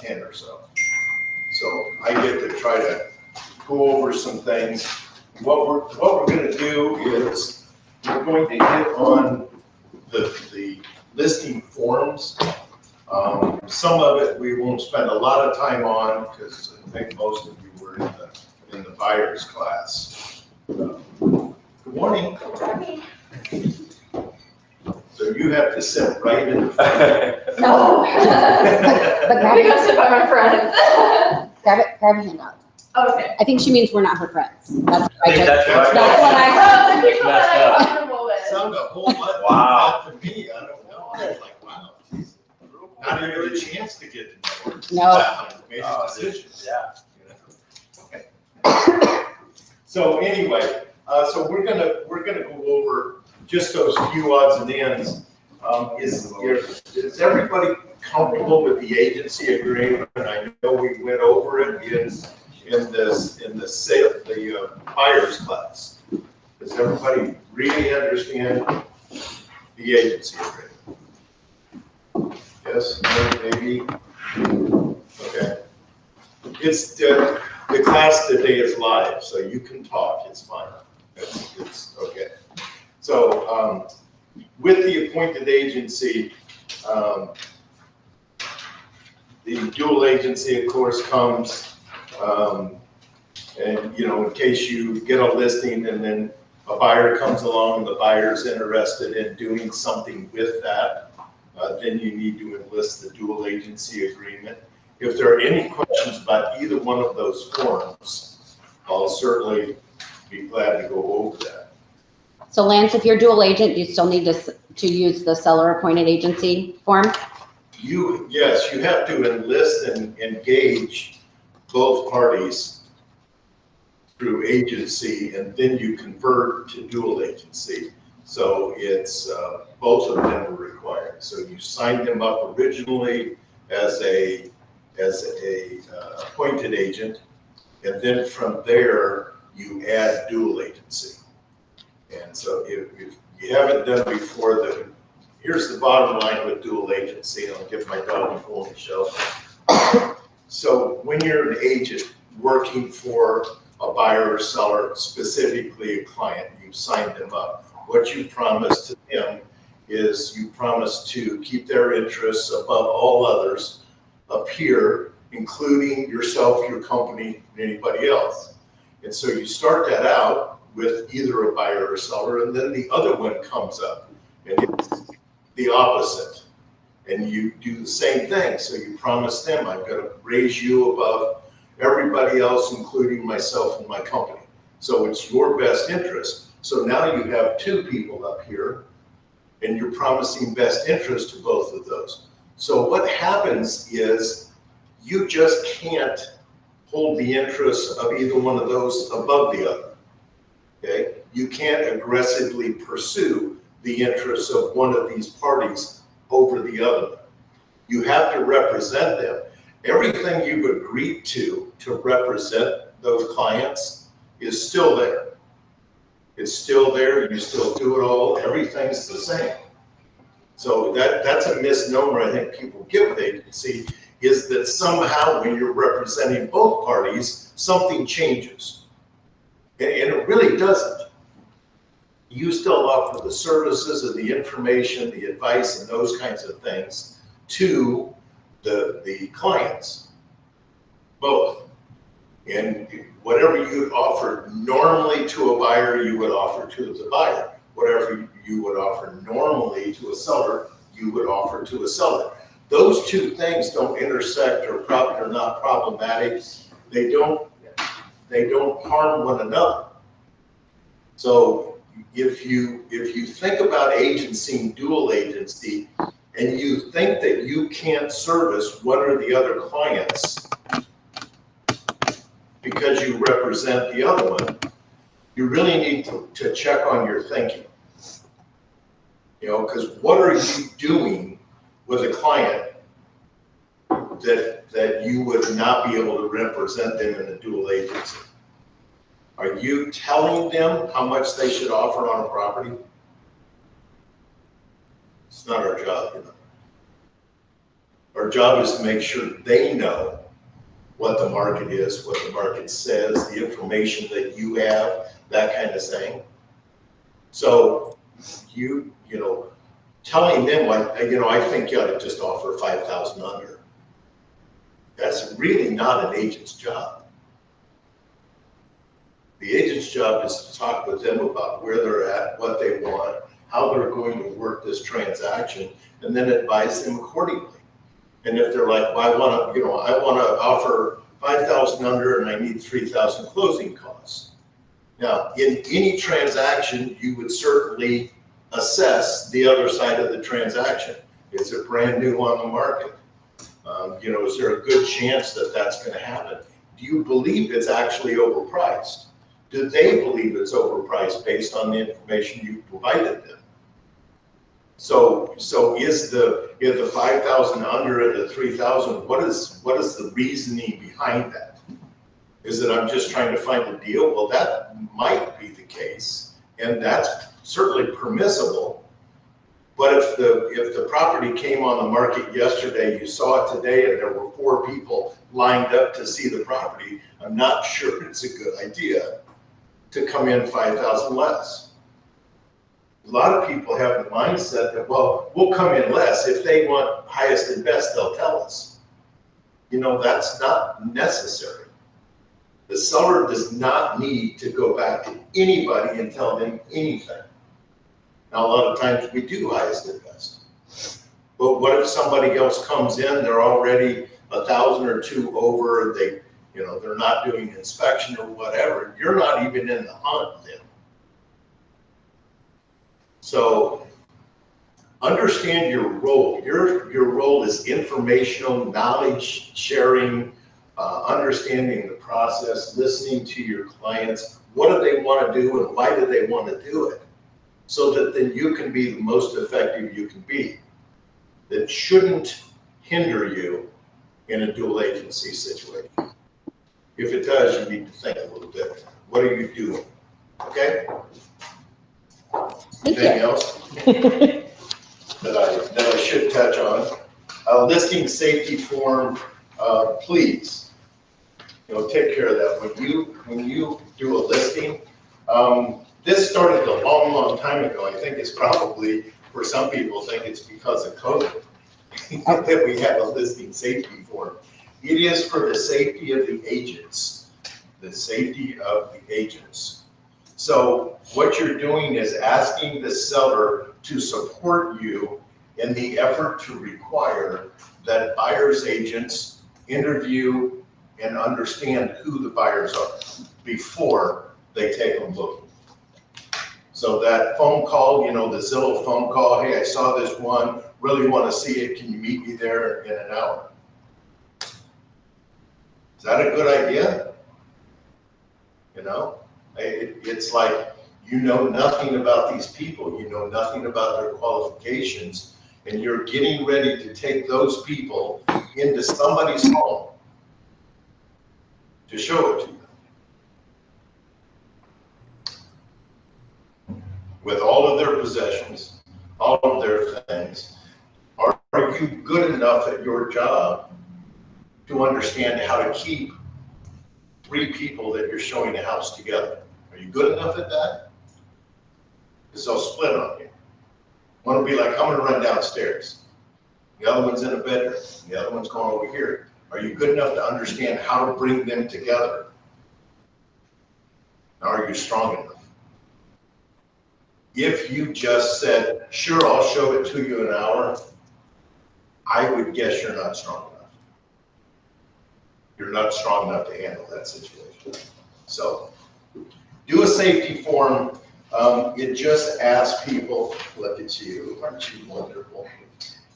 10 or so. So I get to try to go over some things. What we're going to do is we're going to hit on the listing forms. Some of it we won't spend a lot of time on because I think most of you were in the buyer's class. Good morning. Good morning. So you have to sit right in the front. No. But I'm gonna sit by my friends. grab a hand up. Okay. I think she means we're not her friends. That's what I think just, that's what that's what I, Oh, the people Messed that up. I'm comfortable with. Sound a whole lot Wow. like that to me. I don't know. I was like, wow, geez. Not even a chance to get to know her. no. Made a decision. Yeah. So anyway, so we're gonna go over just those few odds and ends. Is everybody comfortable with the agency agreement? I know we went over it in the buyer's class. Does everybody really understand the agency agreement? Yes, no, maybe? Okay. It's the class today is live, so you can talk, it's fine. It's okay. So with the appointed agency, the dual agency, of course, comes, and in case you get a listing and then a buyer comes along and the buyer's interested in doing something with that, then you need to enlist the dual agency agreement. If there are any questions about either one of those forms, I'll certainly be glad to go over that. So Lance, if you're dual agent, you still need to use the seller appointed agency form? Yes, you have to enlist and engage both parties through agency, and then you convert to dual agency. So it's both of them are required. So you signed them up originally as a appointed agent, and then from there you add dual agency. And so if you haven't done before, here's the bottom line with dual agency. I'll give my dog a full show. So when you're an agent working for a buyer or seller, specifically a client, you signed them up. What you promise to them is you promise to keep their interests above all others up here, including yourself, your company, and anybody else. And so you start that out with either a buyer or seller, and then the other one comes up, and it's the opposite. And you do the same thing. So you promise them, I'm going to raise you above everybody else, including myself and my company. So it's your best interest. So now you have two people up here, and you're promising best interest to both of those. So what happens is you just can't hold the interests of either one of those above the other. Okay? You can't aggressively pursue the interests of one of these parties over the other. You have to represent them. Everything you've agreed to represent those clients is still there. It's still there, you still do it all, everything's the same. So that's a misnomer I think people get with agency, is that somehow when you're representing both parties, something changes. And it really doesn't. You still offer the services and the information, the advice, and those kinds of things to the clients, both. And whatever you offer normally to a buyer, you would offer to the buyer. Whatever you would offer normally to a seller, you would offer to a seller. Those two things don't intersect or they're not problematic. They don't harm one another. So if you think about agency, dual agency, and you think that you can't service one or the other clients because you represent the other one, you really need to check on your thinking. Because what are you doing with a client that you would not be able to represent them in a dual agency? Are you telling them how much they should offer on a property? It's not our job, Our job is to make sure they know what the market is, what the market says, the information that you have, that kind of thing. So you know, telling them like, I think you ought to just offer 5,000 under. That's really not an agent's job. The agent's job is to talk with them about where they're at, what they want, how they're going to work this transaction, and then advise them accordingly. And if they're like, well, I want to offer 5,000 under and I need 3,000 closing costs. Now, in any transaction, you would certainly assess the other side of the transaction. Is it brand new on the market? Is there a good chance that that's going to happen? Do you believe it's actually overpriced? Do they believe it's overpriced based on the information you provided them? So is the 5,000 under and the 3,000, what is the reasoning behind that? Is it I'm just trying to find a deal? Well, that might be the case, and that's certainly permissible. But if the property came on the market yesterday, you saw it today, and there were 4 people lined up to see the property, I'm not sure it's a good idea to come in 5,000 less. A lot of people have the mindset that, well, we'll come in less. If they want highest and best, they'll tell us. That's not necessary. The seller does not need to go back to anybody and tell them anything. Now, a lot of times we do highest and best. But what if somebody else comes in, they're already 1,000 or 2 over, they're not doing inspection or whatever, and you're not even in the hunt then. So understand your role. Your role is informational, knowledge sharing, understanding the process, listening to your clients. What do they want to do and why do they want to do it? So that then you can be the most effective you can be. That shouldn't hinder you in a dual agency situation. If it does, you need to think a little bit. What are you doing? Okay? Anything else that I should touch on? Listing safety form, please, take care of that. When you do a listing, this started a long, long time ago. I think it's probably, for some people, think it's because of COVID that we have a listing safety form. It is for the safety of the agents, the safety of the agents. So what you're doing is asking the seller to support you in the effort to require that buyer's agents interview and understand who the buyers are before they take them looking. So that phone call, the Zillow phone call, hey, I saw this one, really want to see it, can you meet me there in an hour? Is that a good idea? It's like, nothing about these people, nothing about their qualifications, and you're getting ready to take those people into somebody's home to show it to them. With all of their possessions, all of their things, are you good enough at your job to understand how to keep 3 people that you're showing a house together? Are you good enough at that? Because they'll split on you. One will be like, I'm gonna run downstairs. The other one's in a bedroom. The other one's going over here. Are you good enough to understand how to bring them together? Are you strong enough? If you just said, sure, I'll show it to you in an hour, I would guess you're not strong enough. You're not strong enough to handle that situation. So do a safety form. It just asks people, look at you, aren't you wonderful?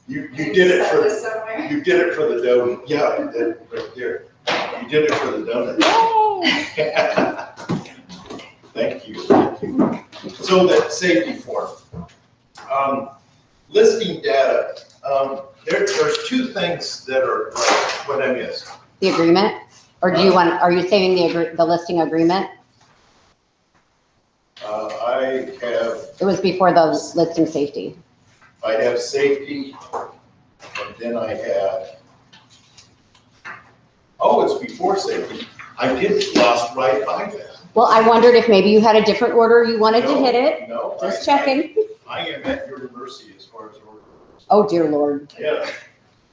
You did it for the donut. Yeah, you did it right there. You did it for the donut. Thank you. So that safety form. Listing data. There's 2 things that are what I missed. The agreement, or are you saying the listing agreement? I have. It was before the listing safety. I have safety. What And then I had, oh, it's before safety. I did lost right by that. Well, I wondered if maybe you had a different order you wanted to No, hit it. No. Just checking. I am at your mercy as far as orders. Oh, dear Lord. Yeah.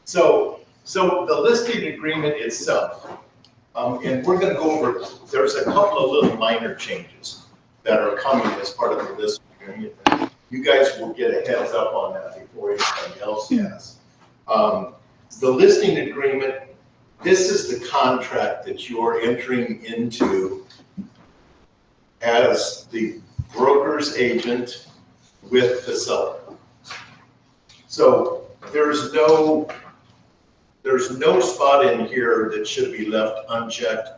So the listing agreement itself, and we're gonna go over, there's a couple of little minor changes that are coming as part of the listing agreement. You guys will get a heads up on that before anybody else has. The listing agreement, this is the contract that you're entering into as the broker's agent with the seller. So there's no spot in here that should be left unchecked,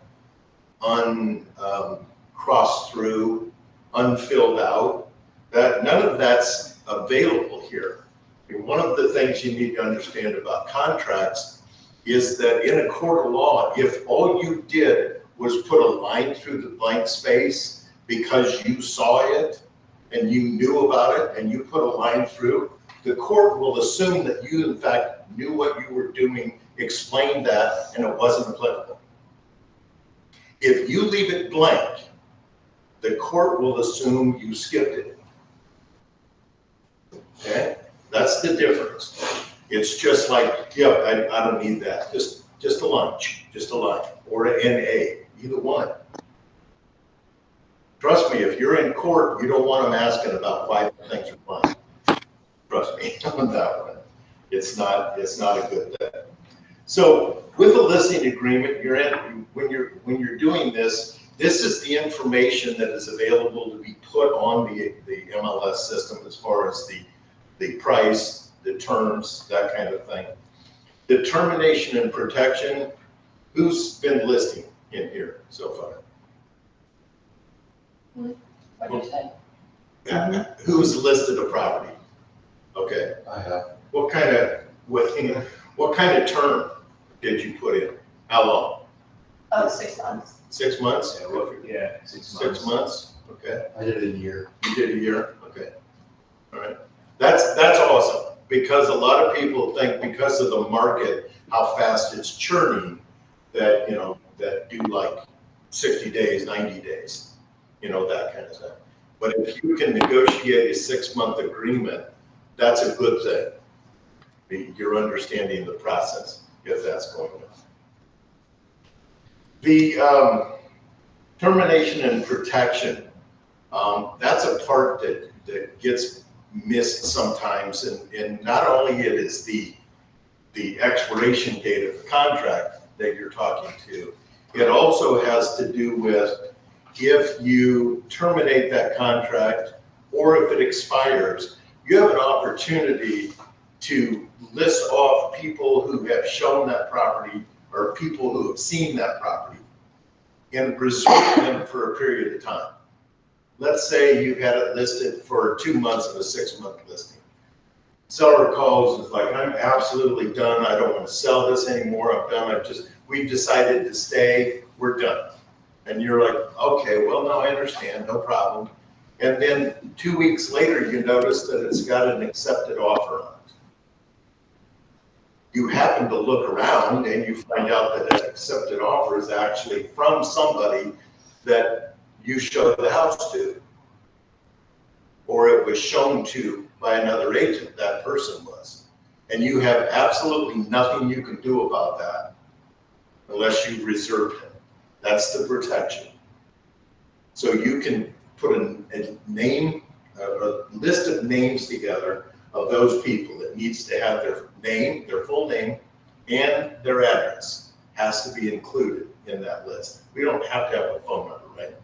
crossed through, unfilled out. None of that's available here. And one of the things you need to understand about contracts is that in a court of law, if all you did was put a line through the blank space because you saw it and you knew about it and you put a line through, the court will assume that you in fact knew what you were doing, explained that, and it wasn't applicable. If you leave it blank, the court will assume you skipped it. Okay? That's the difference. It's just like, yeah, I don't need that. Just a lunch, just a line, or an NA, either one. Trust me, if you're in court, you don't want them asking about why things are fine. Trust me on that one. It's not a good thing. So with a listing agreement, when you're doing this, this is the information that is available to be put on the MLS system as far as the price, the terms, that kind of thing. The termination and protection, who's been listing in here so far? What you said. Who's listed a property? Okay. I have. What kind of term did you put in? How long? Oh, 6 months. 6 months? Yeah, 6 months. 6 months, okay. I did it a year. You did a year, okay. All right. That's awesome, because a lot of people think because of the market, how fast it's churning, that, that do like 60 days, 90 days, that kind of stuff. But if you can negotiate a 6-month agreement, that's a good thing. You're understanding the process, if that's going on. The termination and protection, that's a part that gets missed sometimes, and not only it is the expiration date of the contract that you're talking to, it also has to do with if you terminate that contract or if it expires, you have an opportunity to list off people who have shown that property or people who have seen that property and reserve them for a period of time. Let's say you've had it listed for 2 months of a 6-month listing. Seller calls, it's like, I'm absolutely done. I don't want to sell this anymore. I'm done. We've decided to stay. We're done. And you're like, okay, well, no, I understand. No problem. And then 2 weeks later, you notice that it's got an accepted offer on it. You happen to look around and you find out that that accepted offer is actually from somebody that you showed the house to, or it was shown to by another agent, that person was. And you have absolutely nothing you can do about that unless you reserved him. That's the protection. So you can put a name, a list of names together of those people. It needs to have their name, their full name, and their address has to be included in that list. We don't have to have a phone number, right?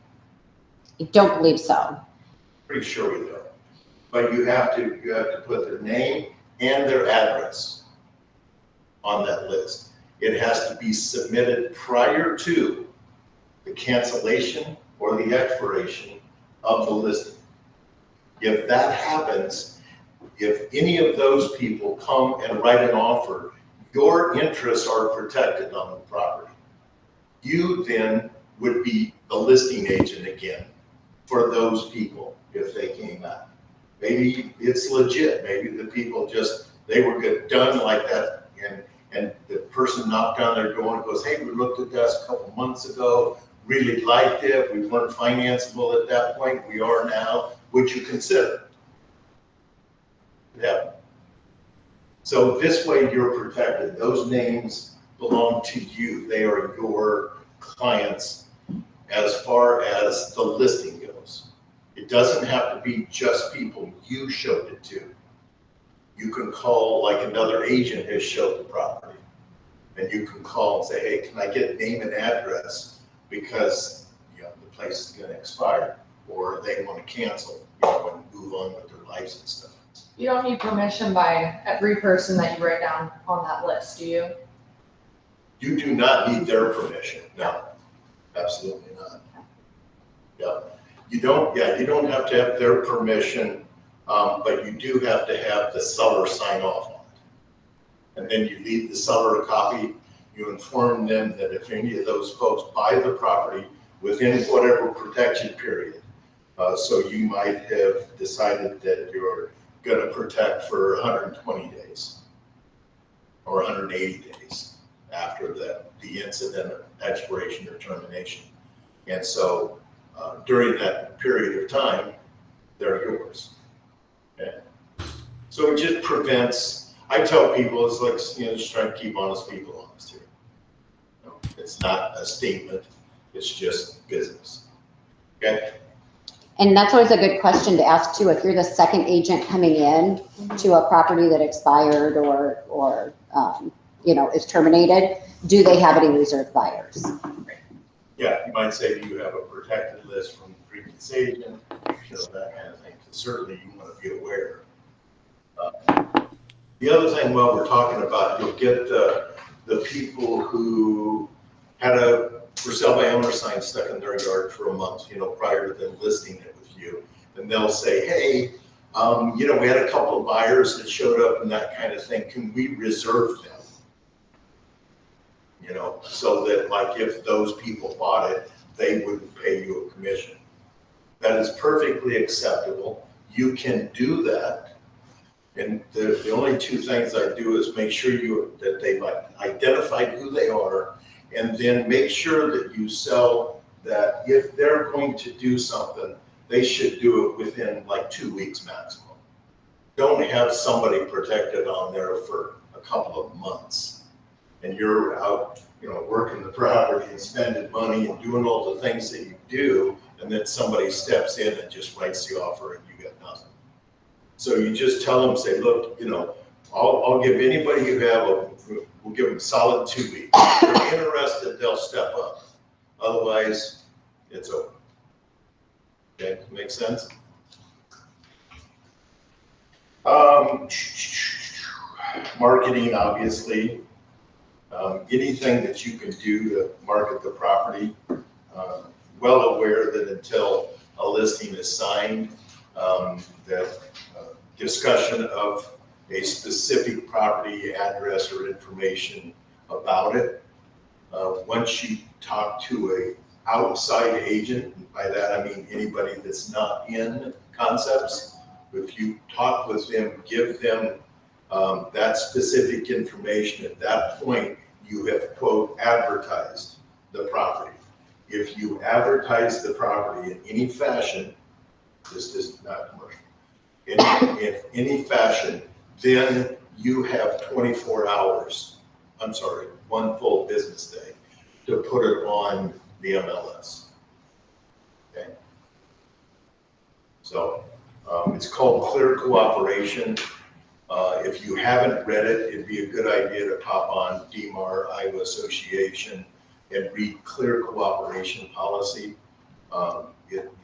I don't believe so. Pretty sure we don't. But you have to put their name and their address on that list. It has to be submitted prior to the cancellation or the expiration of the listing. If that happens, if any of those people come and write an offer, your interests are protected on the property. You then would be the listing agent again for those people if they came out. Maybe it's legit. Maybe the people they were done like that and the person knocked on their door and goes, hey, we looked at this a couple months ago, really liked it, we weren't financeable at that point, we are now, would you consider? Yeah. So this way you're protected. Those names belong to you. They are your clients as far as the listing goes. It doesn't have to be just people you showed it to. You can call, like another agent has showed the property, and you can call and say, hey, can I get name and address because the place is gonna expire, or they wanna cancel, and move on with their lives and stuff. You don't need permission by every person that you write down on that list, do you? You do not need their permission, no, absolutely not. Yeah, you don't have to have their permission, but you do have to have the seller sign off on it. And then you leave the seller a copy, you inform them that if any of those folks buy the property within whatever protection period, so you might have decided that you're gonna protect for 120 days or 180 days after the incident expiration or termination. And so during that period of time, they're yours. Okay? So it just prevents, I tell people, it's like, just trying to keep honest people honest here. It's not a statement, it's just business. Okay? And that's always a good question to ask too. If you're the second agent coming in to a property that expired or is terminated, do they have any reserved buyers? Yeah, you might say, do you have a protected list from the previous agent, that kind of thing. So certainly you want to be aware. The other thing, while we're talking about, you'll get the people who had a for sale by owner sign stuck in their yard for a month, prior to them listing it with you. And they'll say, hey, we had a couple of buyers that showed up and that kind of thing. Can we reserve them? So that like if those people bought it, they wouldn't pay you a commission. That is perfectly acceptable. You can do that. And the only two things I do is make sure that they've identified who they are, and then make sure that you sell that if they're going to do something, they should do it within like 2 weeks maximum. Don't have somebody protected on there for a couple of months. And you're out, working the property and spending money and doing all the things that you do, and then somebody steps in and just writes the offer and you get nothing. So you just tell them, say, look, I'll give anybody you have, we'll give them a solid 2 weeks. If they're interested, they'll step up. Otherwise, it's over. Okay, make sense? Marketing, obviously. Anything that you can do to market the property. Well aware that until a listing is signed, that discussion of a specific property address or information about it. Once you talk to a outside agent, and by that I mean anybody that's not in Concepts, if you talk with them, give them that specific information, at that point you have, quote, advertised the property. If you advertise the property in any fashion, this is not commercial, in any fashion, then you have 24 hours, one full business day to put it on the MLS. Okay? So it's called Clear Cooperation. If you haven't read it, it'd be a good idea to pop on DMAR, Iowa Association, and read Clear Cooperation Policy.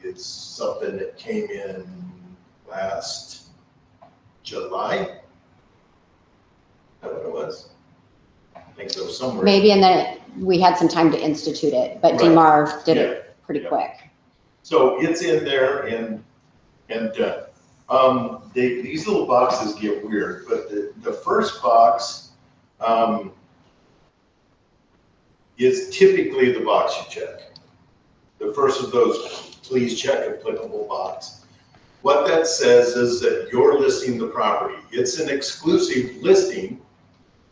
It's something that came in last July. Is that what it was? I think so, somewhere. Maybe, and then we had some time to institute it, but Right. DMAR did it pretty quick. So it's in there, and these little boxes get weird, but the first box is typically the box you check. The first of those, please check applicable box. What that says is that you're listing the property. It's an exclusive listing,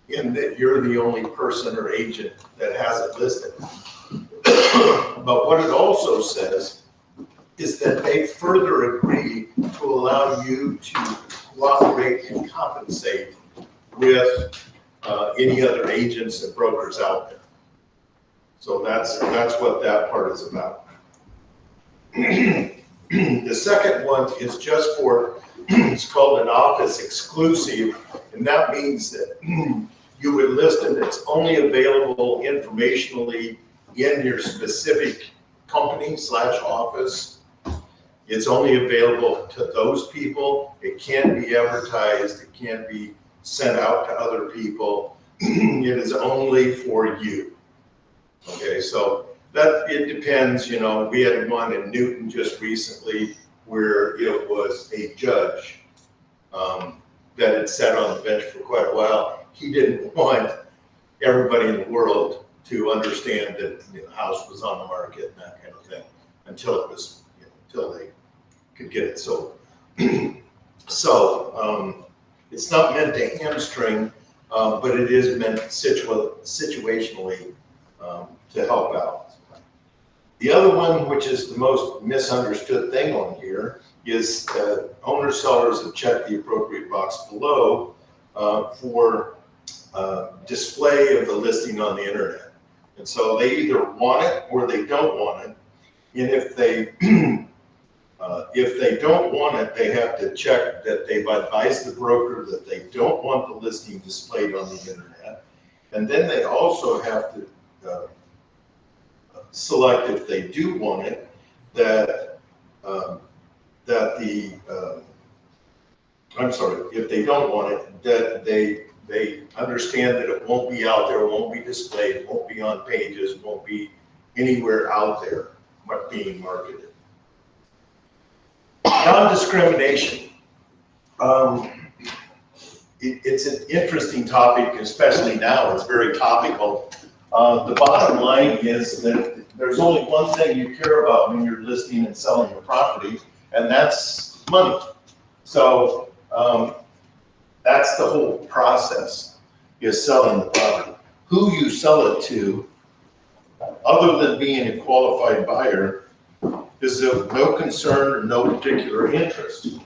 in that you're the only person or agent that has it listed. But what it also says is that they further agree to allow you to cooperate and compensate with any other agents and brokers out there. So that's what that part is about. The second one is just for, it's called an office exclusive, and that means that you would list it, it's only available informationally in your specific company / office. It's only available to those people. It can't be advertised. It can't be sent out to other people. It is only for you. Okay, so that, it depends, you know, we had one in Newton just recently where it was a judge that had sat on the bench for quite a while. He didn't want everybody in the world to understand that the house was on the market and that kind of thing until it was, you know, until they could get it sold. So it's not meant to hamstring, but it is meant situationally to help out. The other one, which is the most misunderstood thing on here, is owners, sellers have checked the appropriate box below for display of the listing on the internet. And so they either want it or they don't want it. And if they don't want it, they have to check that they've advised the broker that they don't want the listing displayed on the internet. And then they also have to select, if they do want it, that if they don't want it, that they understand that it won't be out there, it won't be displayed, it won't be on pages, won't be anywhere out there being marketed. Non-discrimination. It's an interesting topic, especially now, it's very topical. The bottom line is that there's only one thing you care about when you're listing and selling a property, and that's money. So that's the whole process, is selling the property. Who you sell it to, other than being a qualified buyer, is of no concern or no particular interest.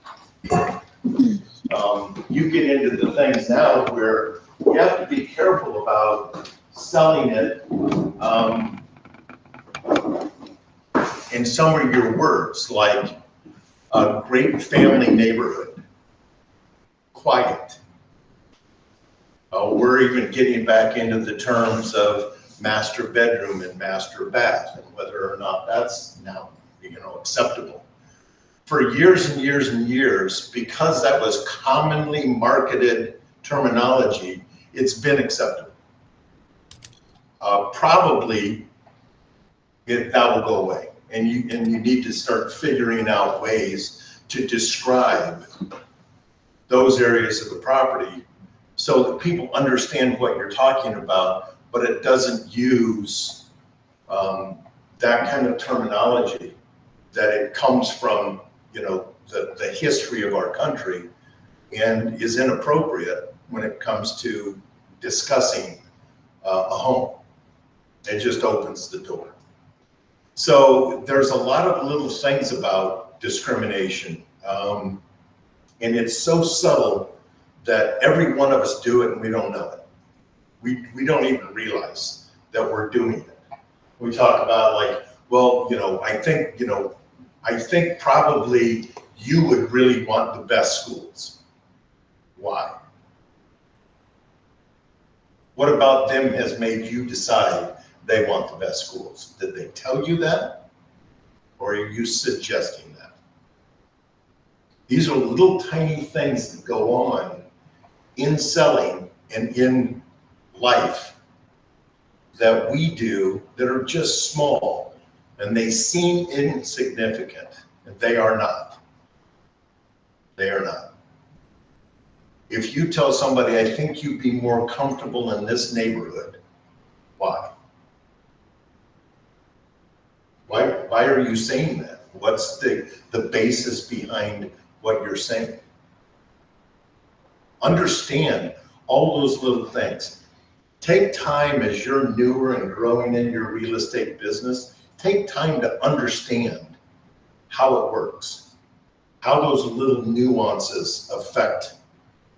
You get into the things now where you have to be careful about selling it in some of your words, like a great family neighborhood, quiet. We're even getting back into the terms of master bedroom and master bath, and whether or not that's now, you know, acceptable. For years and years and years, because that was commonly marketed terminology, it's been acceptable. Probably that will go away, and you need to start figuring out ways to describe those areas of the property so that people understand what you're talking about, but it doesn't use that kind of terminology that it comes from, you know, the history of our country and is inappropriate when it comes to discussing a home. It just opens the door. So there's a lot of little things about discrimination, and it's so subtle that every one of us do it and we don't know it. We don't even realize that we're doing it. We talk about, like, well, you know, I think probably you would really want the best schools. Why? What about them has made you decide they want the best schools? Did they tell you that? Or are you suggesting that? These are little tiny things that go on in selling and in life that we do that are just small, and they seem insignificant, and they are not. They are not. If you tell somebody, I think you'd be more comfortable in this neighborhood, why? Why are you saying that? What's the basis behind what you're saying? Understand, all those little things. Take time as you're newer and growing in your real estate business, take time to understand how it works, how those little nuances affect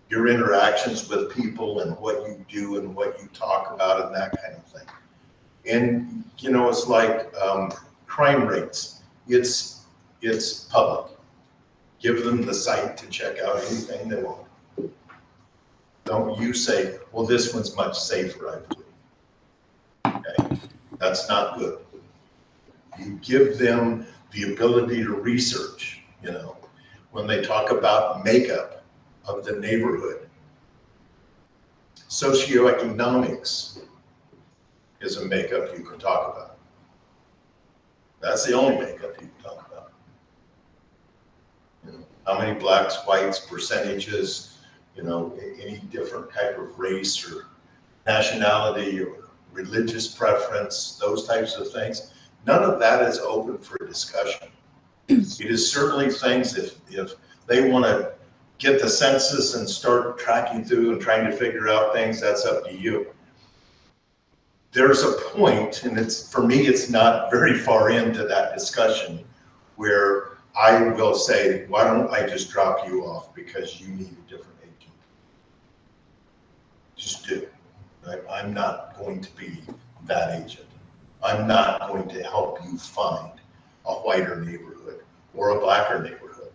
your interactions with people and what you do and what you talk about and that kind of thing. And, you know, it's like crime rates. It's public. Give them the site to check out anything they want. Don't you say, well, this one's much safer, I believe. Okay, that's not good. You give them the ability to research, you know, when they talk about makeup of the neighborhood. Socioeconomics is a makeup you can talk about. That's the only makeup you can talk about. You know, how many blacks, whites, percentages, you know, any different type of race or nationality or religious preference, those types of things. None of that is open for discussion. It is certainly things if they want to get the census and start tracking through and trying to figure out things, that's up to you. There's a point, and it's, for me, it's not very far into that discussion where I will say, why don't I just drop you off because you need a different agent? Just do. I'm not going to be that agent. I'm not going to help you find a whiter neighborhood or a blacker neighborhood.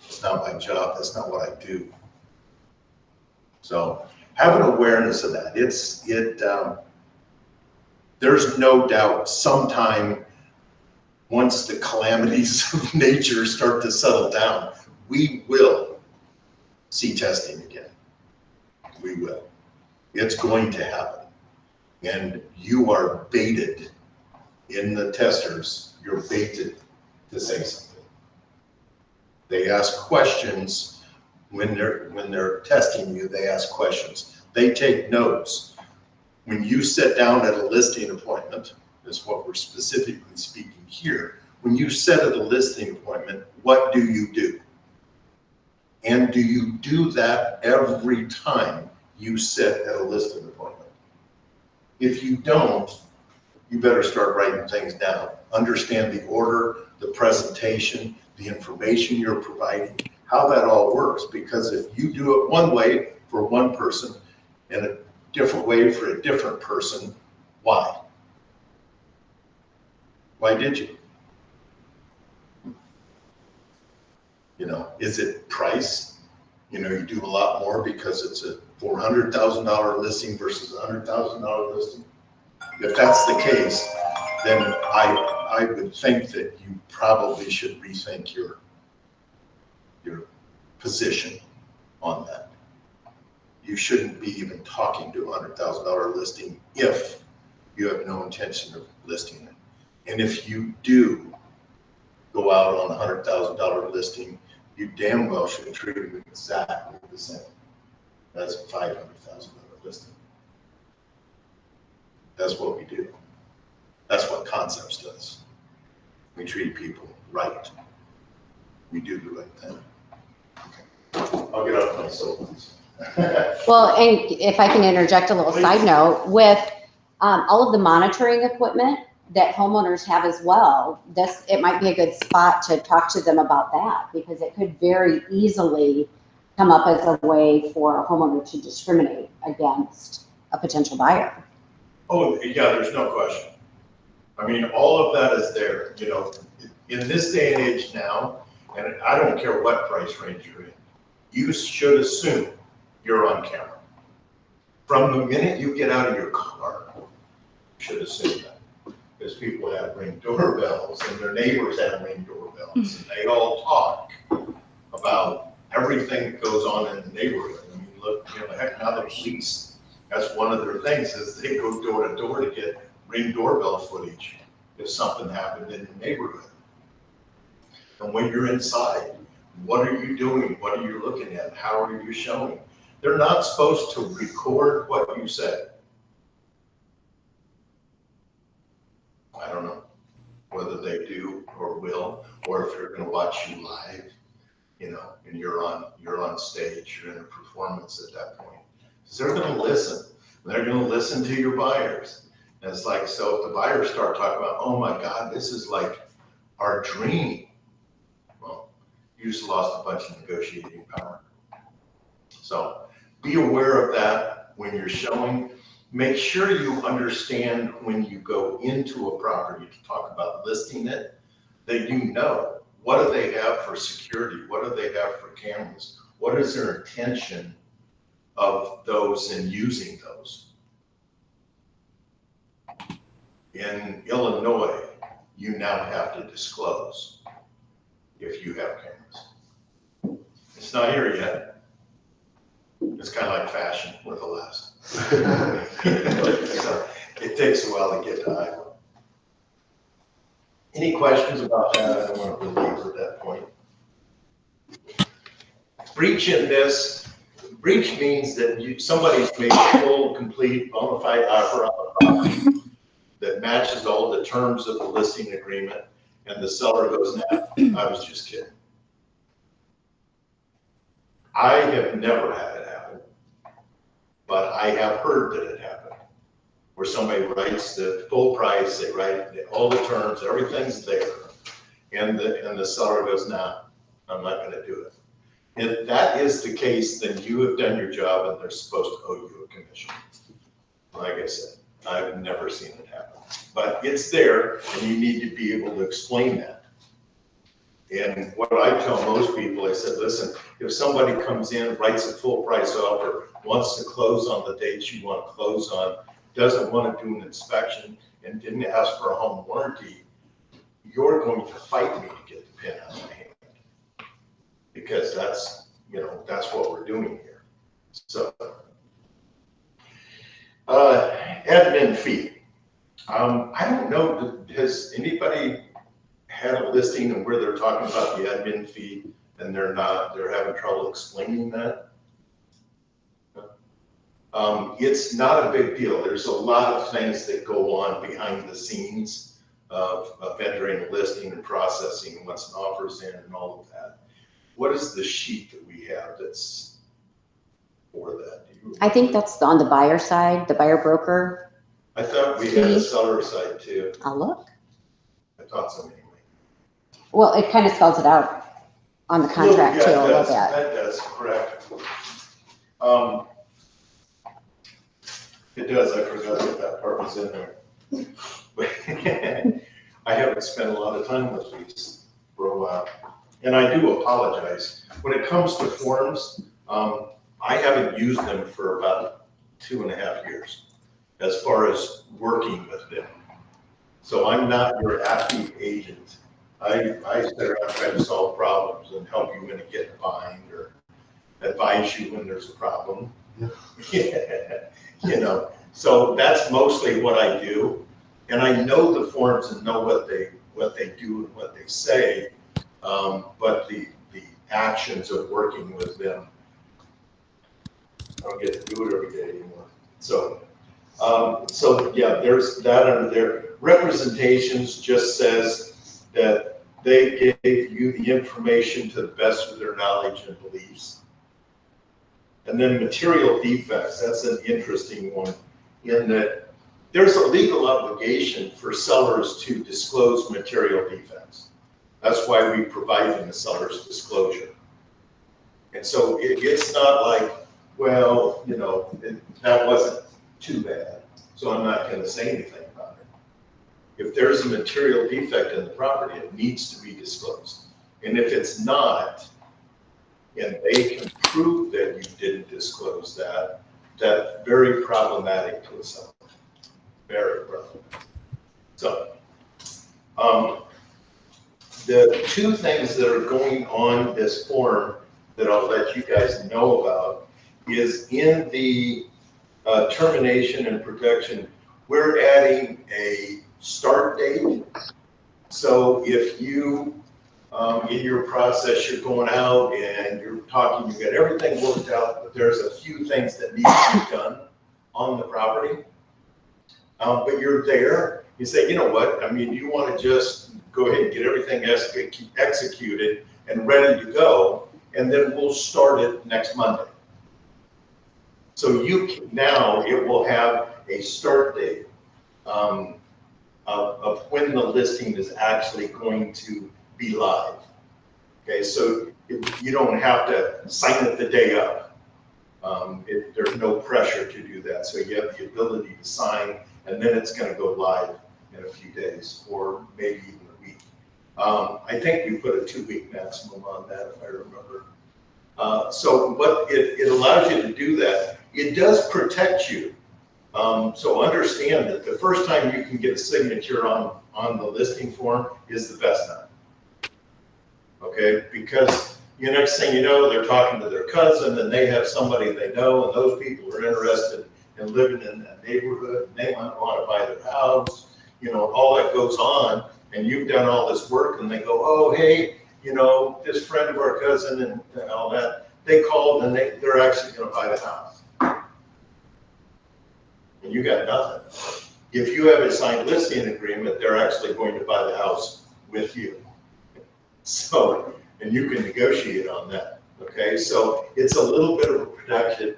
It's not my job. That's not what I do. So have an awareness of that. There's no doubt sometime once the calamities of nature start to settle down, we will see testing again. We will. It's going to happen. And you are baited in the testers. You're baited to say something. They ask questions when they're testing you. They ask questions. They take notes. When you sit down at a listing appointment, is what we're specifically speaking here. When you sit at a listing appointment, what do you do? And do you do that every time you sit at a listing appointment? If you don't, you better start writing things down. Understand the order, the presentation, the information you're providing, how that all works. Because if you do it one way for one person and a different way for a different person, why? Why did you? You know, is it price? You know, you do a lot more because it's a $400,000 listing versus a $100,000 listing. If that's the case, then I would think that you probably should rethink your position on that. You shouldn't be even talking to a $100,000 listing if you have no intention of listing it. And if you do go out on a $100,000 listing, you damn well should treat it exactly the same. That's a $500,000 listing. That's what we do. That's what Concepts does. We treat people right. We do the right thing. Okay. I'll get off my soapbox. Well, and if I can interject a little side note, with all of the monitoring equipment that homeowners have as well, it might be a good spot to talk to them about that, because it could very easily come up as a way for a homeowner to discriminate against a potential buyer. Oh, yeah, there's no question. I mean, all of that is there, you know, in this day and age now, and I don't care what price range you're in, you should assume you're on camera. From the minute you get out of your car, you should assume that. Because people have Ring doorbells and their neighbors have Ring doorbells, and they all talk about everything that goes on in the neighborhood. I mean, look, you know, heck, now the police, that's one of their things, is they go door to door to get Ring doorbell footage if something happened in the neighborhood. And when you're inside, what are you doing? What are you looking at? How are you showing? They're not supposed to record what you said. I don't know whether they do or will, or if they're going to watch you live, you know, and you're on stage, you're in a performance at that point. Because they're gonna listen. They're gonna listen to your buyers. And it's like, so if the buyers start talking about, oh my God, this is like our dream. Well, you just lost a bunch of negotiating power. So be aware of that when you're showing. Make sure you understand when you go into a property to talk about listing it, that you know, what do they have for security? What do they have for cameras? What is their intention of those and using those? In Illinois, you now have to disclose if you have cameras. It's not here yet. It's kind of like fashion with the last. So it takes a while to get to Iowa. Any questions about that? I don't want to belabor that point. Breach in this, breach means that somebody's made a full, complete, bona fide offer on the property that matches all the terms of the listing agreement, and the seller goes, nah, I was just kidding. I have never had it happen, but I have heard that it happened, where somebody writes the full price, they write all the terms, everything's there, and the seller goes, nah, I'm not gonna do it. If that is the case, then you have done your job and they're supposed to owe you a commission. Like I said, I've never seen it happen, but it's there and you need to be able to explain that. And what I tell most people, I said, listen, if somebody comes in, writes a full price offer, wants to close on the dates you want to close on, doesn't want to do an inspection and didn't ask for a home warranty, you're going to fight me to get the pin out of my hand. Because that's, that's what we're doing here. So, admin fee. I don't know, has anybody had a listing and where they're talking about the admin fee and they're having trouble explaining that? It's not a big deal. There's a lot of things that go on behind the scenes of entering a listing and processing once an offer's in and all of that. What is the sheet that we have that's for that? I think that's on the buyer side, the buyer broker. I thought we had a seller side too. I'll look. I thought so anyway. Well, it kind of spells it out on the contract Yeah, too, it a little does. bit. That does, correct. It does, I forgot that part was in there. But I haven't spent a lot of time with these for a while. And I do apologize. When it comes to forms, I haven't used them for about 2.5 years as far as working with them. So I'm not your happy agent. I sit around trying to solve problems and help you when you get behind or advise you when there's a problem. So that's mostly what I do. And I know the forms and know what they do and what they say. But the actions of working with them, I don't get to do it every day anymore. So yeah, there's that under there. Representations just says that they gave you the information to the best of their knowledge and beliefs. And then material defects, that's an interesting one in that there's a legal obligation for sellers to disclose material defects. That's why we provide them the seller's disclosure. And so it's not like, well, that wasn't too bad, so I'm not going to say anything about it. If there's a material defect in the property, it needs to be disclosed. And if it's not, and they can prove that you didn't disclose that, that's very problematic to a seller. Very problematic. So, the two things that are going on this form that I'll let you guys know about is in the termination and protection, we're adding a start date. So if you, in your process, you're going out and you're talking, you got everything worked out, but there's a few things that need to be done on the property. But you're there, you say, you know what, you want to just go ahead and get everything executed and ready to go, and then we'll start it next Monday. So now it will have a start date of when the listing is actually going to be live. Okay, so you don't have to sign it the day up. There's no pressure to do that. So you have the ability to sign, and then it's going to go live in a few days, or maybe even a week. I think we put a 2-week maximum on that, if I remember. So what it allows you to do that. It does protect you. So understand that the first time you can get a signature on the listing form is the best time. Okay, because the next thing you know, they're talking to their cousin and they have somebody they know, and those people are interested in living in that neighborhood, and they want to buy their house, all that goes on, and you've done all this work, and they go, oh, hey, this friend of our cousin and all that, they called and they're actually going to buy the house. And you got nothing. If you have a signed listing agreement, they're actually going to buy the house with you. So, and you can negotiate on that, okay? So it's a little bit of a protection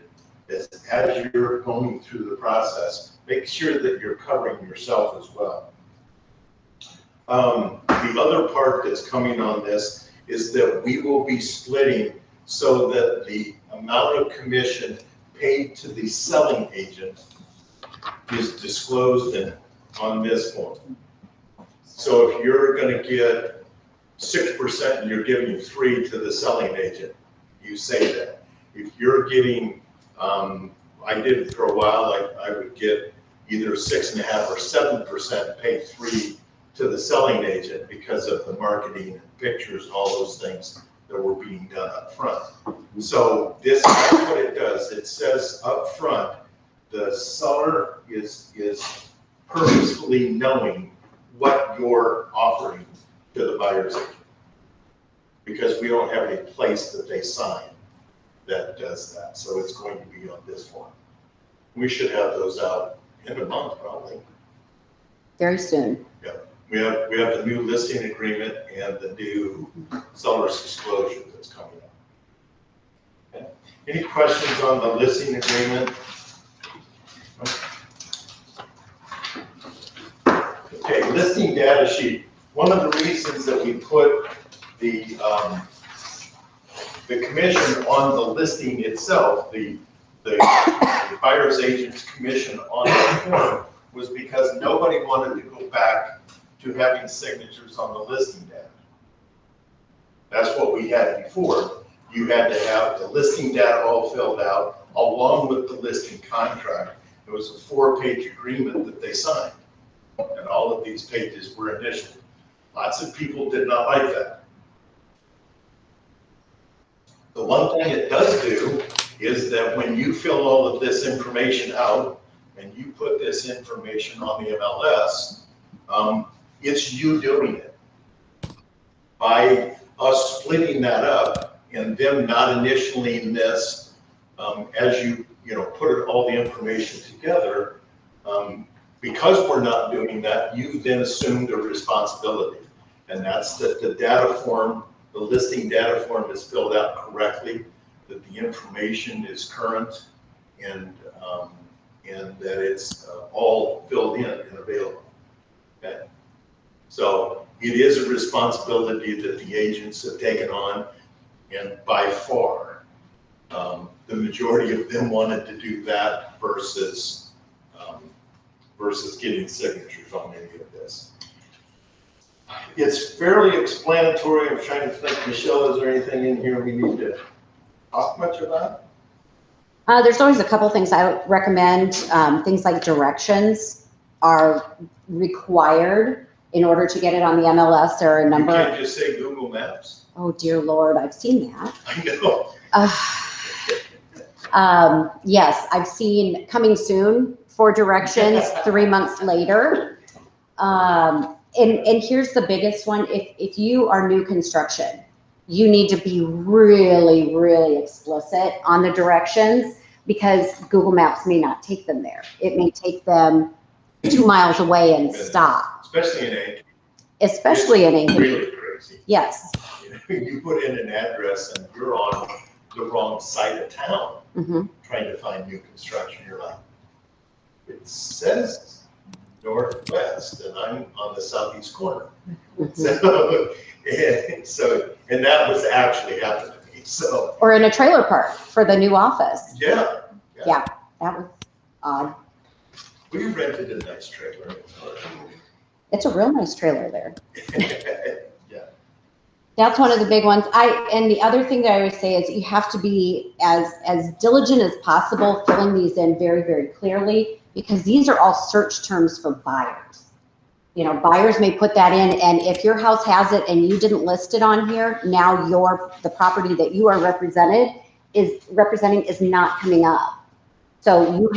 as you're going through the process. Make sure that you're covering yourself as well. The other part that's coming on this is that we will be splitting so that the amount of commission paid to the selling agent is disclosed on this form. So if you're going to get 6% and you're giving 3% to the selling agent, you say that. If you're getting, I did it for a while, I would get either 6.5% or 7%, pay 3% to the selling agent because of the marketing and pictures and all those things that were being done up front. So that's what it does. It says up front, the seller is purposefully knowing what you're offering to the buyer's agent, because we don't have any place that they sign that does that. So it's going to be on this form. We should have those out in a month, probably. Very soon. Yeah, we have the new listing agreement and the new seller's disclosure that's coming up. Okay. Any questions on the listing agreement? Okay, listing data sheet. One of the reasons that we put the commission on the listing itself, the buyer's agent's commission on the form, was because nobody wanted to go back to having signatures on the listing data. That's what we had before. You had to have the listing data all filled out along with the listing contract. It was a 4-page agreement that they signed, and all of these pages were initialed. Lots of people did not like that. The one thing it does do is that when you fill all of this information out and you put this information on the MLS, it's you doing it. By us splitting that up and them not initialing this, as you put all the information together, because we're not doing that, you've then assumed a responsibility. And that's that the data form, the listing data form is filled out correctly, that the information is current, and that it's all filled in and available. Okay? So it is a responsibility that the agents have taken on, and by far, the majority of them wanted to do that versus getting signatures on any of this. It's fairly explanatory. I'm trying to think, Michelle, is there anything in here we need to talk much about? There's always a couple things I would recommend. Things like directions are required in order to get it on the MLS. There are a number. You can't just say Google Maps. Oh dear Lord, I've seen that. I know. Yes, I've seen coming soon for directions 3 months later. And here's the biggest one. If you are new construction, you need to be really, really explicit on the directions, because Google Maps may not take them there. It may take them 2 miles away and stop. Especially in Ankeny. Especially in Ankeny. Really crazy. Yes. You put in an address and you're on the wrong side of town, Mhm. trying to find new construction. You're like, it says northwest, and I'm on the southeast corner. And that was actually happening to me, so, Or in a trailer park for the new office. yeah. Yeah, that was odd. We rented a nice trailer. It's a real nice trailer there. Yeah. That's one of the big ones. And the other thing that I would say is you have to be as diligent as possible, filling these in very, very clearly, because these are all search terms for buyers. You know, buyers may put that in, and if your house has it and you didn't list it on here, now the property that you are representing is not coming up. So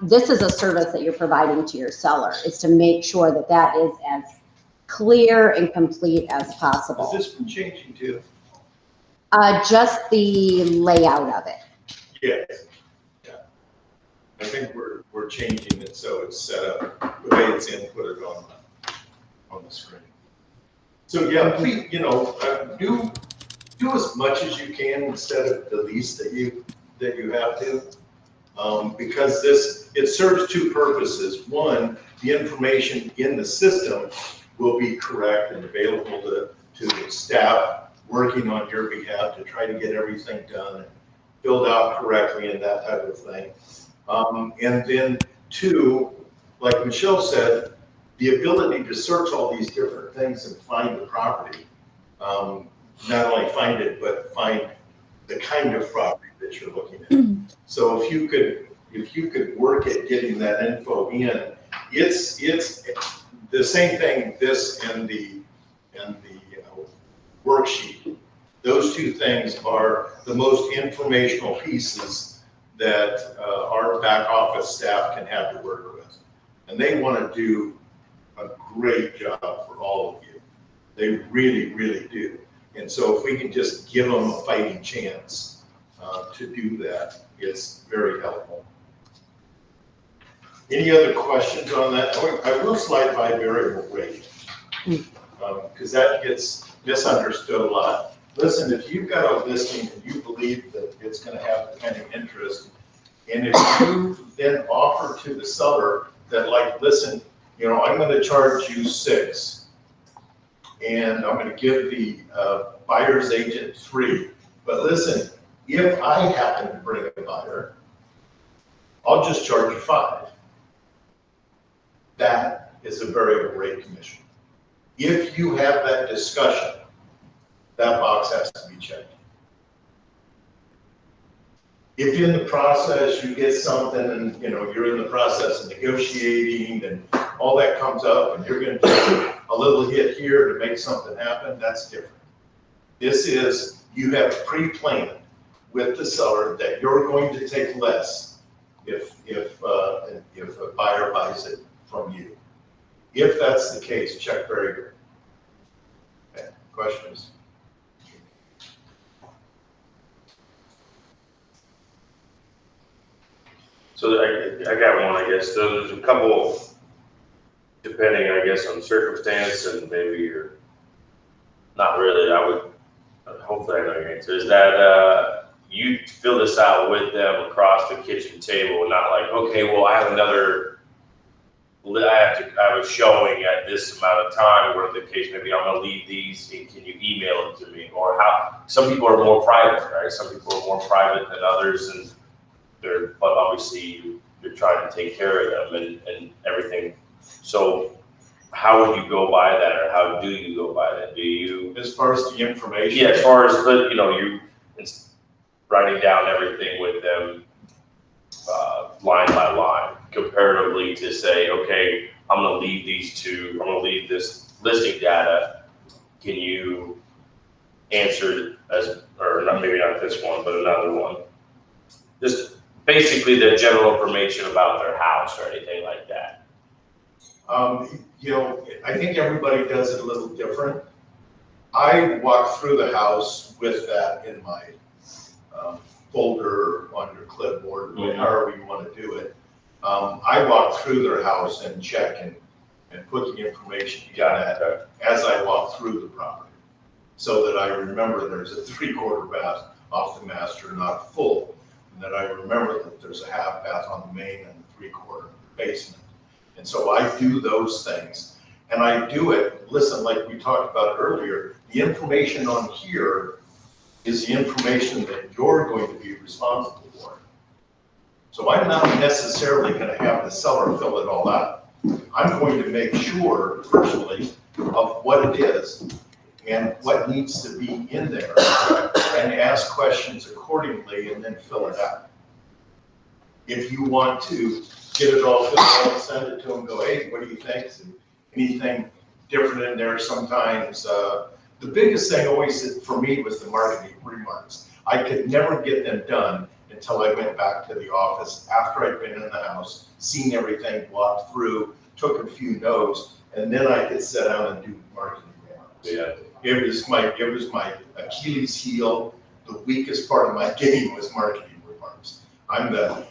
this is a service that you're providing to your seller, is to make sure that that is as clear and complete as possible. Has this been changing too? Just the layout of it. Yes. Yeah. I think we're changing it so it's set up the way it's inputted on the screen. So yeah, please, do as much as you can instead of the least that you have to. Because it serves two purposes. One, the information in the system will be correct and available to the staff working on your behalf to try to get everything done and filled out correctly and that type of thing. And then two, like Michelle said, the ability to search all these different things and find the property. Not only find it, but find the kind of property that you're looking at. So if you could work at getting that info in, it's the same thing, this and the worksheet. Those two things are the most informational pieces that our back office staff can have to work with. And they want to do a great job for all of you. They really, really do. And so if we can just give them a fighting chance to do that, it's very helpful. Any other questions on that? I will slide by variable rate, because that gets misunderstood a lot. Listen, if you've got a listing and you believe that it's going to have the kind of interest, and if you then offer to the seller that, like, listen, I'm going to charge you 6, and I'm going to give the buyer's agent 3. But listen, if I happen to bring a buyer, I'll just charge you 5. That is a variable rate commission. If you have that discussion, that box has to be checked. If in the process you get something and you're in the process of negotiating and all that comes up and you're going to take a little hit here to make something happen, that's different. This is, you have pre-planned with the seller that you're going to take less if a buyer buys it from you. If that's the case, check very good. Okay, questions? So I got one, I guess. So there's a couple, depending, I guess, on circumstance and maybe you're not really, hopefully I know your answer, is that you fill this out with them across the kitchen table, not like, okay, well, I have a showing at this amount of time, where the case maybe I'm gonna leave these, and can you email it to me? Or how, some people are more private, right? Some people are more private than others, and but obviously you're trying to take care of them and everything. So how would you go by that, or how do you go by that? Do you? As far as the information? Yeah, as far as, it's writing down everything with them, line by line, comparatively to say, okay, I'm gonna leave this listing data. Can you answer or not, maybe not this one, but another one? Just basically the general information about their house or anything like that. I think everybody does it a little different. I walk through the house with that in my folder on your clipboard, however you want to do it. I walk through their house and check and put the information in that as I walk through the property, so that I remember there's a 3/4 bath off the master, not full. And then I remember that there's a half bath on the main and a 3/4 basement. And so I do those things. And I do it, listen, like we talked about earlier, the information on here is the information that you're going to be responsible for. So I'm not necessarily gonna have the seller fill it all out. I'm going to make sure personally of what it is and what needs to be in there and ask questions accordingly and then fill it out. If you want to get it all filled out, send it to them, go, hey, what do you think? Anything different in there sometimes? The biggest thing always for me was the marketing remarks. I could never get them done until I went back to the office after I'd been in the house, seen everything, walked through, took a few notes, and then I could sit down and do marketing remarks. Yeah. It was my Achilles heel. The weakest part of my game was marketing remarks. I'm the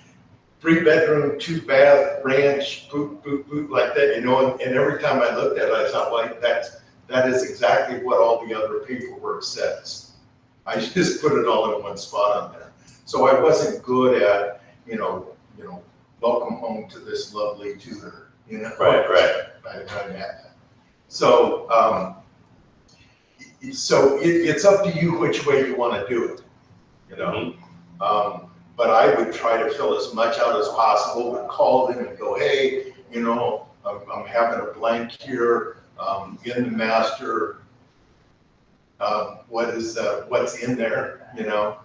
3-bedroom, 2-bath ranch, boot, like that, you know, and every time I looked at it, I thought, well, that is exactly what all the other paperwork says. I just put it all in one spot on there. So I wasn't good at, you know, welcome home to this lovely tutor, you know? Right. I had that. So, it's up to you which way you want to do it, you know? But I would try to fill as much out as possible, would call them and go, hey, you know, I'm having a blank here, in the master, what's in there, you know?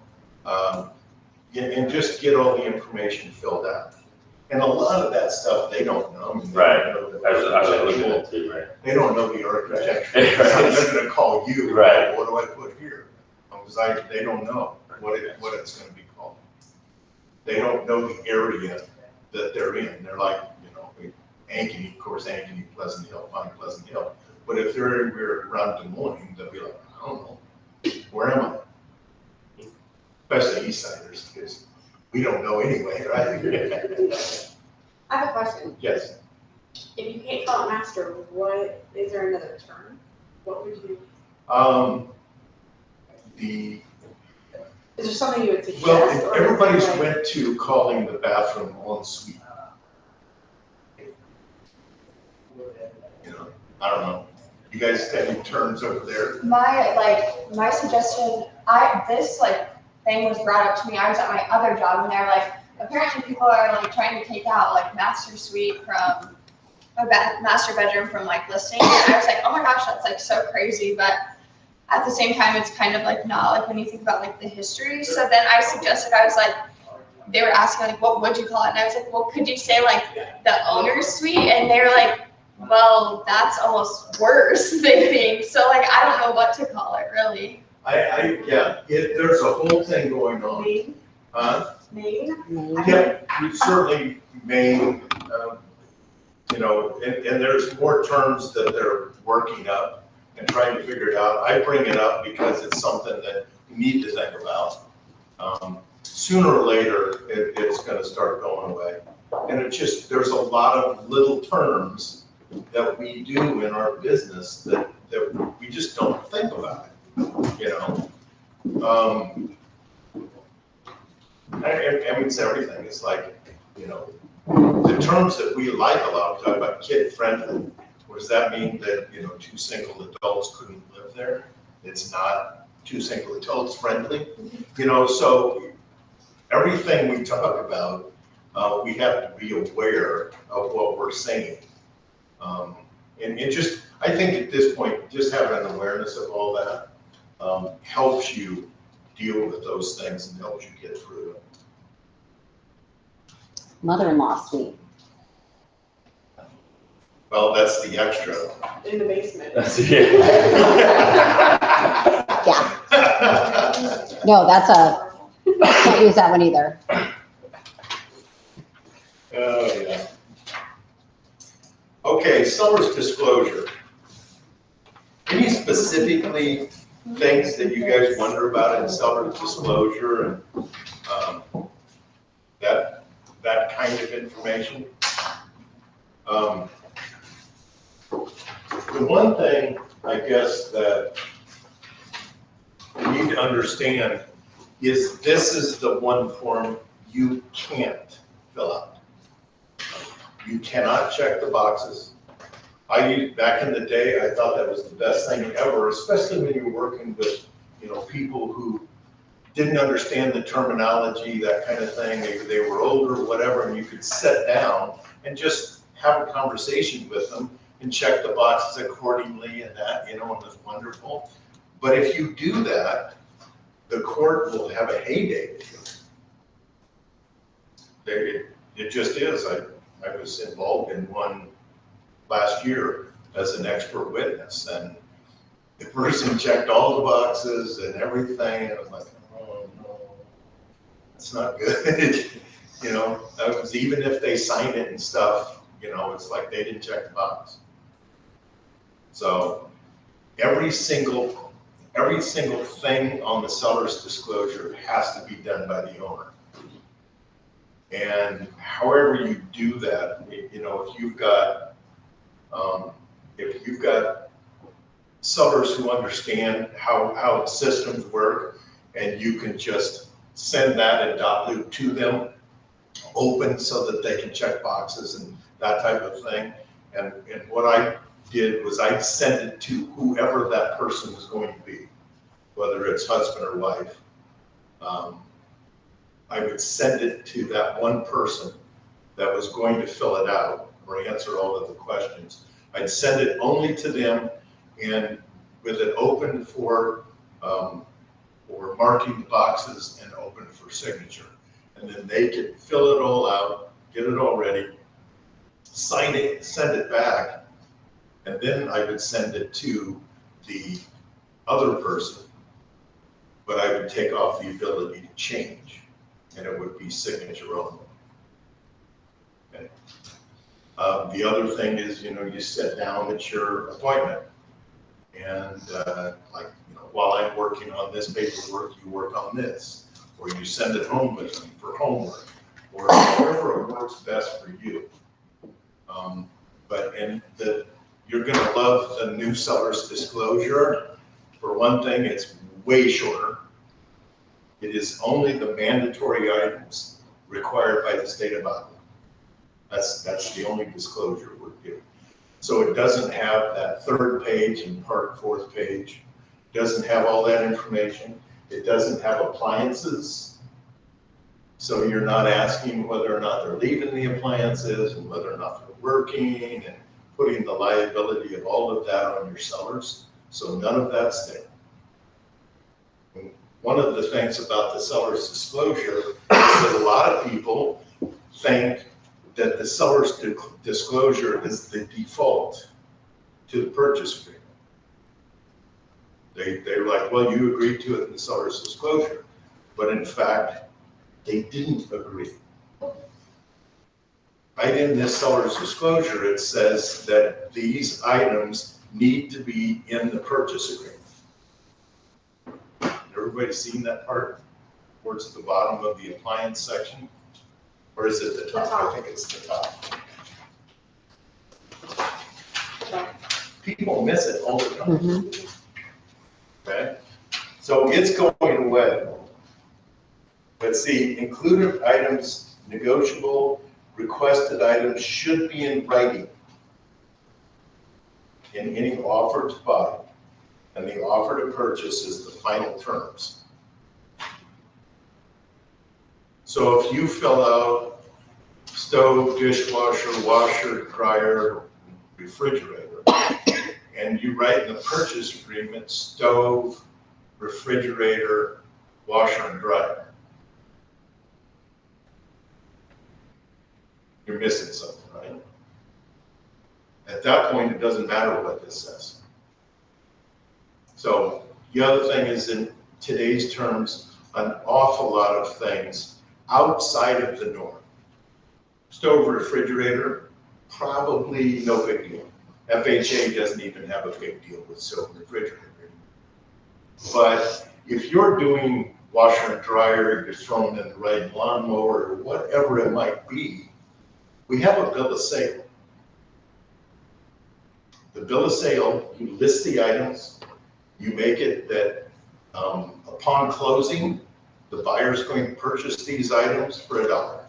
And just get all the information filled out. And a lot of that stuff, they don't know. I mean, they Right. don't know the I was looking architectural- at it too, right? They don't know the architecture. Right. They're gonna call you. Right. What do I put here? Because they don't know what it's gonna be called. They don't know the area that they're in. They're like, you know, Ankeny, of course, Ankeny, Pleasant Hill, fine, Pleasant Hill. But if they're anywhere around Des Moines, they'll be like, I don't know, where am I? Especially East Siders, because we don't know anyway, right? I have a question. Yes. If you can't call it master, is there another term? What would you, is there something you would suggest? Well, or everybody's like- went to calling the bathroom en suite. You know, I don't know. You guys have any terms over there? My suggestion, this thing was brought up to me, I was at my other job and they're like, apparently people are trying to take out master suite from, master bedroom from listings. And I was like, oh my gosh, that's so crazy. But at the same time, it's kind of not when you think about the history. So then I suggested, I was like, they were asking what would you call it? And I was like, well, could you say the owner's suite? And they were like, well, that's almost worse than being. So I don't know what to call it really. There's a whole thing going on. Main? Main? Yeah, certainly Maine, you know, and there's more terms that they're working up and trying to figure it out. I bring it up because it's something that we need to think about. Sooner or later, it's gonna start going away. And there's a lot of little terms that we do in our business that we just don't think about it, you know? I mean, it's everything. It's you know, the terms that we like a lot, we talk about kid friendly. What does that mean? That, you know, 2 single adults couldn't live there? It's not 2 single adults friendly, you know, so everything we talk about, we have to be aware of what we're saying. And it just, I think at this point, just having an awareness of all that helps you deal with those things and helps you get through it. Mother-in-law suite. Well, that's the extra. In the basement. That's it. Yeah, no, can't use that one either. Oh, yeah. Okay, seller's disclosure. Any specifically things that you guys wonder about in seller's disclosure and that kind of information? The one thing, I guess, that you need to understand is this is the one form you can't fill out. You cannot check the boxes. Back in the day, I thought that was the best thing ever, especially when you're working with, people who didn't understand the terminology, that kind of thing. Maybe they were older or whatever, and you could sit down and just have a conversation with them and check the boxes accordingly and that, and it was wonderful. But if you do that, the court will have a heyday with you. It just is. I was involved in one last year as an expert witness, and the person checked all the boxes and everything, and I was like, oh no, it's not good. That was, even if they signed it and stuff, it's like they didn't check the box. So every single thing on the seller's disclosure has to be done by the owner. And however you do that, if you've got sellers who understand how systems work, and you can just send that in dot loop to them, open so that they can check boxes and that type of thing. And what I did was I sent it to whoever that person was going to be, whether it's husband or wife. I would send it to that one person that was going to fill it out or answer all of the questions. I'd send it only to them, and with it open for marking the boxes and open for signature. And then they could fill it all out, get it all ready, sign it, send it back, and then I would send it to the other person, but I would take off the ability to change, and it would be signature only. Okay. The other thing is, you sit down at your appointment, and while I'm working on this paperwork, you work on this, or you send it home with them for homework, or however it works best for you. You're gonna love the new seller's disclosure. For one thing, it's way shorter. It is only the mandatory items required by the state of Iowa. That's the only disclosure we're giving. So it doesn't have that third page and fourth page. It doesn't have all that information. It doesn't have appliances. So you're not asking whether or not they're leaving the appliances and whether or not they're working, and putting the liability of all of that on your sellers. So none of that's there. And one of the things about the seller's disclosure is that a lot of people think that the seller's disclosure is the default to the purchase agreement. They're like, well, you agreed to it in the seller's disclosure, but in fact, they didn't agree. Right in this seller's disclosure, it says that these items need to be in the purchase agreement. Everybody seen that part towards the bottom of the appliance section? Or is it the top? I think it's the top. People miss it all the time. Mhm. Okay? So it's going away. But see, included items, negotiable, requested items should be in writing in any offer to buy, and the offer to purchase is the final terms. So if you fill out stove, dishwasher, washer, dryer, refrigerator, and you write in the purchase agreement, stove, refrigerator, washer, and dryer, you're missing something, right? At that point, it doesn't matter what this says. So the other thing is, in today's terms, an awful lot of things outside of the norm. Stove, refrigerator, probably no big deal. FHA doesn't even have a big deal with stove and refrigerator. But if you're doing washer and dryer, you're throwing in the right lawnmower, or whatever it might be, we have a bill of sale. The bill of sale, you list the items, you make it that upon closing, the buyer's going to purchase these items for $1.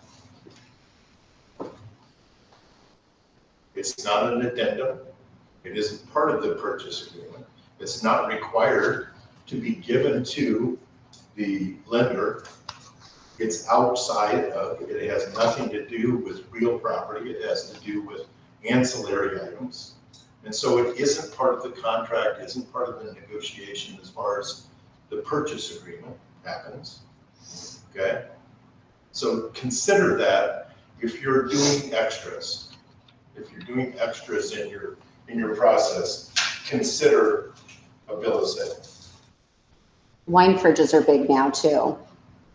It's not an addendum. It isn't part of the purchase agreement. It's not required to be given to the lender. It's outside of, it has nothing to do with real property. It has to do with ancillary items. And so it isn't part of the contract, isn't part of the negotiation as far as the purchase agreement happens, okay? So consider that if you're doing extras, if you're doing extras in your process, consider a bill of sale. Wine fridges are big now too.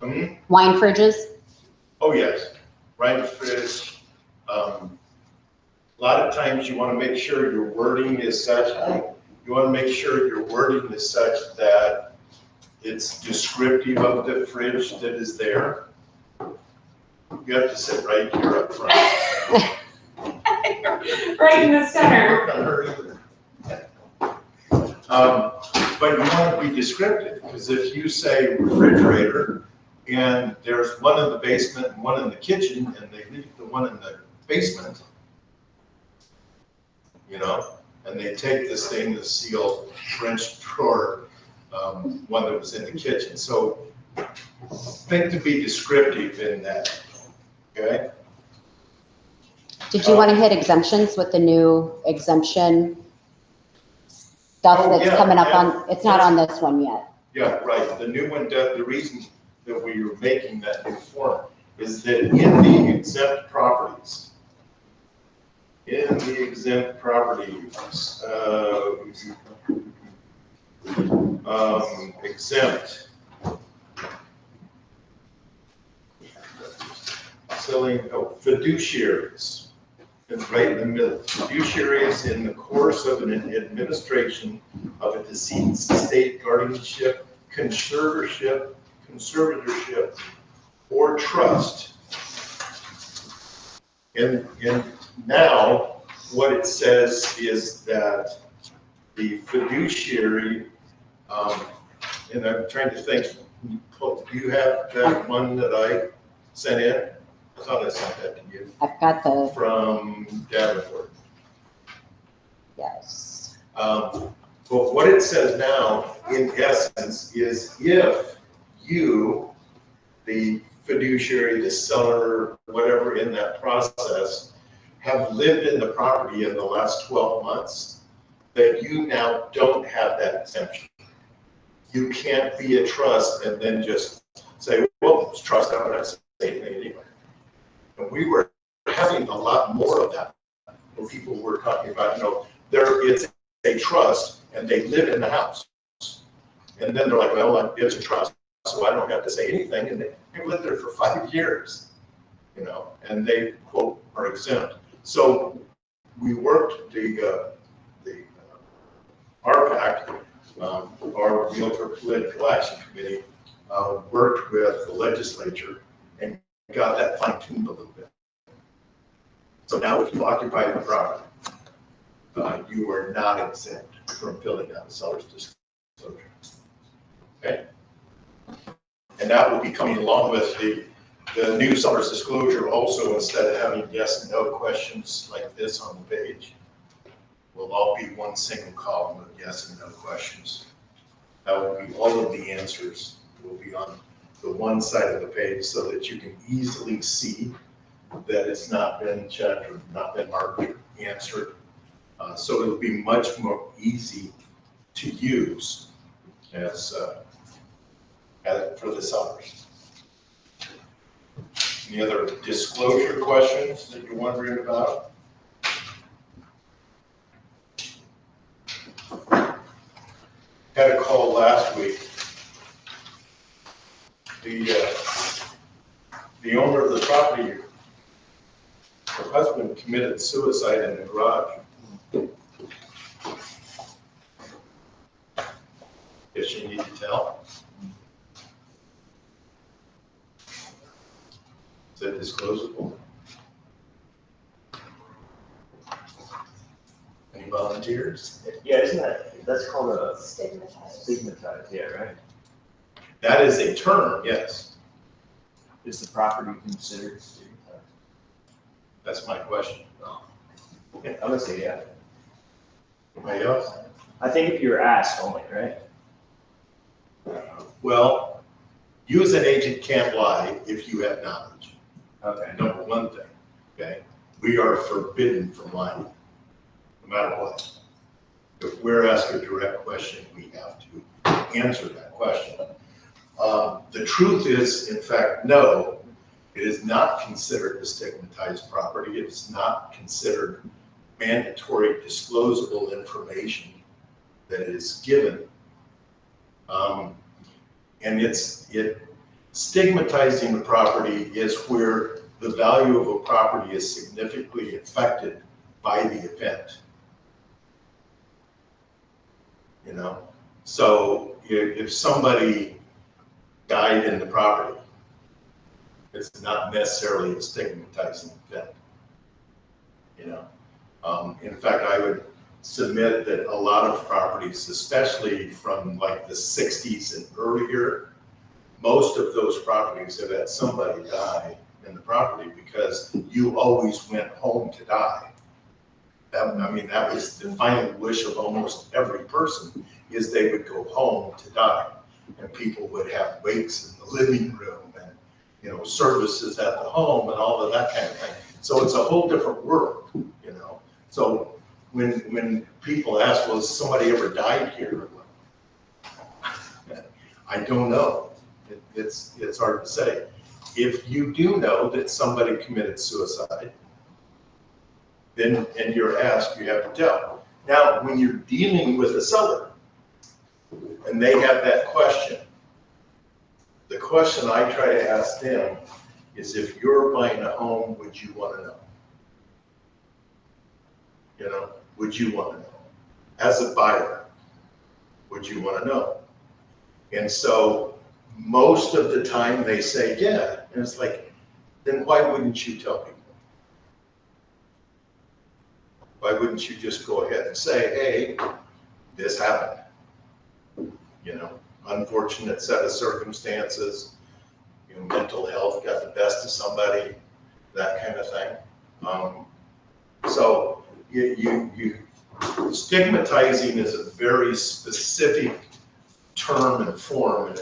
Hmm? Wine fridges? Oh, yes, right, fridge. A lot of times you want to make sure your wording is such, that it's descriptive of the fridge that is there. You have to sit right here up front. Right in the center. But you want to be descriptive, because if you say refrigerator, and there's one in the basement and one in the kitchen, and they leave the one in the basement, and they take this stainless steel French drawer, one that was in the kitchen. So think to be descriptive in that, okay? Did you want to hit exemptions with the new exemption stuff Oh, that's yeah, coming up yeah. on, it's not on this one yet. Yeah, right. The new one, the reason that we are making that new form is that in the exempt properties, exempt, fiduciaries, it's right in the middle. Fiduciaries in the course of an administration of a decedent's estate, guardianship, conservatorship, or trust. And now, what it says is that the fiduciary, and I'm trying to think, do you have that one that I sent in? I thought I sent that to you I've got the, from Davenport. yes. But what it says now, in essence, is if you, the fiduciary, the seller, whatever in that process, have lived in the property in the last 12 months, that you now don't have that exemption. You can't be a trust and then just say, well, it's trust, I'm not saying anything anyway. And we were having a lot more of that, where people were talking about, there is a trust and they live in the house. And then they're like, well, it's a trust, so I don't have to say anything. And they lived there for 5 years, and they, quote, are exempt. So we worked the RPAC, our Realtor Political Action Committee, worked with the legislature and got that fine-tuned a little bit. So now if you occupy the property, you are not exempt from filling out the seller's disclosure. Okay? And that will be coming along with the new seller's disclosure also. Instead of having yes and no questions like this on the page, will all be one single column of yes and no questions. That will be all of the answers will be on the one side of the page so that you can easily see that it's not been checked or not been marked or answered. So it'll be much more easy to use as for the sellers. Any other disclosure questions that you're wondering about? Had a call last week. The owner of the property, her husband committed suicide in the garage. Does she need to tell? Is that disclosable? Any volunteers? Yeah, that's called a Stigmatized. stigmatized, yeah, right? That is a term, yes. Is the property considered stigmatized? That's my question. I would say, yeah. Anybody else? I think if you were asked only, right? Well, you as an agent can't lie if you have knowledge. Okay. Number one thing, okay? We are forbidden from lying, no matter what. If we're asked a direct question, we have to answer that question. The truth is, in fact, no, it is not considered a stigmatized property. It is not considered mandatory disclosable information that is given. And stigmatizing the property is where the value of a property is significantly affected by the event. You know, so if somebody died in the property, it's not necessarily a stigmatizing event. You know, in fact, I would submit that a lot of properties, especially from like the 60s and earlier, most of those properties have had somebody die in the property because you always went home to die. That was the final wish of almost every person, is they would go home to die. And people would have wakes in the living room and, you know, services at the home and all of that kind of thing. So it's a whole different world, you know. So when people ask, well, has somebody ever died here? I don't know. It's hard to say. If you do know that somebody committed suicide, then, and you're asked, you have to tell. Now, when you're dealing with a seller and they have that question, the question I try to ask them is, if you're buying a home, would you want to know? You know, would you want to know? As a buyer, would you want to know? And so most of the time they say, yeah. And it's like, then why wouldn't you tell people? Why wouldn't you just go ahead and say, hey, this happened? You know, unfortunate set of circumstances, you know, mental health got the best of somebody, that kind of thing. So stigmatizing is a very specific term and form, and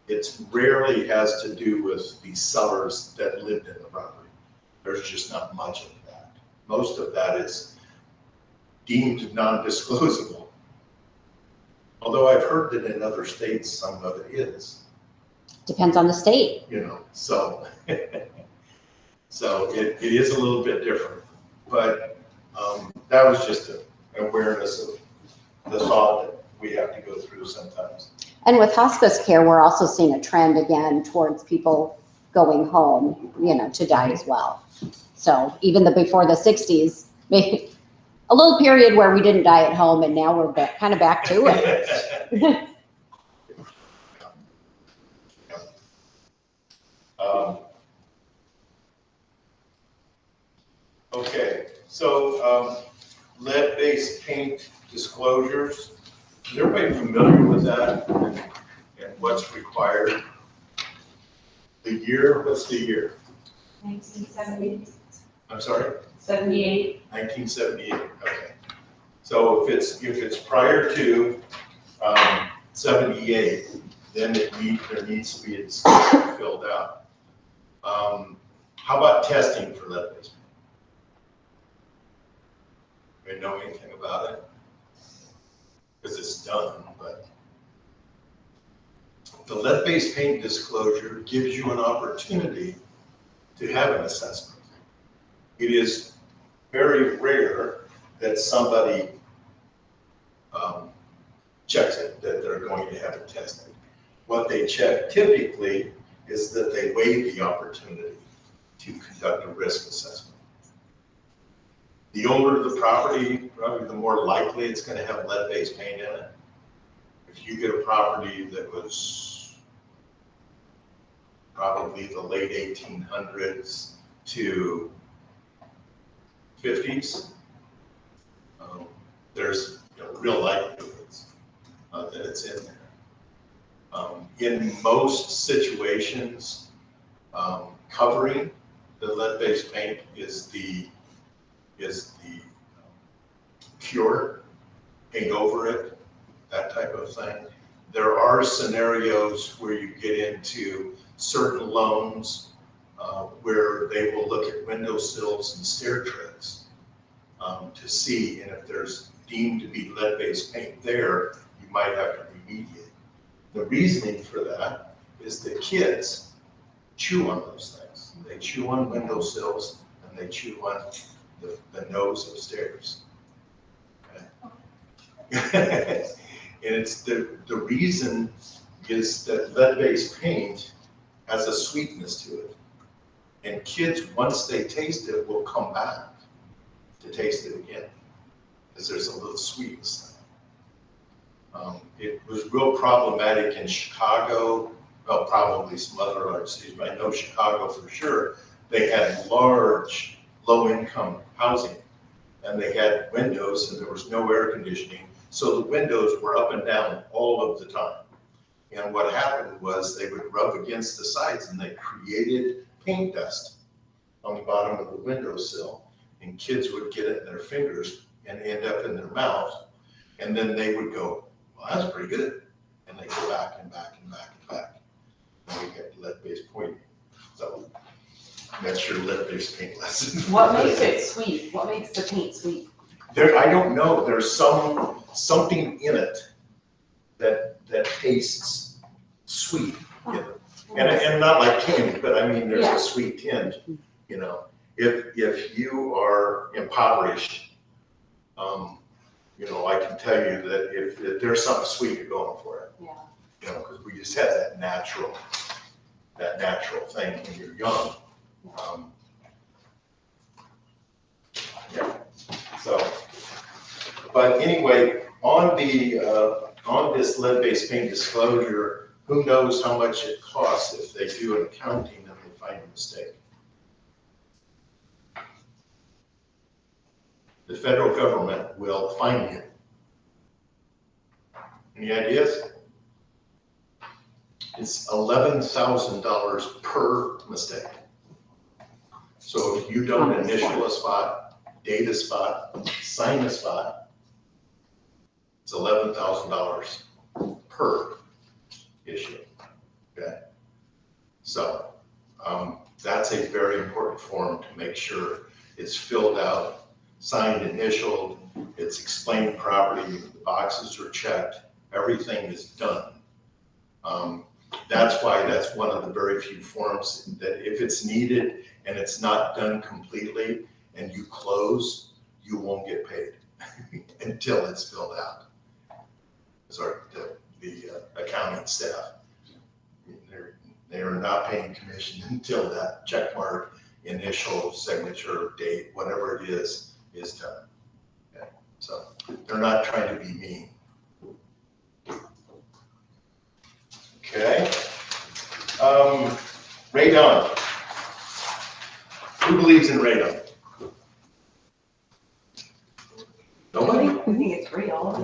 it rarely has to do with the sellers that lived in the property. There's just not much of that. Most of that is deemed non-disclosable. Although I've heard that in other states, some of it is. Depends on the state. You know, so so it is a little bit different. But that was just an awareness of the thought that we have to go through sometimes. And with hospice care, we're also seeing a trend again towards people going home, you know, to die as well. So even before the 60s, maybe a little period where we didn't die at home, and now we're kind of back to it. Okay, so lead-based paint disclosures. Is everybody familiar with that and what's required? The year, what's the year? 1978. I'm sorry? 78. 1978, okay. So if it's prior to 78, then there needs to be a disclosure filled out. How about testing for lead-based paint? Do you know anything about it? Because it's done, but the lead-based paint disclosure gives you an opportunity to have an assessment. It is very rare that somebody checks it, that they're going to have it tested. What they check typically is that they waive the opportunity to conduct a risk assessment. The older the property, probably the more likely it's going to have lead-based paint in it. If you get a property that was probably the late 1800s to 50s, there's real likelihoods that it's in there. In most situations, covering the lead-based paint is the cure, paint over it, that type of thing. There are scenarios where you get into certain loans where they will look at windowsills and stair treads to see, and if there's deemed to be lead-based paint there, you might have to remediate. The reasoning for that is that kids chew on those things. They chew on windowsills and they chew on the nose of stairs. Okay? And it's the reason is that lead-based paint has a sweetness to it. And kids, once they taste it, will come back to taste it again, because there's a little sweetness. It was real problematic in Chicago, well, probably some other large cities, but I know Chicago for sure. They had large, low-income housing, and they had windows, and there was no air conditioning, so the windows were up and down all of the time. And what happened was they would rub against the sides, and they created paint dust on the bottom of the windowsill, and kids would get it in their fingers and end up in their mouth, and then they would go, well, that's pretty good. And they go back and back and back and back. And we get lead-based paint. So that's your lead-based paint lesson. What makes it sweet? What makes the paint sweet? I don't know. There's something in it that tastes sweet. You know? And not like candy, but I mean, there's a sweet tinge. You know, if you are impoverished, you know, I can tell you that if there's something sweet, you're going for it. Yeah. You know, because we just have that natural thing when you're young. Yeah. So, but anyway, on this lead-based paint disclosure, who knows how much it costs if they do an accounting and they find a mistake. The federal government will fine you. Any ideas? It's $11,000 per mistake. So if you don't initial a spot, date a spot, sign a spot, it's $11,000 per issue. Okay. So that's a very important form to make sure it's filled out, signed, initialed, it's explained properly, the boxes are checked, everything is done. That's why that's one of the very few forms that if it's needed and it's not done completely and you close, you won't get paid until it's filled out. Sorry, the accounting staff, they are not paying commission until that check mark, initial, signature, date, whatever it is done. Okay. So they're not trying to be mean. Okay. Radon. Who believes in radon? Nobody? I think it's real.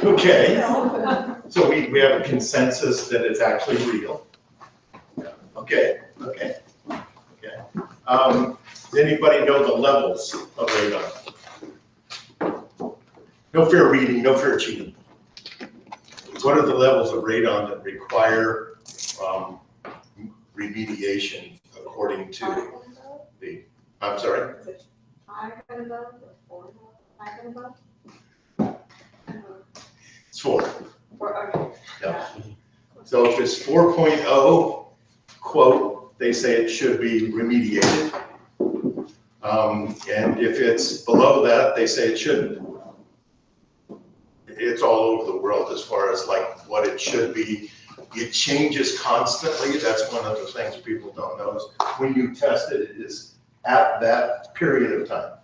Okay. So we have a consensus that it's actually real. Okay. Does anybody know the levels of radon? No fair reading, no fair cheating. What are the levels of radon that require remediation according to the, I'm sorry? Is it 5 and above or 4 and above? 5 and above? It's 4. Okay. Yeah. So if it's 4.0, quote, they say it should be remediated. And if it's below that, they say it shouldn't. It's all over the world as far as like what it should be. It changes constantly. That's one of the things people don't know is when you test it, it is at that period of time.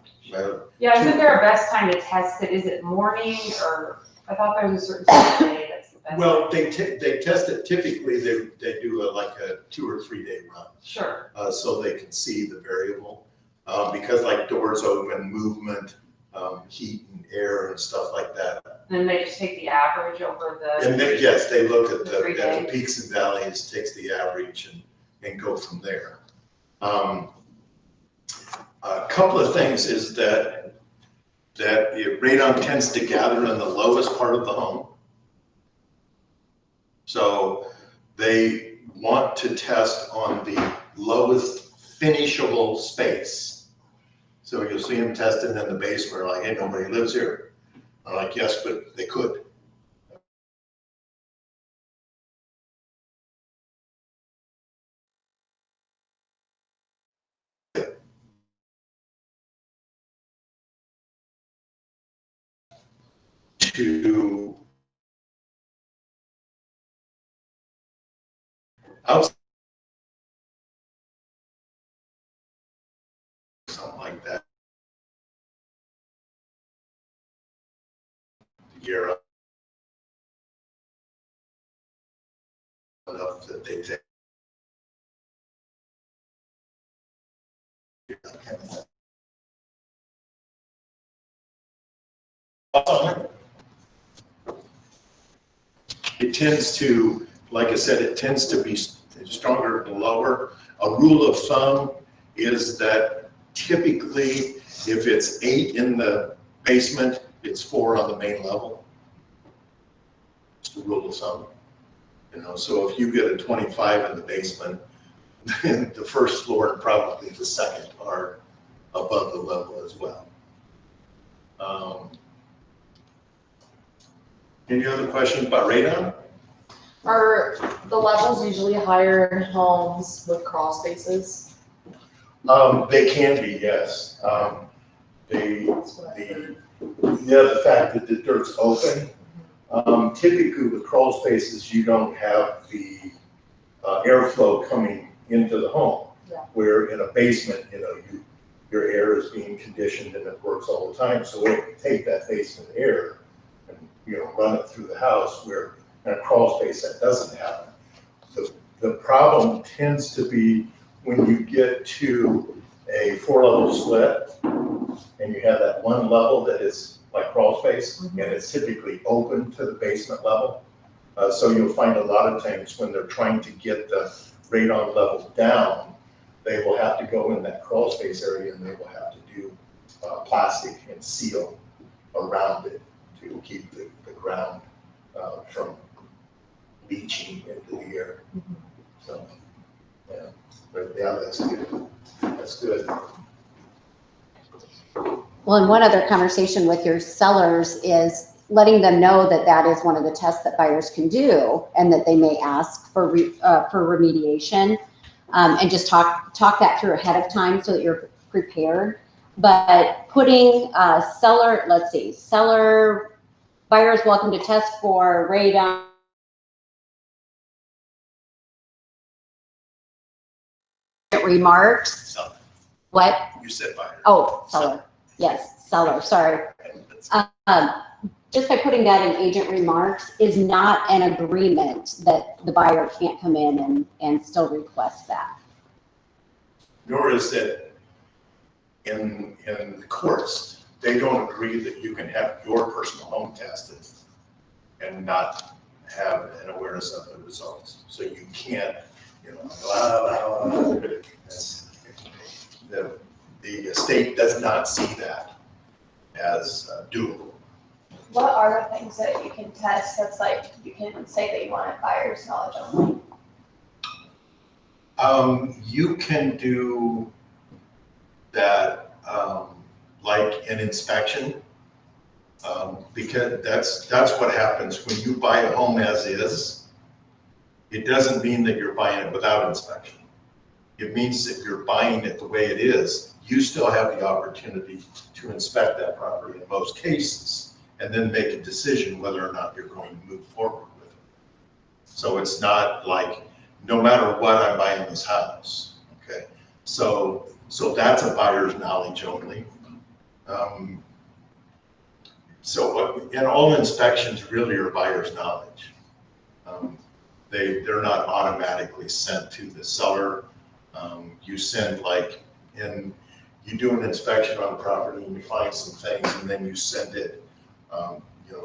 Yeah, isn't there a best time to test it? Is it morning or, I thought there was a certain time of day that's the best. Well, they test it typically, they do like a 2 or 3 day run. Sure. So they can see the variable. Because like doors open, movement, heat and air and stuff like that, then they just take the average over the. And then, yes, they look at The 3 at the days. peaks and valleys, takes the average and go from there. A couple of things is that the radon tends to gather in the lowest part of the home. So they want to test on the lowest finishable space. So you'll see them testing in the basement, like, hey, nobody lives here. I'm like, yes, but they could. To outside, something like that. Year up enough that they take. It tends to, like I said, it tends to be stronger and lower. A rule of thumb is that typically, if it's 8 in the basement, it's 4 on the main level. It's the rule of thumb. You know, so if you get a 25 in the basement, then the first floor and probably the second are above the level as well. Any other questions about radon? Are the levels usually higher in homes with crawl spaces? They can be, yes. The fact that the dirt's open, typically with crawl spaces, you don't have the airflow coming into the home. Yeah. Where in a basement, you know, your air is being conditioned and it works all the time. So it can take that basement air and, you know, run it through the house, where in a crawl space that doesn't happen. The problem tends to be when you get to a 4-level split and you have that one level that is like crawl space, and it's typically open to the basement level. So you'll find a lot of times when they're trying to get the radon level down, they will have to go in that crawl space area and they will have to do plastic and seal around it to keep the ground from leaching into the air. So, yeah, but yeah, that's good. That's good. Well, and one other conversation with your sellers is letting them know that that is one of the tests that buyers can do, and that they may ask for remediation, and just talk that through ahead of time so that you're prepared. But putting seller buyers welcome to test for radon. Remarks. Seller. What? You said buyer. Oh, seller. Yes, seller. Sorry. Just by putting that in agent remarks is not an agreement that the buyer can't come in and still request that. Nor is that in the courts, they don't agree that you can have your personal home tested and not have an awareness of the results. So you can't, you know, the state does not see that as doable. What are the things that you can test that's like, you can say that you want it buyer's knowledge only? You can do that, like an inspection, because that's what happens when you buy a home as is. It doesn't mean that you're buying it without inspection. It means that you're buying it the way it is. You still have the opportunity to inspect that property in most cases, and then make a decision whether or not you're going to move forward with it. So it's not like, no matter what, I'm buying this house, okay? So that's a buyer's knowledge only. And all inspections really are buyer's knowledge. They're not automatically sent to the seller. You send you do an inspection on the property and you find some things, and then you send it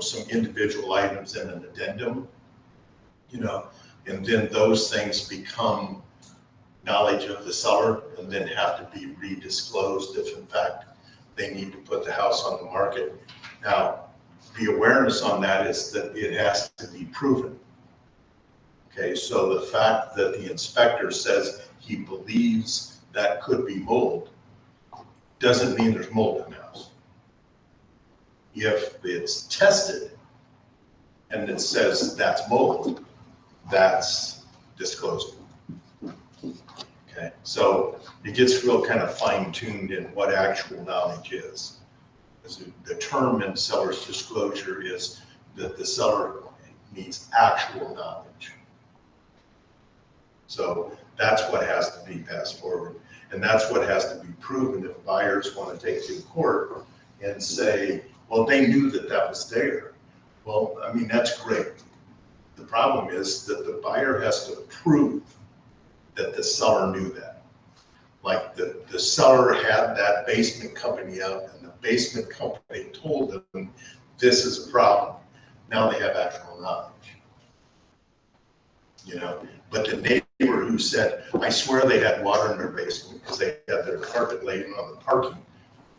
some individual items in an addendum, and then those things become knowledge of the seller and then have to be redisclosed if in fact they need to put the house on the market. Now, the awareness on that is that it has to be proven. Okay, so the fact that the inspector says he believes that could be mold doesn't mean there's mold in the house. If it's tested and it says that's mold, that's disclosed. Okay, so it gets real kind of fine-tuned in what actual knowledge is. The term in seller's disclosure is that the seller needs actual knowledge. So that's what has to be passed forward. And that's what has to be proven if buyers want to take to court and say, well, they knew that that was there. Well, I mean, that's great. The problem is that the buyer has to prove that the seller knew that. Like the seller had that basement company out and the basement company told them this is a problem. Now they have actual knowledge. But the neighbor who said, I swear they had water in their basement because they had their carpet laid on the parking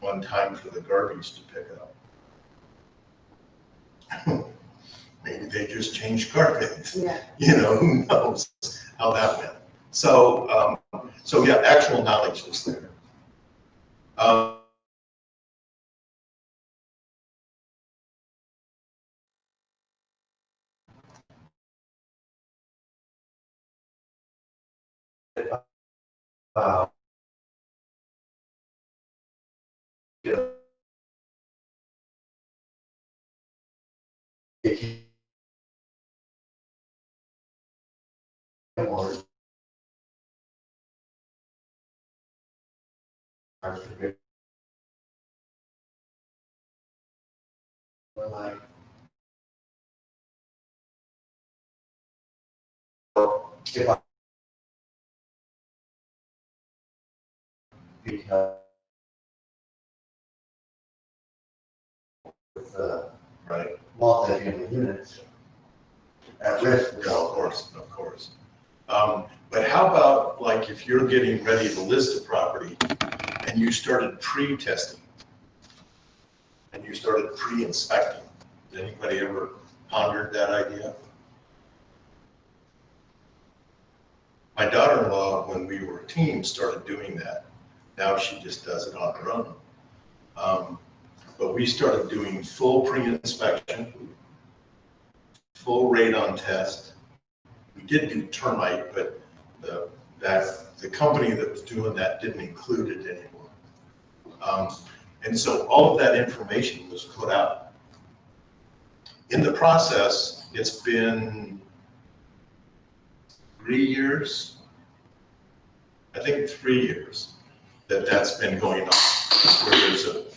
one time for the garbage to pick up. Maybe they just changed carpet. Yeah. Who knows how that went. So yeah, actual knowledge is there. Because with right, multi-family units at risk. Yeah, of course. But how about like if you're getting ready to list a property and you started pre-testing and you started pre-inspecting? Has anybody ever pondered that idea? My daughter-in-law, when we were a team, started doing that. Now she just does it on her own. But we started doing full pre-inspection, full radon test. We did do termite, but the company that was doing that didn't include it anymore. And so all of that information was put out. In the process, it's been 3 years, I think 3 years, that's been going on, where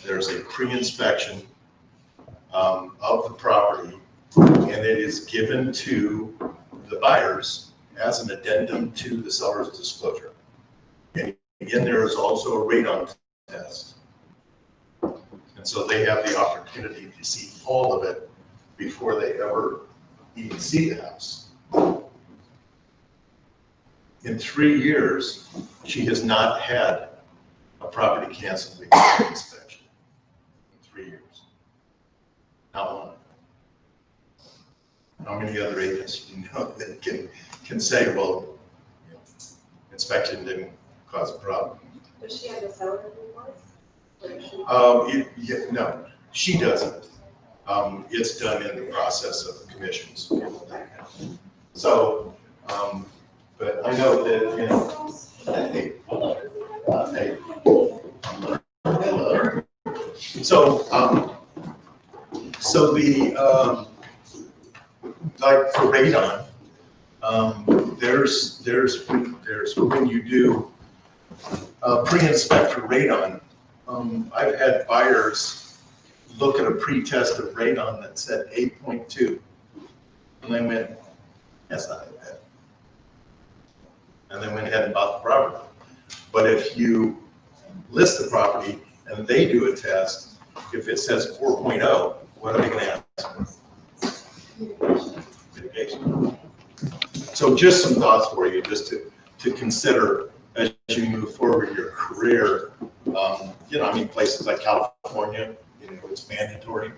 there's a pre-inspection of the property, and it is given to the buyers as an addendum to the seller's disclosure. And in there is also a radon test. And so they have the opportunity to see all of it before they ever even see the house. In 3 years, she has not had a property canceled because of inspection. In 3 years. Not one. How many other agents do you know that can say, well, inspection didn't cause a problem? Does she have the seller invoice? No, she doesn't. It's done in the process of commissions. So, but I know that, hey, hello. So the, like for radon, there's when you do pre-inspect for radon, I've had buyers look at a pre-test of radon that said 8.2, and they went, that's not that bad. And then went ahead and bought the property. But if you list the property and they do a test, if it says 4.0, what are they going to ask? So just some thoughts for you, just to consider as you move forward in your career. You know, I mean, places like California, you know, it's mandatory.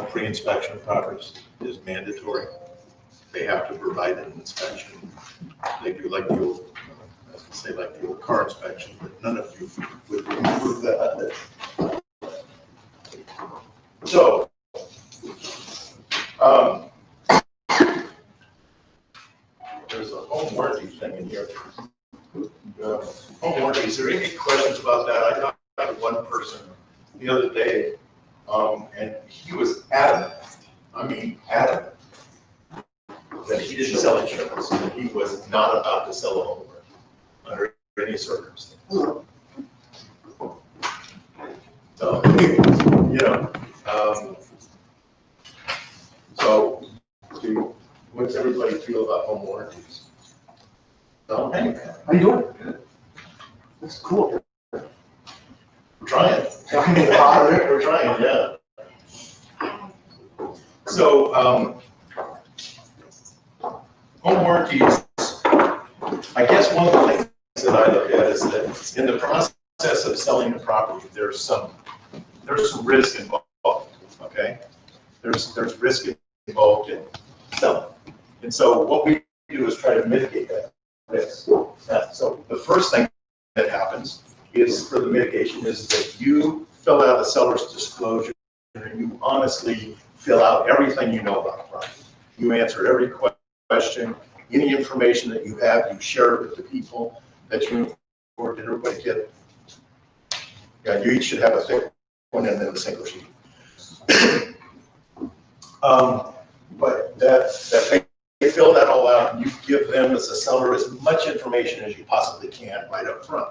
Pre-inspection of properties is mandatory. They have to provide an inspection. They do like the old, say like the old car inspection, but none of you would remember that. So, there's a home warranty thing in here. Home warranty, is there any questions about that? I talked to one person the other day, and he was adamant, adamant, that he didn't sell insurance, and he was not about to sell a home warranty under any circumstance. So, you know, so what's everybody feel about home warranties? So, hey, how you doing? Good. That's cool. We're trying. We're trying, yeah. So, home warranties, I guess one of the things that I look at is that in the process of selling the property, there's some risk involved, okay? There's risk involved in selling. And so what we do is try to mitigate that risk. So the first thing that happens is, for the mitigation, is that you fill out a seller's disclosure and you honestly fill out everything you know about the property. You answer every question, any information that you have, you share it with the people that you, or did everybody get it? Yeah, you each should have a thick one and then a single sheet. But that they fill that all out, and you give them as a seller as much information as you possibly can right up front.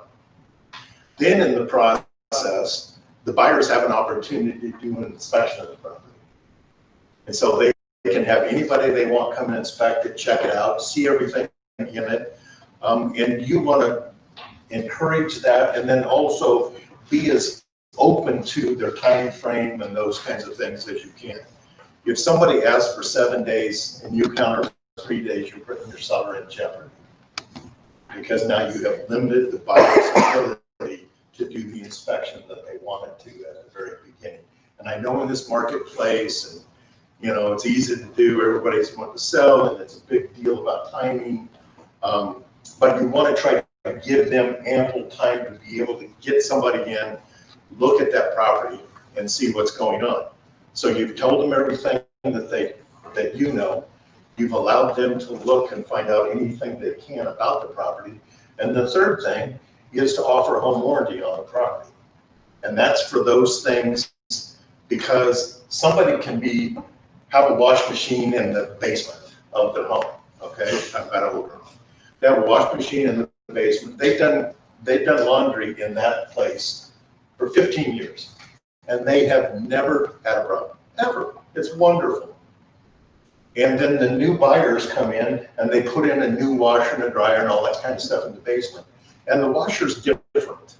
Then in the process, the buyers have an opportunity to do an inspection of the property. And so they can have anybody they want come and inspect it, check it out, see everything in it. And you want to encourage that, and then also be as open to their time frame and those kinds of things as you can. If somebody asks for 7 days and you counter 3 days, you're putting your seller in jeopardy. Because now you have limited the buyer's ability to do the inspection that they wanted to at the very beginning. And I know in this marketplace, and you know, it's easy to do, everybody's wanting to sell, and it's a big deal about timing. But you want to try to give them ample time to be able to get somebody in, look at that property, and see what's going on. So you've told them everything that you know. You've allowed them to look and find out anything they can about the property. And the third thing is to offer a home warranty on the property. And that's for those things, because somebody can have a wash machine in the basement of their home, okay? I've got a older home. They have a wash machine in the basement. They've done laundry in that place for 15 years. And they have never had a problem, ever. It's wonderful. And then the new buyers come in and they put in a new washer and a dryer and all that kind of stuff in the basement. And the washer's different.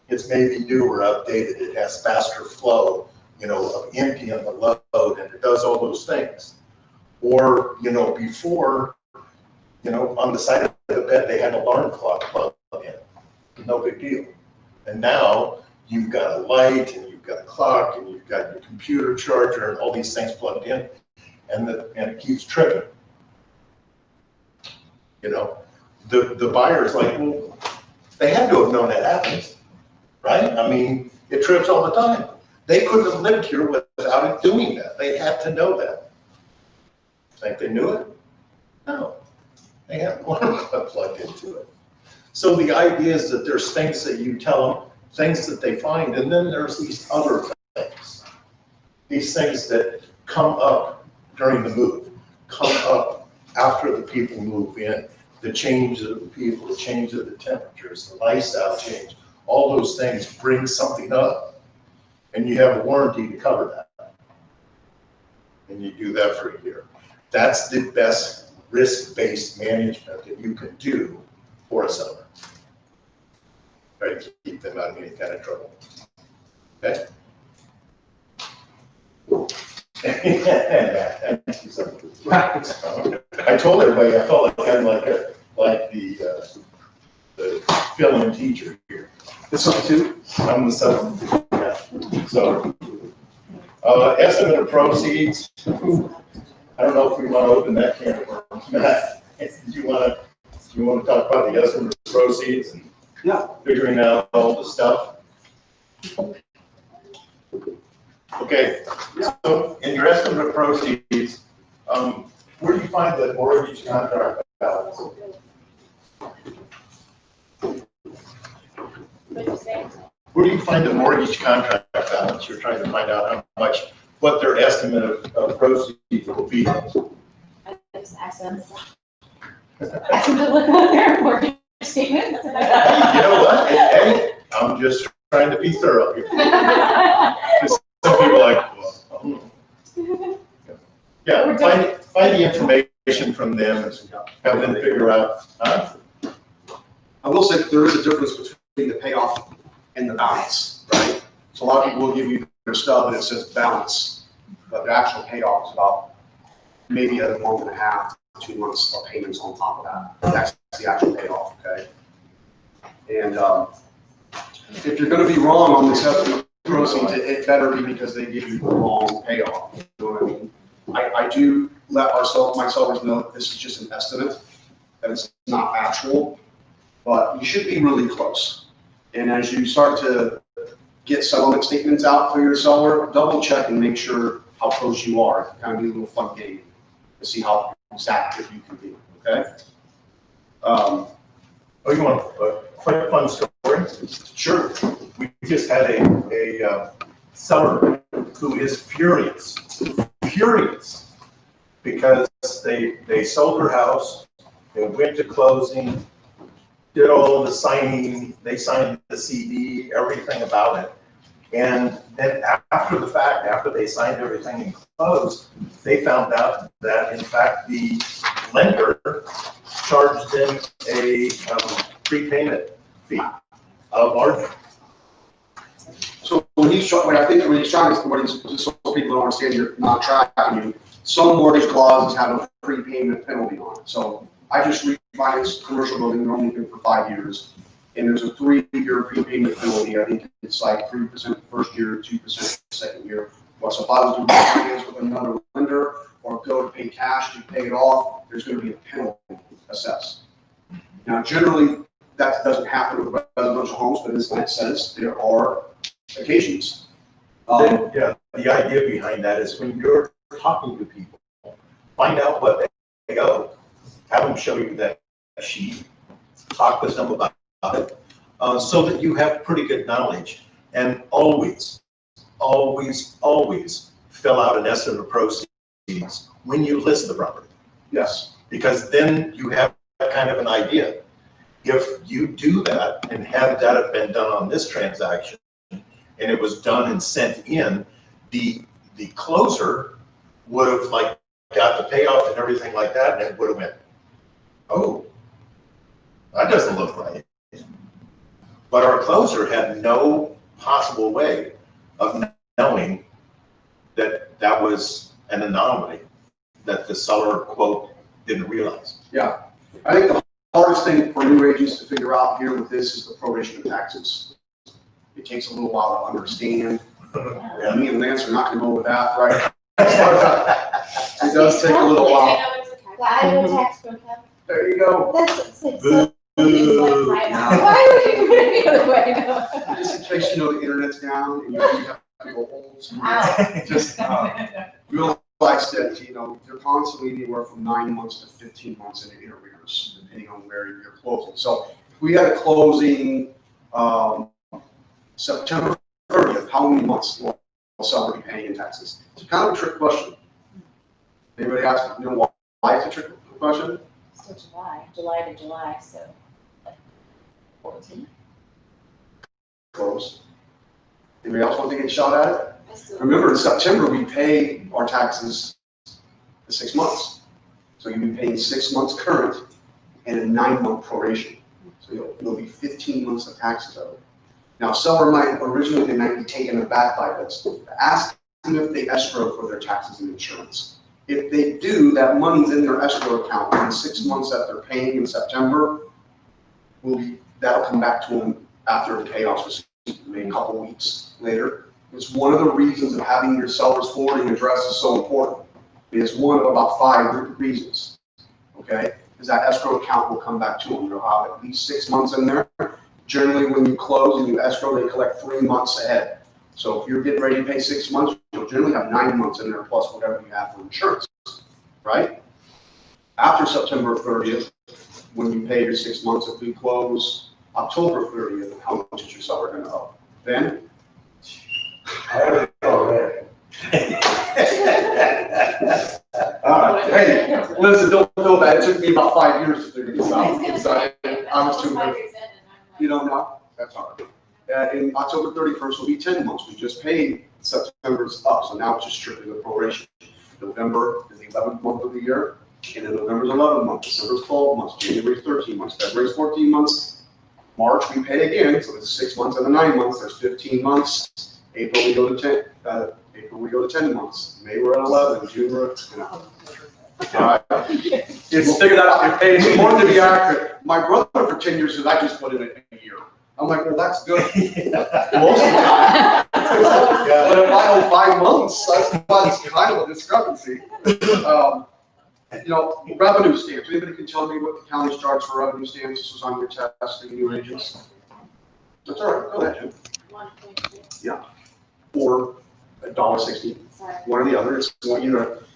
It's maybe newer, updated. It has faster flow, you know, of empty on the load, and it does all those things. Or, you know, before, you know, on the side of the bed, they had an alarm clock plugged in. No big deal. And now you've got a light, and you've got a clock, and you've got your computer charger, and all these things plugged in, and it keeps tripping. You know, the buyer's like, well, they had to have known that happens, right? I mean, it trips all the time. They couldn't have lived here without it doing that. They had to know that. Think they knew it? No. They had an alarm clock plugged into it. So the idea is that there's things that you tell them, things that they find, and then there's these other things. These things that come up during the move, come up after the people move in, the change of the people, the change of the temperatures, the lifestyle change, all those things bring something up. And you have a warranty to cover that. And you do that for a year. That's the best risk-based management that you can do for a seller. Try to keep them out of any kind of trouble. Okay? I told everybody I felt like I'm like the fill-in teacher here. The substitute? I'm the substitute, yeah. So, estimate of proceeds. I don't know if we want to open that can of worms. Matt, do you want to talk about the estimate of proceeds and figuring out all the stuff? Okay, so in your estimate of proceeds, where do you find the mortgage contract balance? Where do you find the mortgage contract balance? You're trying to find out how much, what their estimate of proceeds will be. I just asked them. Ask them to look at their mortgage statement. You know what? Hey, I'm just trying to be thorough here. Some people are like, well, yeah, find the information from them and have them figure out. I will say that there is a difference between the payoff and the balance, right? So a lot of people will give you their stub and it says balance, but the actual payoff is about maybe a month and a half, 2 months of payments on top of that. That's the actual payoff, okay? And if you're going to be wrong on this estimate of proceeds, it better be because they give you the wrong payoff. You know what I mean? I do let my sellers know that this is just an estimate, that it's not actual, but you should be really close. And as you start to get settlement statements out for your seller, double check and make sure how close you are. It kind of be a little fun game to see how exact you can be, okay? Oh, you want a quick fun story? Sure. We just had a seller who is furious because they sold her house, they went to closing, did all of the signing, they signed the CD, everything about it. And then after the fact, after they signed everything and closed, they found out that in fact the lender charged them a prepayment fee of margin. So when he's trying, I think when he's trying to, just so people don't understand, you're not tracking you. Some mortgage clauses have a prepayment penalty on it. So I just refinanced commercial building, normally been for 5 years, and there's a 3-year prepayment penalty. I think it's like 3% the first year, 2% the second year. Well, so if I was doing finance with another lender or go to pay cash to pay it off, there's going to be a penalty assessed. Now, generally, that doesn't happen with residential homes, but as Matt says, there are occasions. Yeah, the idea behind that is when you're talking to people, find out what they owe, have them show you that sheet, talk with them about it, so that you have pretty good knowledge. And always fill out an estimate of proceeds when you list the property. Yes. Because then you have kind of an idea. If you do that and had that have been done on this transaction, and it was done and sent in, the closer would have like got the payoff and everything like that, and it would have went, oh, that doesn't look right. But our closer had no possible way of knowing that that was an anomaly that the seller, quote, didn't realize. Yeah. I think the hardest thing for new agents to figure out here with this is the proration of taxes. It takes a little while to understand. Yeah. Me and Lance are not going to go with that, right? It does take a little while. I know tax protest. There you go. That's like Boo. so. Why would you put it the other way? Just in case you know the internet's down and you have to go old school. Ow. Just realize that, you know, you're constantly anywhere from 9 months to 15 months in arrears, depending on where you're closing. So if we had a closing September 30th, how many months will a seller be paying in taxes? It's kind of a trick question. Anybody ask, you know, why it's a trick question? Still July to July, so like 14. Close. Anybody else want to get a shot at it? Remember, in September, we pay our taxes for 6 months. So you'll be paying 6 months current and a 9-month proration. So you'll be 15 months of taxes owed. Now, seller might originally, they might be taken aback by this. Ask them if they escrow for their taxes and insurance. If they do, that money's in their escrow account, and 6 months that they're paying in September, that'll come back to them after the payoff's received, maybe a couple weeks later. It's one of the reasons of having your seller's forwarding address is so important. It's one of about 5 reasons, okay? Is that escrow account will come back to them. They'll have at least 6 months in there. Generally, when you close and you escrow, they collect 3 months ahead. So if you're getting ready to pay 6 months, you'll generally have 9 months in there plus whatever you have for insurance, right? After September 30th, when you pay your 6 months, if we close October 30th, how much is your seller gonna owe? Ben? I already know that. Hey, listen, don't feel bad. It took me about 5 years to figure this out. I was too good. You don't know? That's all right. In October 31st will be 10 months. We just paid September's up, so now it's just strictly the proration. November is the 11th month of the year, and then November's 11 months, December's 12 months, January's 13 months, February's 14 months. March we pay again, so it's 6 months and the 9 months. There's 15 months. April we go to 10. April we go to 10 months. May we're at 11. June we're at, All right. We'll figure that out. Hey, it's important to be accurate. My brother for 10 years says I just put in a year. I'm like, well, that's good. Most of the time. But if I owe 5 months, that's kind of a discrepancy. Revenue stamps. Anybody can tell me what the county's charge for revenue stamps? This was on your test, the new agents. That's all right. Go ahead, Jim. 1.2. Yeah. Or $1.60. Sorry. One or the other. It's what can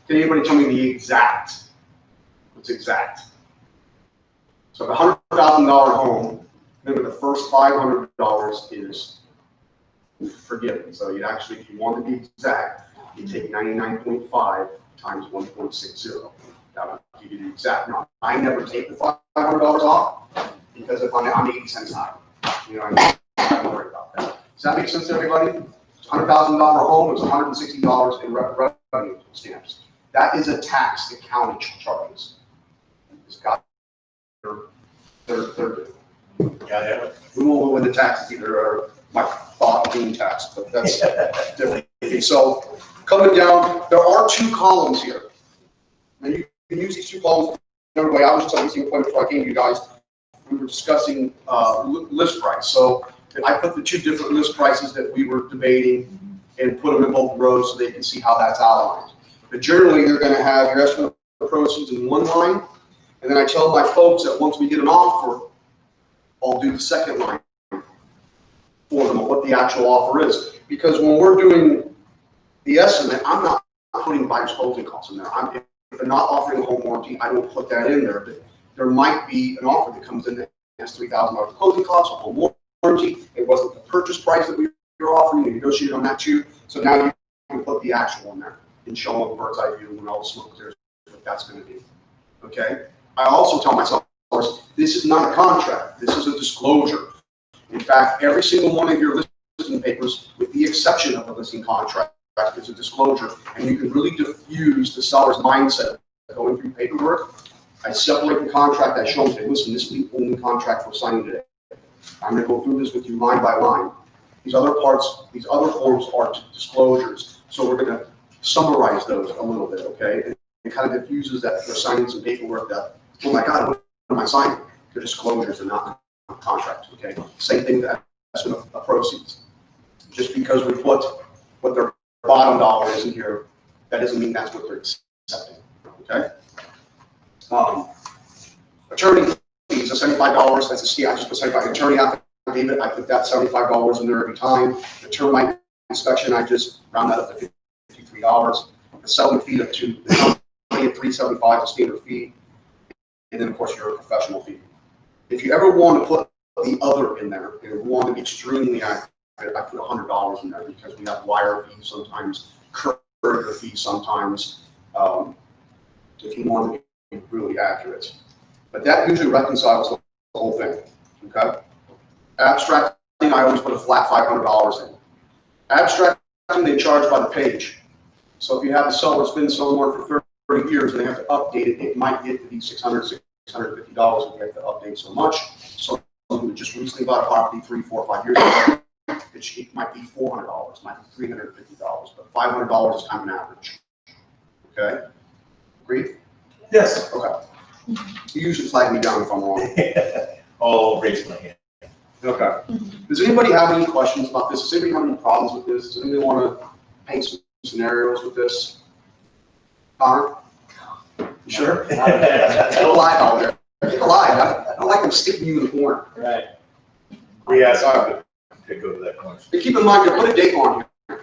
anybody tell me the exact? What's exact? So the $100,000 home, remember the first $500 is forgiven. So you'd actually, if you want to be exact, you take 99.5 times 1.60. That would give you the exact number. I never take the $500 off because if I'm 80 cents high, I don't worry about that. Does that make sense to everybody? It's $100,000 home, it's $160 in revenue stamps. That is a tax the county charges. It's got they're Yeah. we won't go into taxes either, or my thought being taxed, but that's different. So coming down, there are 2 columns here. And you can use these 2 columns another way. I was just on the point before I came to you guys. We were discussing list price. So I put the 2 different list prices that we were debating and put them in both rows so they can see how that's outlined. But generally, you're going to have your estimate of proceeds in one line. And then I tell my folks that once we get an offer, I'll do the second line for them of what the actual offer is. Because when we're doing the estimate, I'm not putting buyer's closing costs in there. If they're not offering a home warranty, I don't put that in there. But there might be an offer that comes in that has $3,000 closing costs, a home warranty. It wasn't the purchase price that we were offering. We negotiated on that too. So now you can put the actual in there and show them a bird's eye view and all the smoke clears what that's going to be. Okay. I also tell myself, this is not a contract. This is a disclosure. In fact, every single one of your listing papers, with the exception of the listing contract, is a disclosure. And you can really diffuse the seller's mindset going through paperwork. I separate the contract. I show them, hey, listen, this is the only contract we're signing today. I'm going to go through this with you line by line. These other parts, these other forms are disclosures. So we're going to summarize those a little bit, okay? And it kind of diffuses that they're signing some paperwork that, oh my God, what am I signing? They're disclosures, they're not contracts, okay? Same thing with estimate of proceeds. Just because we put what their bottom dollar is in here, that doesn't mean that's what they're accepting, okay? Attorney fees are $75, that's a fee. I just put $75. Attorney affidavit, I put that $75 in there every time. The termite inspection, I just round that up to $53. The settlement fee of $375 is a standard fee. And then, of course, your professional fee. If you ever want to put the other in there, and you want to be extremely accurate, I put $100 in there because we have wire fees sometimes, courier fees sometimes, if you want to be really accurate. But that usually reconciles the whole thing, okay? Abstracting, I always put a flat $500 in. Abstracting, they charge by the page. So if you have a seller that's been somewhere for 30 years and they have to update it, it might get to be $600, $650 if you have to update so much. So someone who just recently bought a property 3, 4, 5 years ago, it might be $400, might be $350, but $500 is kind of an average. Okay. Agree? Yes. Okay. You usually flag me down if I'm wrong. I'll raise my hand. Okay. Does anybody have any questions about this? Does anybody have any problems with this? Does anybody want to paint some scenarios with this? Connor? You sure? Don't lie out there. Keep alive. I don't like them sticking you in the corner. Right. We asked him to go to that corner. But keep in mind, to put a date on here.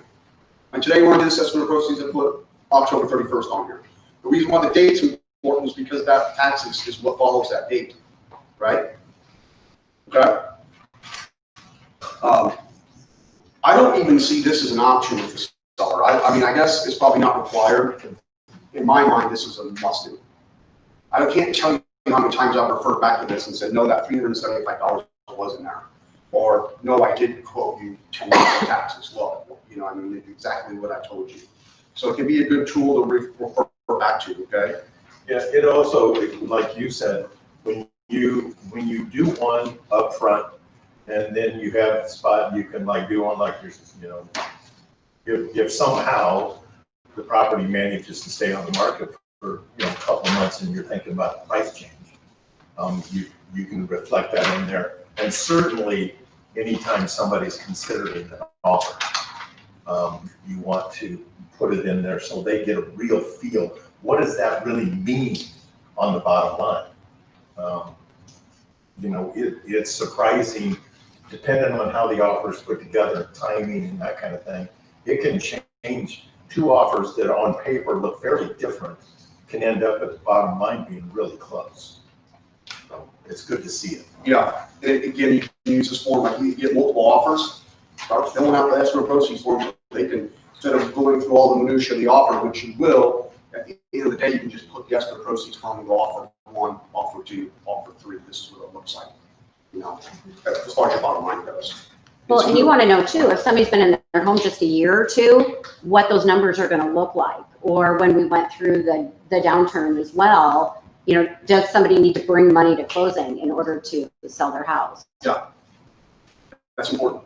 And today we're on the assessment of proceeds and put October 31st on here. The reason why the date's important is because that taxes is what follows that date, right? Okay. I don't even see this as an option with the seller. I mean, I guess it's probably not required. In my mind, this is a must do. I can't tell you how many times I've referred back to this and said, no, that $375 wasn't there. Or, no, I didn't quote you 10 years of taxes. Well, you know, I mean, it's exactly what I told you. So it can be a good tool to refer back to, okay? Yes, it also, like you said, when you do one up front, and then you have a spot, you can like do one like you're, you know, if somehow the property manages to stay on the market for, you know, a couple of months and you're thinking about the price change, you can reflect that in there. And certainly, anytime somebody's considering an offer, you want to put it in there so they get a real feel. What does that really mean on the bottom line? You know, it's surprising, depending on how the offer is put together, timing and that kind of thing. It can change. Two offers that on paper look fairly different can end up at the bottom line being really close. So it's good to see it. Yeah, and again, you can use this form, like you get multiple offers, start filling out the escrow proceeds form, so they can, instead of going through all the minutia of the offer, which you will, at the end of the day, you can just put the escrow proceeds form and go offer 1, offer 2, offer 3, this is what it looks like, you know, as far as your bottom line goes. Well, It's and you good. want to know too, if somebody's been in their home just a year or two, what those numbers are going to look like. Or when we went through the downturn as well, you know, does somebody need to bring money to closing in order to sell their house? Yeah, that's important,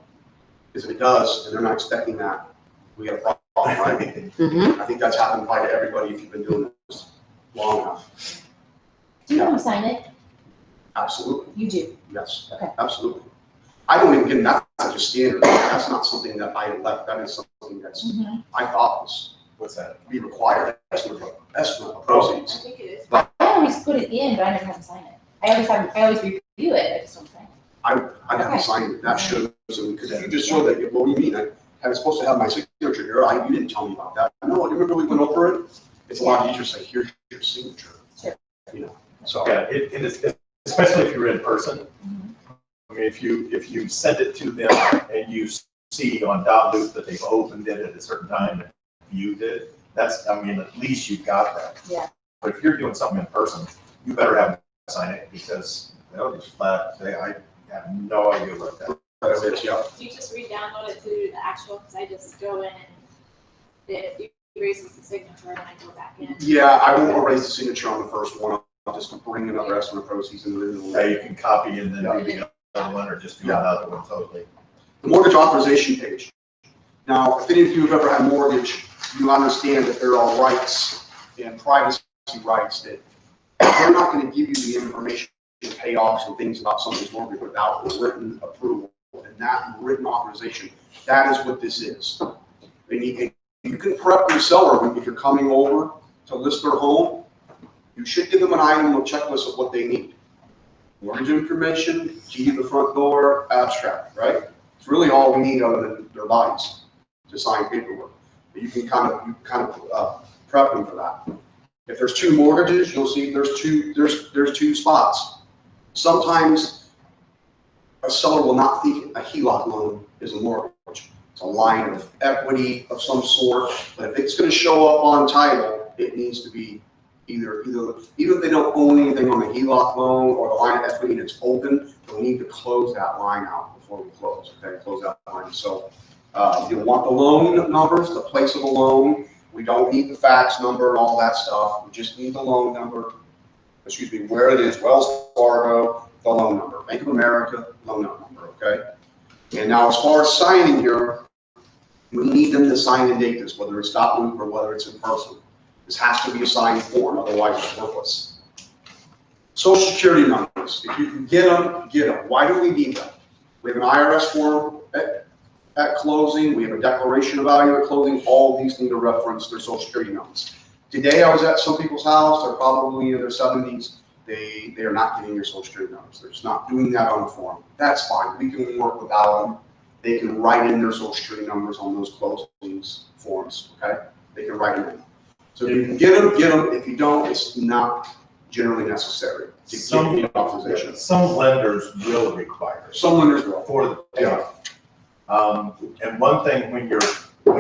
because if it does, and they're not expecting that, we have a problem, right? Mm-hmm. I think that's happened probably to everybody if you've been doing this long enough. Do you want to sign it? Absolutely, You do. yes, Okay. absolutely. I don't even get, that's not just standard, that's not something that I elect, that is something that's, I thought was, What's that? be required, estimate of I proceeds. think it is. I always put it in, but I never have to sign it. I always review it, I just don't sign it. I haven't signed it, that shows, because you just showed that, what do you mean, I was supposed to have my signature here, you didn't tell me about that. No, remember we went over it? It's a lot easier to say, here's your signature. Sure. You know, so. Yeah, it is, especially if you're in person. I mean, if you send it to them and you see on Dotloop that they've opened it at a certain time and viewed it, that's, I mean, at least you got that. Yeah. But if you're doing something in person, you better have them sign it because they'll just flat say, I have no idea what that That's it, yeah. Do you just re-download it to the actual, because I just go in and it erases the signature and I go back in. Yeah, I won't erase the signature on the first one, I'll just bring another estimate of proceeds and then Yeah, you can copy and then do the other one or just do another one totally. the mortgage authorization page. Now, if any of you have ever had a mortgage, you understand that there are rights and privacy rights that they're not going to give you the information, payoffs and things about somebody's mortgage without the written approval. And that written authorization, that is what this is. And you can prep your seller if you're coming over to list their home. You should give them an item, a checklist of what they need. Mortgage information, key to the front door, abstract, right? It's really all we need other than their bodies to sign paperwork. But you can kind of prep them for that. If there's 2 mortgages, you'll see there's two spots. Sometimes a seller will not think a HELOC loan is a mortgage. It's a line of equity of some sort, but if it's going to show up on title, it needs to be either if they don't own anything on the HELOC loan or the line of equity and it's open, they'll need to close that line out before we close. Okay, close that line. So you'll want the loan numbers, the place of the loan. We don't need the fax number and all that stuff. We just need the loan number. Excuse me, where it is, Wells Fargo, the loan number, Bank of America, loan number, okay? And now as far as signing here, we need them to sign and date this, whether it's Dotloop or whether it's in person. This has to be a signed form, otherwise it's worthless. Social security numbers, if you can get them, get them. Why do we need them? We have an IRS form at closing, we have a declaration of value at closing, all these need to reference their social security numbers. Today, I was at some people's house, they're probably in their 70s, they are not getting your social security numbers. They're just not doing that on the form. That's fine, we can work without them. They can write in their social security numbers on those closings forms, okay? They can write them in. So if you can get them, get them. If you don't, it's not generally necessary to get the authorization. Some lenders will require it. Some lenders will. For the payoff. And one thing, when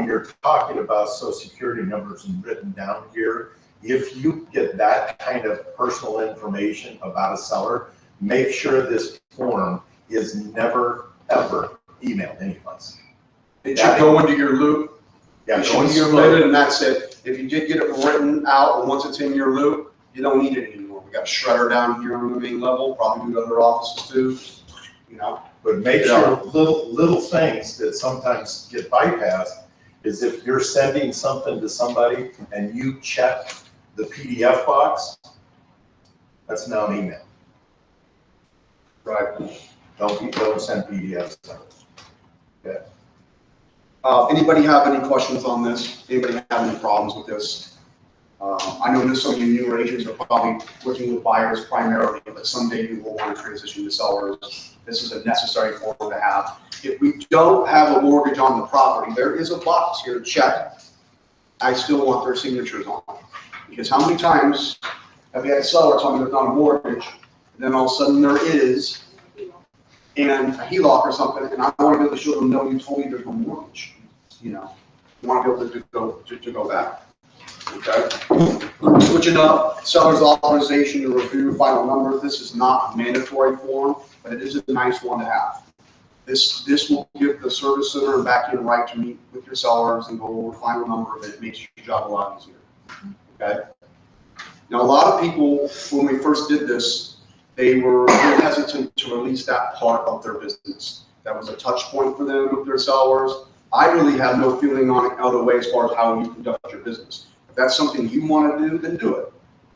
you're talking about social security numbers and written down here, if you get that kind of personal information about a seller, make sure this form is never, ever emailed anyplace. It should go into your loop. Yeah, You go should into your submit loop. it, and that's it. If you did get it written out, and once it's in your loop, you don't need it anymore. We got a shredder down here on the main level, probably do other offices too, you know. But make sure little things that sometimes get bypassed is if you're sending something to somebody and you check the PDF box, that's now an email. Right. Don't send PDFs. Okay. Anybody have any questions on this? Anybody have any problems with this? I know that some of you newer agents are probably working with buyers primarily, but someday you will want to transition to sellers. This is a necessary form to have. If we don't have a mortgage on the property, there is a box here to check. I still want their signatures on it. Because how many times have we had a seller tell me there's not a mortgage, and then all of a sudden there is, and a HELOC or something, and I want to be able to show them, no, you told me there's no mortgage. You know, you want to be able to go back. Okay. Switching up, seller's authorization to review final numbers. This is not a mandatory form, but it is a nice one to have. This will give the service center and back end right to meet with your sellers and go over final number, and it makes your job a lot easier. Okay. Now, a lot of people, when we first did this, they were hesitant to release that part of their business. That was a touch point for them with their sellers. I really have no feeling on it other way as far as how you conduct your business. If that's something you want to do, then do it.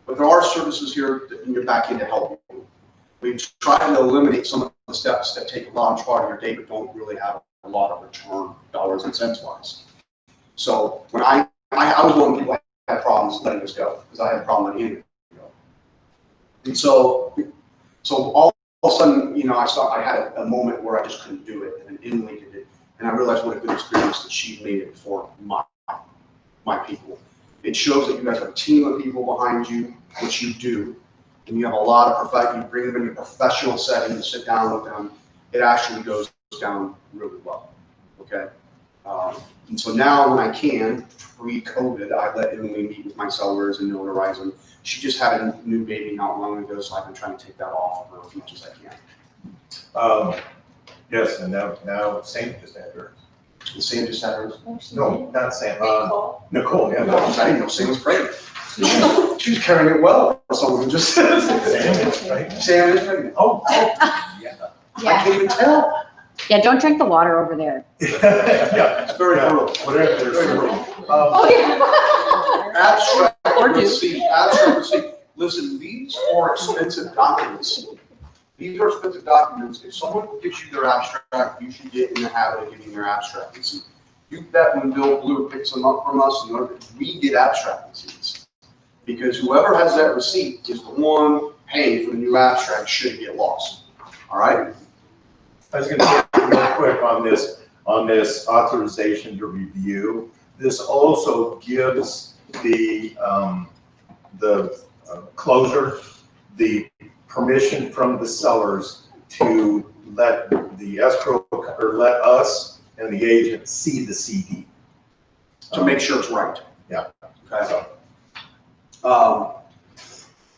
But there are services here in your back end to help you. We've tried to eliminate some of the steps that take a large part of your day but don't really have a lot of return, dollars and cents wise. So when I was one of the people that had problems letting this go because I had a problem letting it go. And so all of a sudden, you know, I had a moment where I just couldn't do it, and Emily did it, and I realized what a good experience that she made it for my people. It shows that you guys have a team of people behind you, which you do, and you have a lot of you bring them in a professional setting and sit down with them. It actually goes down really well. Okay. And so now when I can, pre-COVID, I let Emily meet with my sellers and notarize them. She just had a new baby not long ago, so I've been trying to take that off of her as much as I can. Yes, and now Sam just had hers. And Sam just had hers. No, not Sam. Nicole. Nicole, yeah. No, I didn't know Sam was pregnant. She's carrying it well for someone who just said Sam is right. Sam is pregnant. Oh, yeah. I can't even tell. Yeah, don't drink the water over there. Yeah. It's very brutal. Whatever. Very brutal. Oh, yeah. Abstract receipt. Listen, these are expensive documents. These are expensive documents. If someone gives you their abstract, you should get in the habit of getting their abstract receipt. You bet when Bill Blue picks them up from us, we get abstract receipts. Because whoever has that receipt is the one paying for the new abstract should it get lost. All right? I was going to say real quick on this authorization to review. This also gives the closer the permission from the sellers to let the escrow or let us and the agent see the CD To make sure it's right. Yeah. Okay.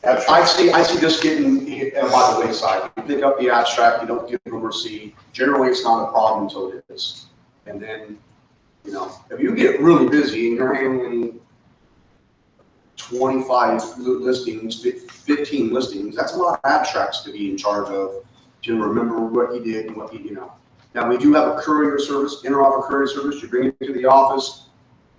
I see this getting by the wayside. You pick up the abstract, you don't give them a receipt. Generally, it's not a problem until it is. And then, you know, if you get really busy and you're handling 25 listings, 15 listings, that's a lot of abstracts to be in charge of, to remember what you did and what you know. Now, we do have a courier service, inter-office courier service. You bring it to the office,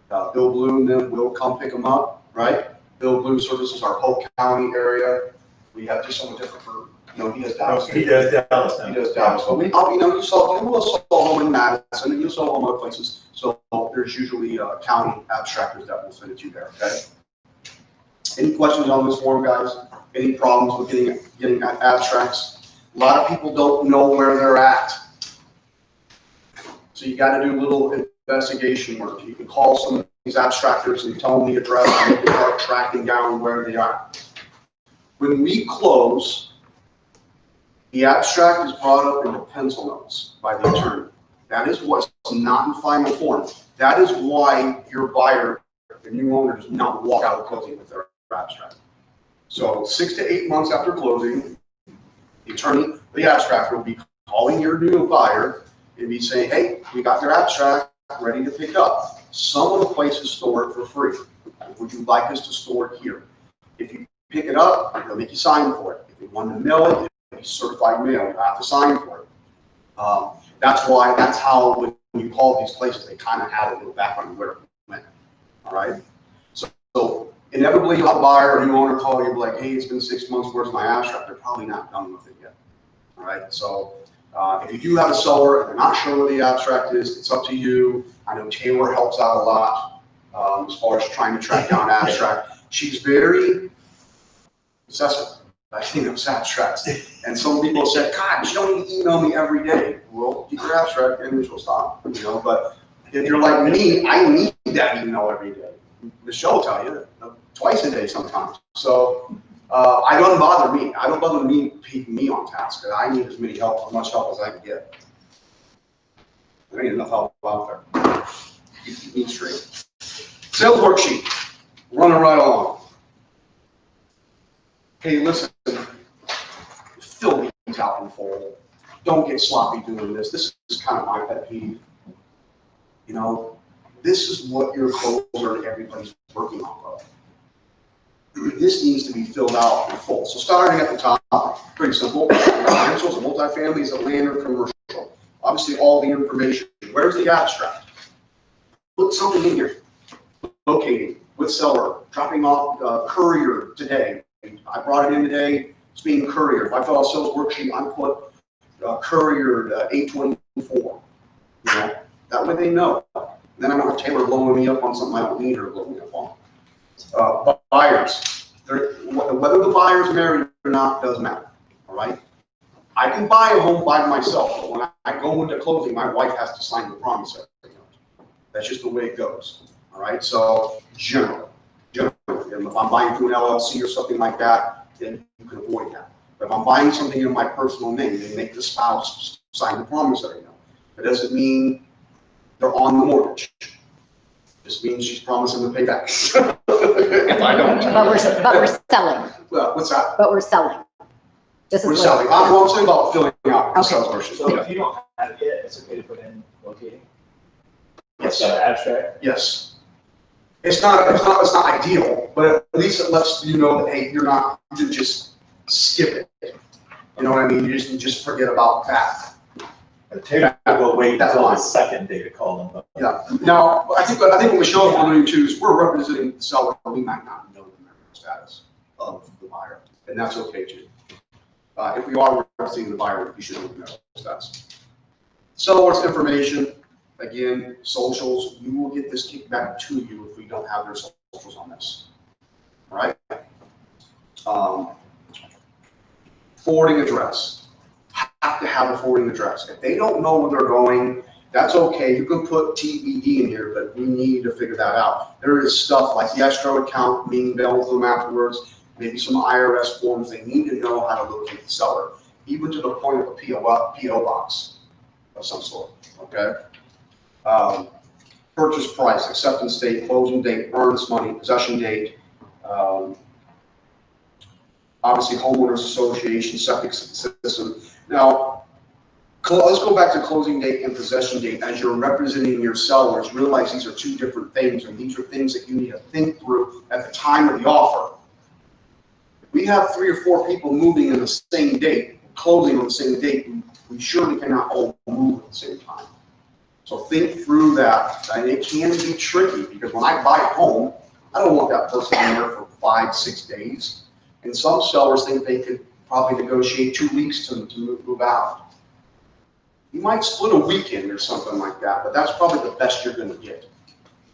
Bill Bloom then will come pick them up. right? Bill Blue services our Polk County area. We have just someone different for, he does Dallas. He does Dallas now. He does Dallas, but we, you saw home in Madison, and you saw home other places. So there's usually county abstractors that will send it to you there, okay? Any questions on this form, guys? Any problems with getting abstracts? A lot of people don't know where they're at. So you got to do a little investigation work. You can call some of these abstractors and tell them the address, and you can start tracking down where they are. When we close, the abstract is brought up in the pencil notes by the attorney. That is what's not in final form. That is why your buyer, the new owner, does not walk out of closing with their abstract. So 6 to 8 months after closing, the attorney, the abstractor, will be calling your new buyer and be saying, hey, we got their abstract ready to pick up. Some of the places store it for free. Would you like us to store it here? If you pick it up, they'll make you sign for it. If you want to mail it, it'll be certified mail. You have to sign for it. That's how when you call these places, they kind of have a little background of where it went. All right. So inevitably, you'll have a buyer or new owner call you, like, hey, it's been 6 months, where's my abstract? They're probably not done with it yet. All right. So if you do have a seller and they're not sure where the abstract is, it's up to you. I know Taylor helps out a lot as far as trying to track down abstract. She's very obsessive. I think those abstracts. And some people said, God, you don't need to email me every day. Well, keep your abstract and she'll stop. But if you're like me, I need that email every day. Michelle will tell you, twice a day sometimes. So I don't bother me. I don't bother me keeping me on task. I need as much help as I can get. There ain't enough help out there. Keep me straight. Sales worksheet. Running right along. Hey, listen, fill these out in full. Don't get sloppy doing this. This is kind of my pet peeve. This is what your closer and everybody's working off of. This needs to be filled out in full. So starting at the top, pretty simple. Residential, a multifamily, is a land or commercial. Obviously, all the information. Where's the abstract? Put something in here. Locating, with seller, dropping off courier today. I brought it in today, it's being couriered. If I fill out a sales worksheet, I put couriered 824. That way they know. Then I don't have Taylor blowing me up on something I don't need her to blow me up on. Buyers, whether the buyer's married or not doesn't matter, all right? I can buy a home by myself, but when I go into closing, my wife has to sign the promissory note. That's just the way it goes, all right? So generally, if I'm buying through an LLC or something like that, then you can avoid that. But if I'm buying something in my personal name, they make the spouse sign the promissory note. That doesn't mean they're on the mortgage. It just means she's promising to pay back. If I don't. But we're selling. Well, what's that? But we're selling. We're selling. I'm saying about filling out the Okay. sales worksheet. So Yeah. if you don't have it yet, it's okay to put in locating. Yes. Abstract. Yes. It's not ideal, but at least it lets you know that, hey, you didn't just skip it. You know what I mean? You just forget about that. Taylor will wait until the second day to call them. Yeah. Now, I think what Michelle's alluding to is we're representing the seller. We might not know the marital status of the buyer, and that's okay too. If we are representing the buyer, we should know the marital status. Seller's information. Again, socials, you will get this kicked back to you if we don't have their socials on this. All right? Forwarding address. Have to have a forwarding address. If they don't know where they're going, that's okay. You can put TBD in here, but we need to figure that out. There is stuff like the escrow account, being mailed to them afterwards, maybe some IRS forms. They need to know how to locate the seller, even to the point of a PO box of some sort. Okay? Purchase price, acceptance date, closing date, earnest money, possession date, obviously homeowners association, septic system. Now, let's go back to closing date and possession date. As you're representing your sellers, realize these are two different things, and these are things that you need to think through at the time of the offer. If we have 3 or 4 people moving in the same date, closing on the same date, we surely cannot all move at the same time. So think through that, and it can be tricky because when I buy a home, I don't want that person in there for 5-6 days. And some sellers think they could probably negotiate 2 weeks to move out. You might split a weekend or something like that, but that's probably the best you're gonna get.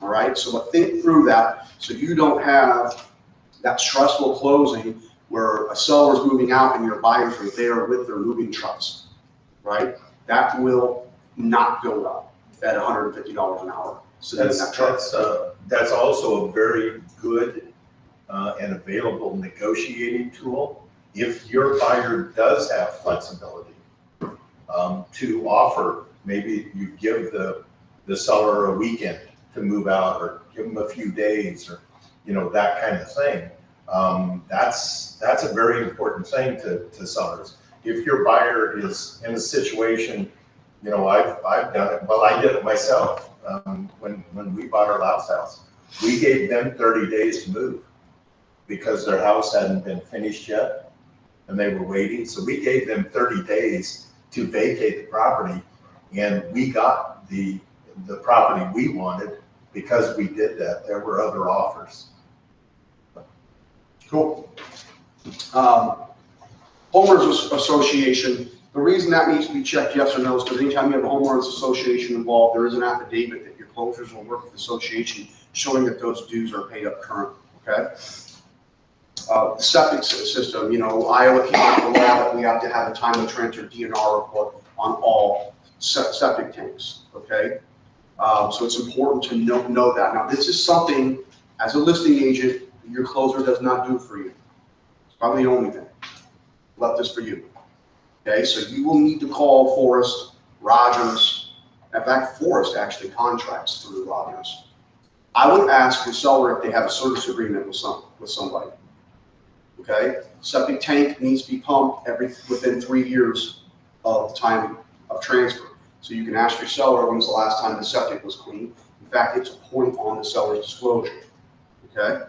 All right, so think through that so you don't have that stressful closing where a seller's moving out and your buyers are there with their moving trucks, right? That will not go up at $150 an hour. So That's also a very good and available negotiating tool. If your buyer does have flexibility to offer, maybe you give the seller a weekend to move out, or give them a few days, or that kind of thing. That's a very important thing to sellers. If your buyer is in a situation, I've done it. Well, I did it myself when we bought our last house. We gave them 30 days to move because their house hadn't been finished yet, and they were waiting. So we gave them 30 days to vacate the property, and we got the property we wanted because we did that. There were other offers. Cool. Homeowners Association, the reason that needs to be checked yes or no is because anytime you have a homeowners association involved, there is an affidavit that your closers will work with the association showing that those dues are paid up current, okay? The septic system, Iowa came out with a law that we have to have a time of transfer DNR report on all septic tanks, okay? So it's important to know that. Now, this is something, as a listing agent, your closer does not do for you. It's probably the only thing. Left this for you. Okay, so you will need to call Forrest, Rogers. In fact, Forrest actually contracts through Rogers. I would ask the seller if they have a service agreement with somebody. Okay, septic tank needs to be pumped within 3 years of the time of transfer. So you can ask your seller when's the last time the septic was cleaned. In fact, it's a point on the seller's disclosure. Okay.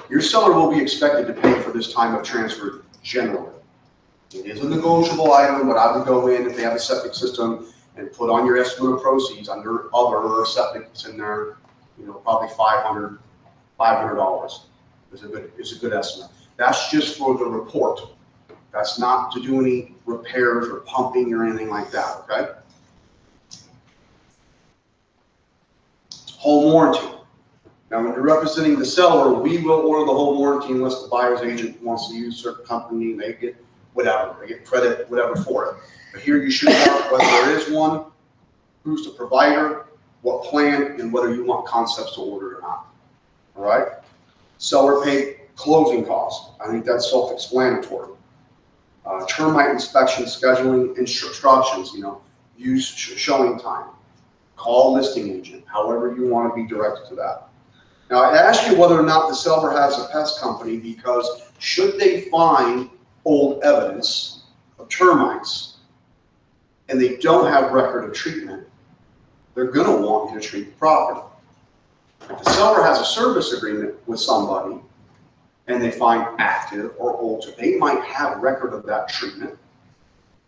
Your seller will be expected to pay for this time of transfer generally. It is a negotiable item, but I would go in if they have a septic system and put on your estimate of proceeds under other septic that's in there, probably $500 is a good estimate. That's just for the report. That's not to do any repairs or pumping or anything like that, okay? Home warranty. Now, when you're representing the seller, we will order the home warranty unless the buyer's agent wants to use a certain company, and they get whatever, they get credit, whatever for it. But here you should mark whether there is one, who's the provider, what plan, and whether you want concepts to order or not. All right? Seller paid closing costs. I think that's self-explanatory. Termite inspection, scheduling, instructions, use showing time. Call listing agent, however you want to be directed to that. Now, I ask you whether or not the seller has a pest company because should they find old evidence of termites and they don't have record of treatment, they're going to want you to treat the property. If the seller has a service agreement with somebody and they find active or old, they might have record of that treatment.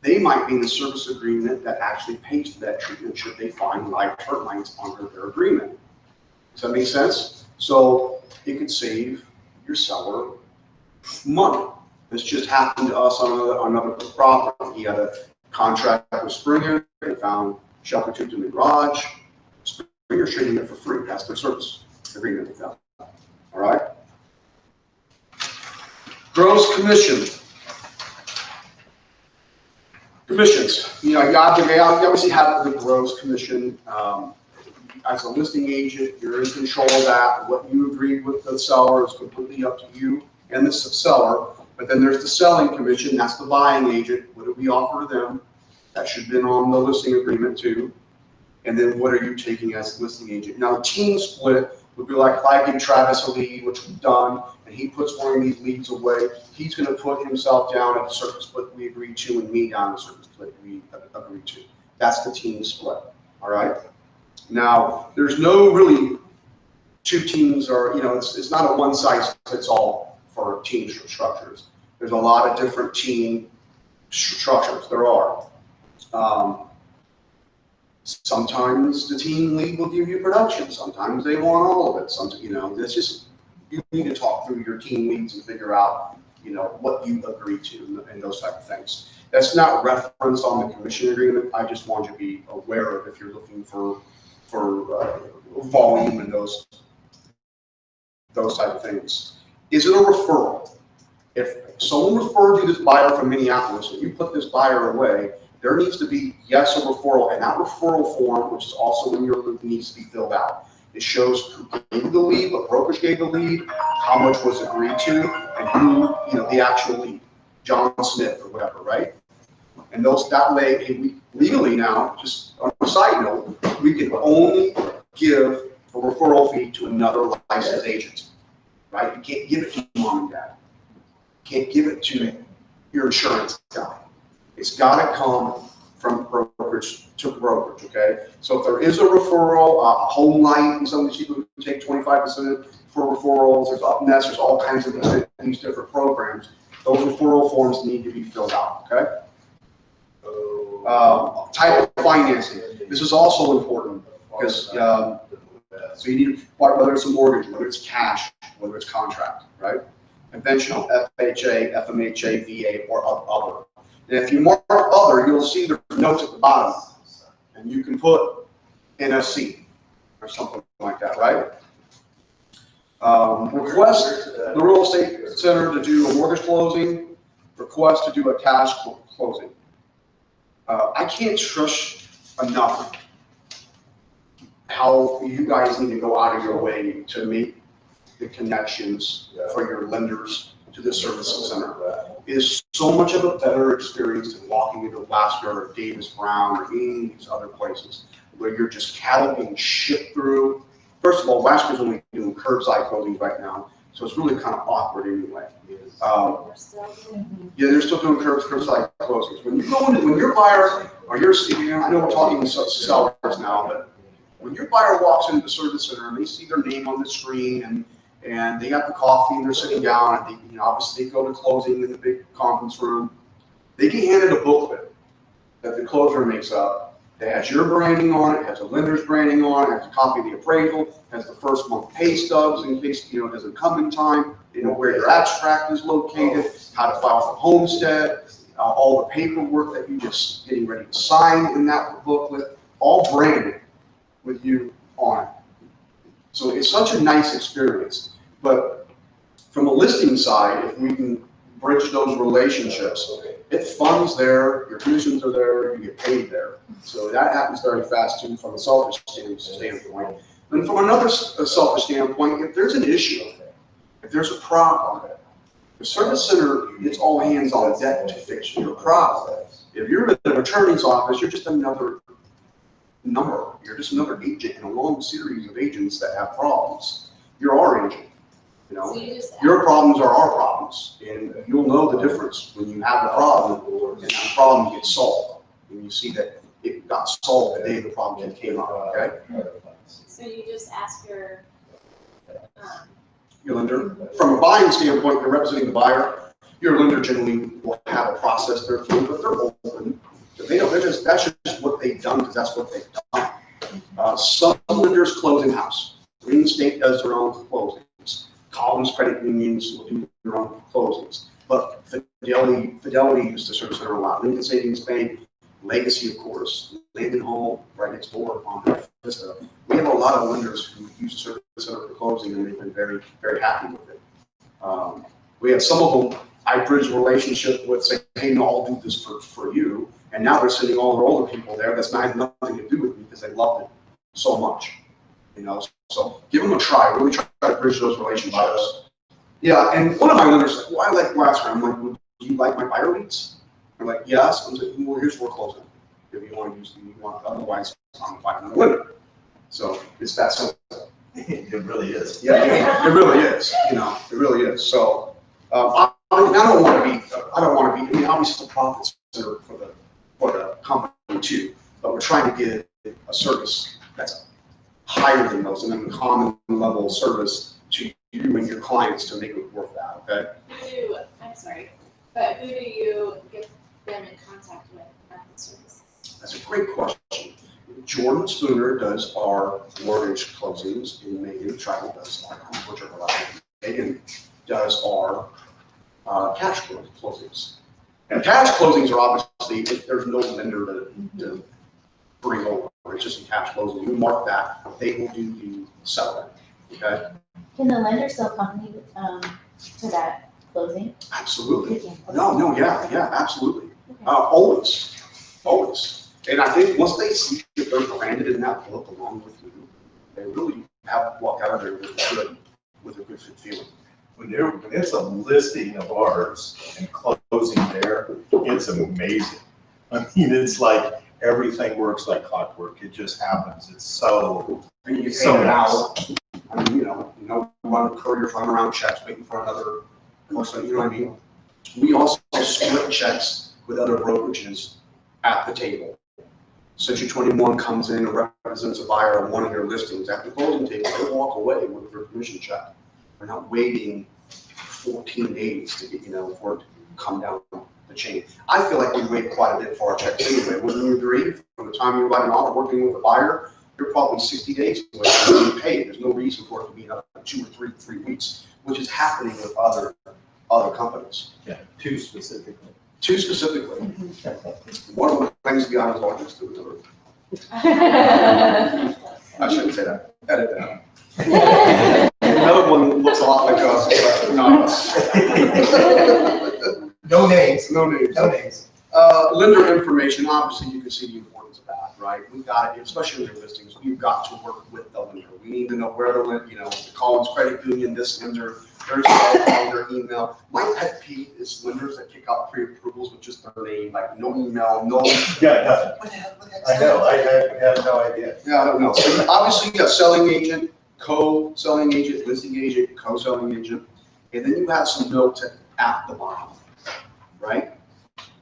They might be in the service agreement that actually pays for that treatment should they find live termites under their agreement. Does that make sense? So it could save your seller money. This just happened to us on another property. He had a contract with Springer. They found shelter tubes in the garage. Springer's treating it for free. That's their service agreement with them. All right? Gross commission. Commissions. You obviously have the gross commission. As a listing agent, you're in control of that. What you agreed with the seller is completely up to you and the seller. But then there's the selling commission. That's the buying agent. What do we offer to them? That should have been on the listing agreement too. And then what are you taking as a listing agent? Now, the team split would be like if I give Travis a lead, which we've done, and he puts one of these leads away, he's going to put himself down at the certain split we agreed to and me down at the certain split we agreed to. That's the team split. All right? Now, there's no really two teams or, it's not a one size fits all for team structures. There's a lot of different team structures. There are. Sometimes the team lead will give you production, sometimes they want all of it, sometimes, that's just, you need to talk through your team leads and figure out, what you agree to and those type of things. That's not referenced on the commission agreement, I just want you to be aware of if you're looking for volume and those type of things. Is it a referral? If someone referred you this buyer from Minneapolis and you put this buyer away, there needs to be, yes, a referral, and that referral form, which is also in your loop, needs to be filled out. It shows who gave the lead, what brokerage gave the lead, how much was agreed to, and who, the actual lead, John Smith or whatever, right? And that way, legally now, just on a side note, we can only give a referral fee to another licensed agent, right? You can't give it to mom and dad. You can't give it to your insurance guy. It's got to come from brokerage to brokerage, okay? So if there is a referral, Home Light and some of these people who take 25% for referrals, there's UpNest, there's all kinds of these different programs. Those referral forms need to be filled out, okay? Type of financing. This is also important because so you need, whether it's a mortgage, whether it's cash, whether it's contract, right? Conventional, FHA, FMHA, VA, or other. And if you mark other, you'll see the notes at the bottom, and you can put NFC or something like that, right? Request the real estate center to do a mortgage closing, request to do a cash closing. I can't stress enough how you guys need to go out of your way to make the connections for your lenders to the service center. It is so much of a better experience than walking into Alaska or Davis Brown or any of these other places where you're just cattle being shipped through. First of all, Alaska's only doing curbside closings right now, so it's really kind of awkward anyway. Yeah, they're still doing curbside closings. When you go into, when your buyer or your, I know we're talking sellers now, but when your buyer walks into the service center and they see their name on the screen and they got the coffee and they're sitting down and they, obviously they go to closing in the big conference room, they get handed a booklet that the closer makes up. That has your branding on it, has a lender's branding on it, has a copy of the appraisal, has the first month pay stubs in case, it doesn't come in time, where your abstract is located, how to file for homestead, all the paperwork that you just getting ready to sign in that booklet, all branded with you on it. So it's such a nice experience. But from a listing side, if we can bridge those relationships, it funds there, your commissions are there, you get paid there. So that happens very fast too from a selfish standpoint. And from another selfish standpoint, if there's an issue, if there's a problem, the service center gets all hands on deck to fix your problem. If you're at an attorney's office, you're just another number. You're just another agent in a long series of agents that have problems. You're our agent. So you just Your problems are our problems, and you'll know the difference when you have a problem and that problem gets solved. And you see that it got solved the day the problem came up, okay? So you just ask your, Your lender, from a buying standpoint, you're representing the buyer. Your lender generally will have a process there too, but they're open. They don't, that's just what they've done because that's what they've done. Some lenders close in-house. Green State does their own closings. Collins credit unions will do their own closings. But Fidelity used to service center a lot. Lincoln Savings Bank, Legacy, of course, Landon Home, right next door on that Vista. We have a lot of lenders who use the service center for closing, and they've been very, very happy with it. We have some of them I bridge a relationship with, say, hey, no, I'll do this for you. And now they're sending all their older people there. That's not nothing to do with me because they love it so much. So give them a try. Really try to bridge those relationships. Yeah, and one of my lenders said, well, I like Glassware. I'm like, well, do you like my buyer leads? They're like, yes. I'm like, well, here's foreclosing. If you want to use them, you want, otherwise, I'm finding a lender. So it's that simple. It really is. Yeah, it really is. It really is. So I don't want to be. I mean, obviously, the profit center for the company too. But we're trying to get a service that's higher than those, and then common level service to you and your clients to make it worth that. Okay. I'm sorry, but who do you get them in contact with at the service? That's a great question. Jordan Spooner does our mortgage closings, and Megan Tribal does our, Megan does our cash closings. And cash closings are obviously, if there's no lender to bring over, it's just a cash closing. You mark that, they will do the settlement, okay? Can the lender still accompany to that closing? Absolutely. They can. No, yeah, absolutely. Always. And I think once they see that they're branded in that book along with you, they really have to walk out of there with a good feeling. When it's a listing of ours and closing there, it's amazing. I mean, it's like everything works like clockwork. It just happens. It's so, And you so pay it nice. out. I mean, no couriers running around checks waiting for another person, you know what I mean? We also split checks with other brokerages at the table. Century 21 comes in and represents a buyer on one of your listings. At the closing table, they walk away with their commission check. We're not waiting 14 days to get, for it to come down the chain. I feel like we wait quite a bit for our checks anyway. Wouldn't you agree? From the time you're writing off working with a buyer, you're probably 60 days away from being paid. There's no reason for it to be up to 2 or 3 weeks, which is happening with other companies. Yeah, two specifically. One of them claims to be on his largest to another. I shouldn't say that. Edit that. Another one looks a lot like us, but not us. No names. No names. No names. Lender information, obviously you can see the importance of that, right? We've got, especially in your listings, you've got to work with the lender. We need to know where the lender, the Collins Credit Union, this lender, their cell phone, their email. My pet peeve is lenders that kick out pre-approvals with just their name, like no email, no. Yeah, nothing. I know, I have no idea. Yeah, I don't know. So obviously you got selling agent, co-selling agent, listing agent, co-selling agent, and then you have some notes at the bottom, right?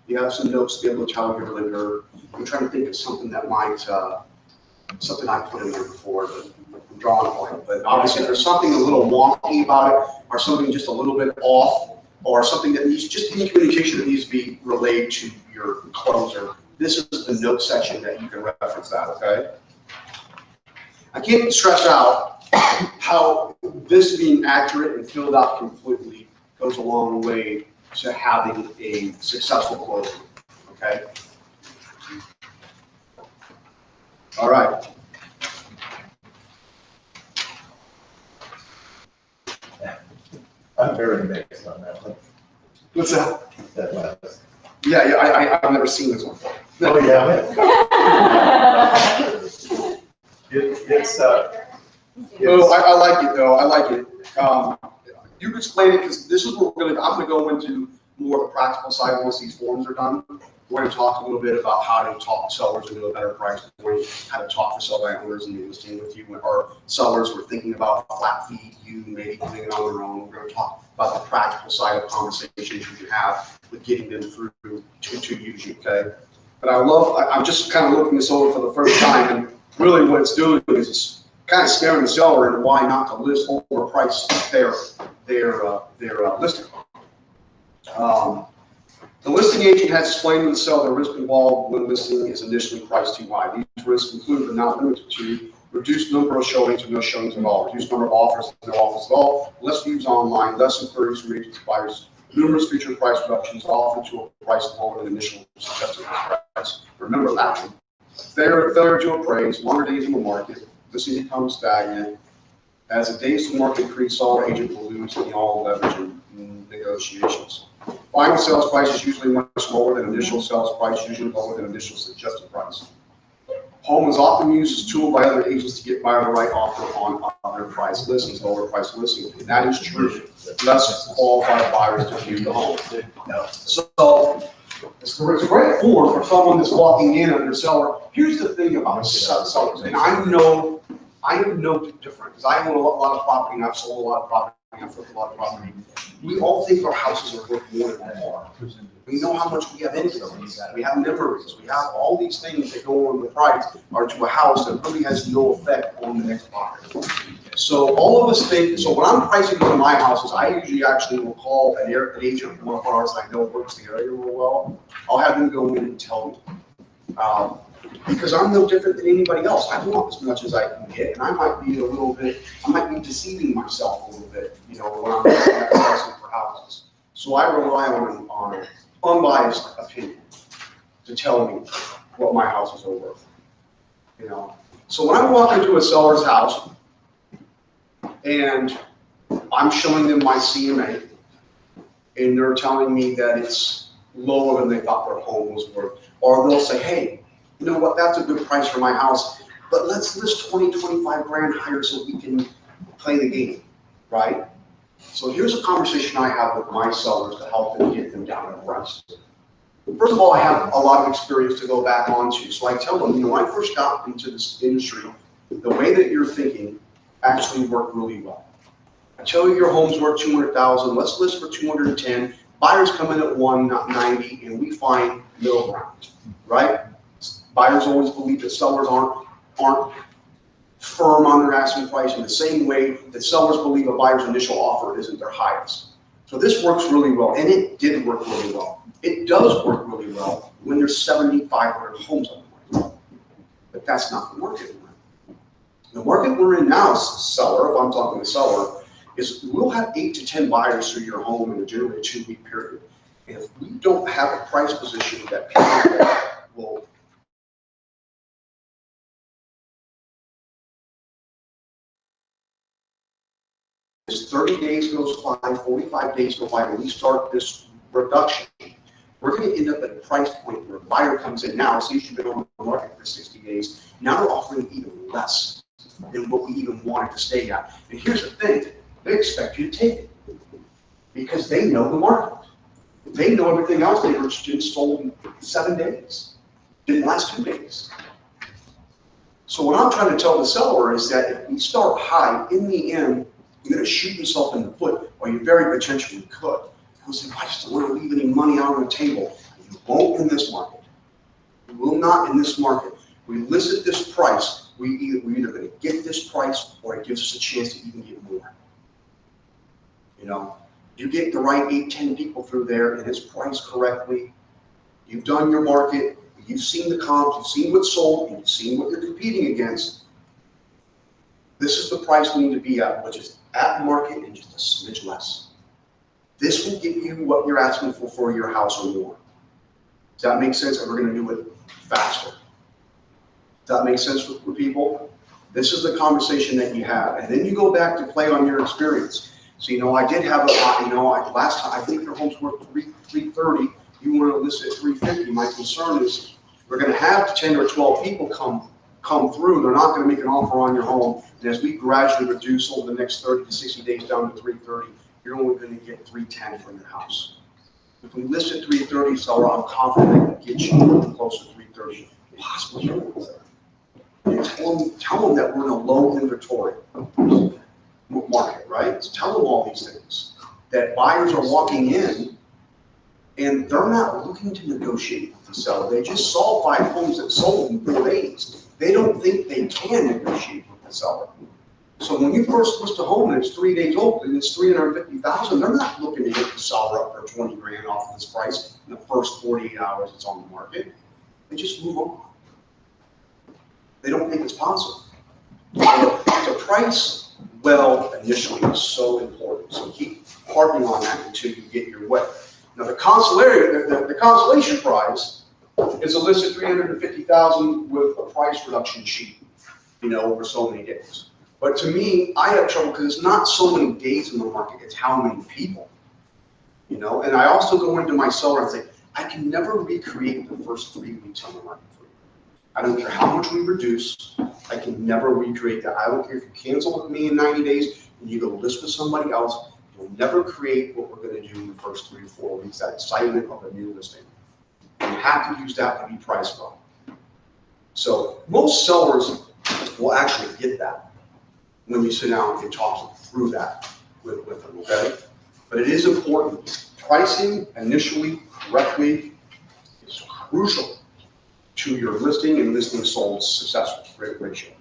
You have some notes to be able to tell your lender. I'm trying to think of something that might, something I put in there before, but I'm drawing a blank. But obviously there's something a little wonky about it, or something just a little bit off, or something that needs, just any communication that needs to be relayed to your closer. This is the note section that you can reference that, okay? I can't stress out how this being accurate and filled out completely goes a long way to having a successful closing, okay? All right. I'm very amazed on that one. What's that? That last. Yeah, I've never seen this one before. Oh, yeah. It's Oh, I like it though. I like it. You can explain it because this is what I'm gonna go into more of the practical side once these forms are done. We're gonna talk a little bit about how to talk to sellers into a better price point, how to talk to seller owners and listing with you when our sellers were thinking about flat fee, you maybe doing it on their own. We're gonna talk about the practical side of conversations you can have with getting them through to use you, okay? But I'm just kind of looking this over for the first time, and really what it's doing is it's kind of scaring the seller into why not to list overpriced their listing. The listing agent has explained to the seller the risk involved when listing is initially priced too high. These risks include but not limited to reduced number of showings or no showings at all, reduced number of offers, no offers at all, less views online, less inquiries from agents, buyers, numerous future price reductions, often to a price lower than initial suggested price. Remember that one. Failure to appraise, longer days in the market, listing becomes stagnant. As the days to market increase, seller agent will lose in all leverage in negotiations. Final sales price is usually much lower than initial sales price, usually lower than initial suggested price. Home is often used as a tool by other agents to get buyer the right offer on other price listings, lower price listings. And that is true. Less qualified buyers to view the home. So it's a great form for someone that's walking in under seller. Here's the thing about sellers, and I know different because I own a lot of property and I've sold a lot of property. I've flipped a lot of property. We all think our houses are worth more than they are. We know how much we have income. We have memories. We have all these things that go on the price or to a house that really has no effect on the next buyer. So all of us think, so when I'm pricing one of my houses, I usually actually will call an agent, one of ours I know works the area real well. I'll have them go in and tell me. Because I'm no different than anybody else. I want as much as I can get, and I might be deceiving myself a little bit, you know, when I'm looking at pricing for houses. So I rely on an unbiased opinion to tell me what my houses are worth, you know. So when I walk into a seller's house and I'm showing them my CMA and they're telling me that it's lower than they thought their home was worth, or they'll say, hey, you know what, that's a good price for my house, but let's list 20, 25 grand higher so we can play the game, right? So here's a conversation I have with my sellers to help them get them down in price. First of all, I have a lot of experience to go back onto. So I tell them, you know, when I first got into this industry, the way that you're thinking actually worked really well. I tell you your home's worth 200,000, let's list for 210. Buyers come in at 190 and we find middle ground, right? Buyers always believe that sellers aren't firm on their asking price in the same way that sellers believe a buyer's initial offer isn't their highest. So this works really well, and it did work really well. It does work really well when there's 7,500 homes on the market. But that's not the market we're in. The market we're in now, seller, if I'm talking to seller, is we'll have 8 to 10 buyers through your home in a generally 2-week period. And if we don't have a price position that people will as 30 days goes by, 45 days go by, and we start this reduction, we're going to end up at a price point where a buyer comes in now, sees you've been on the market for 60 days, now they're offering even less than what we even wanted to stay at. And here's the thing, they expect you to take it because they know the market. They know everything else they were sold in 7 days, didn't last 2 days. So what I'm trying to tell the seller is that if we start high, in the end, you're going to shoot yourself in the foot, or you very potentially could. You'll say, I just don't want to leave any money out on the table. You won't in this market. You will not in this market. We list at this price, we're either going to get this price, or it gives us a chance to even get more. You know, you get the right 8, 10 people through there, and it's priced correctly. You've done your market, you've seen the comps, you've seen what's sold, and you've seen what you're competing against. This is the price we need to be at, which is at market and just a smidge less. This will get you what you're asking for your house or more. Does that make sense? And we're going to do it faster. Does that make sense for people? This is the conversation that you have. And then you go back to play on your experience. So, you know, I did have last time, I think your home's worth $330. You want to list it at $350. My concern is we're going to have 10 or 12 people come through. They're not going to make an offer on your home. And as we gradually reduce over the next 30 to 60 days down to $330, you're only going to get $310 from your house. If we list at $330, seller, I'm confident I can get you close to $330, possibly more. And tell them that we're in a low inventory market, right? So tell them all these things. That buyers are walking in and they're not looking to negotiate with the seller. They just saw 5 homes that sold in 4 days. They don't think they can negotiate with the seller. So when you first list a home and it's 3 days old and it's $350,000, they're not looking to hit the seller up for 20 grand off of this price in the first 48 hours it's on the market. They just move on. They don't think it's possible. So the price well initially is so important. So keep harping on that until you get your way. Now the consolation prize is a list of $350,000 with a price reduction sheet, you know, over so many days. But to me, I have trouble because it's not so many days in the market, it's how many people, you know. And I also go into my seller and say, I can never recreate the first 3 weeks on the market for you. I don't care how much we reduce, I can never recreate that. I don't care if you cancel with me in 90 days and you go list with somebody else, you'll never create what we're going to do in the first 3 or 4 weeks, that excitement of a new listing. You have to use that to be priced well. So most sellers will actually get that when you sit down and talk through that with them, okay? But it is important. Pricing initially correctly is crucial to your listing and listing sold successful ratio.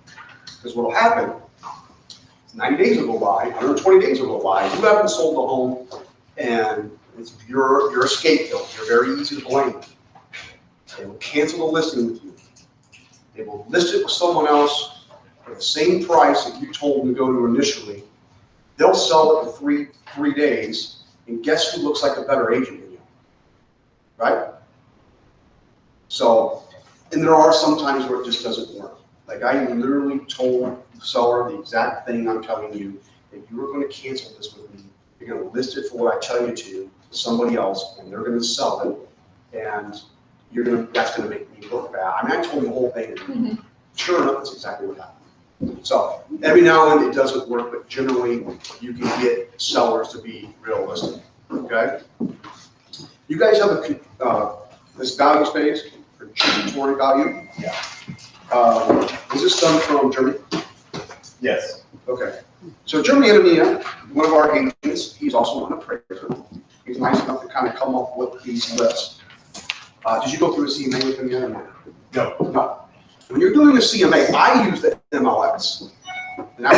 Because what will happen, 90 days will go by, 120 days will go by, you haven't sold the home, and you're a scapegoat. You're very easy to blame. They will cancel the listing with you. They will list it with someone else for the same price that you told them to go to initially. They'll sell it in three days, and guess who looks like a better agent than you? Right? So, and there are some times where it just doesn't work. Like I literally told the seller the exact thing I'm telling you, that you are going to cancel this with me. You're going to list it for what I tell you to somebody else, and they're going to sell it, and that's going to make me look bad. I mean, I told them the whole thing. And sure enough, that's exactly what happened. So every now and then it doesn't work, but generally you can get sellers to be realistic. Okay. You guys have this value space for inventory value. Yeah. Is this done from Germany? Yes. Okay. So Germany Antonia, one of our agents, he's also an appraiser. He's nice enough to kind of come up with these lists. Did you go through a CMA with him yet or not? No. No. When you're doing a CMA, I use the MLS. And I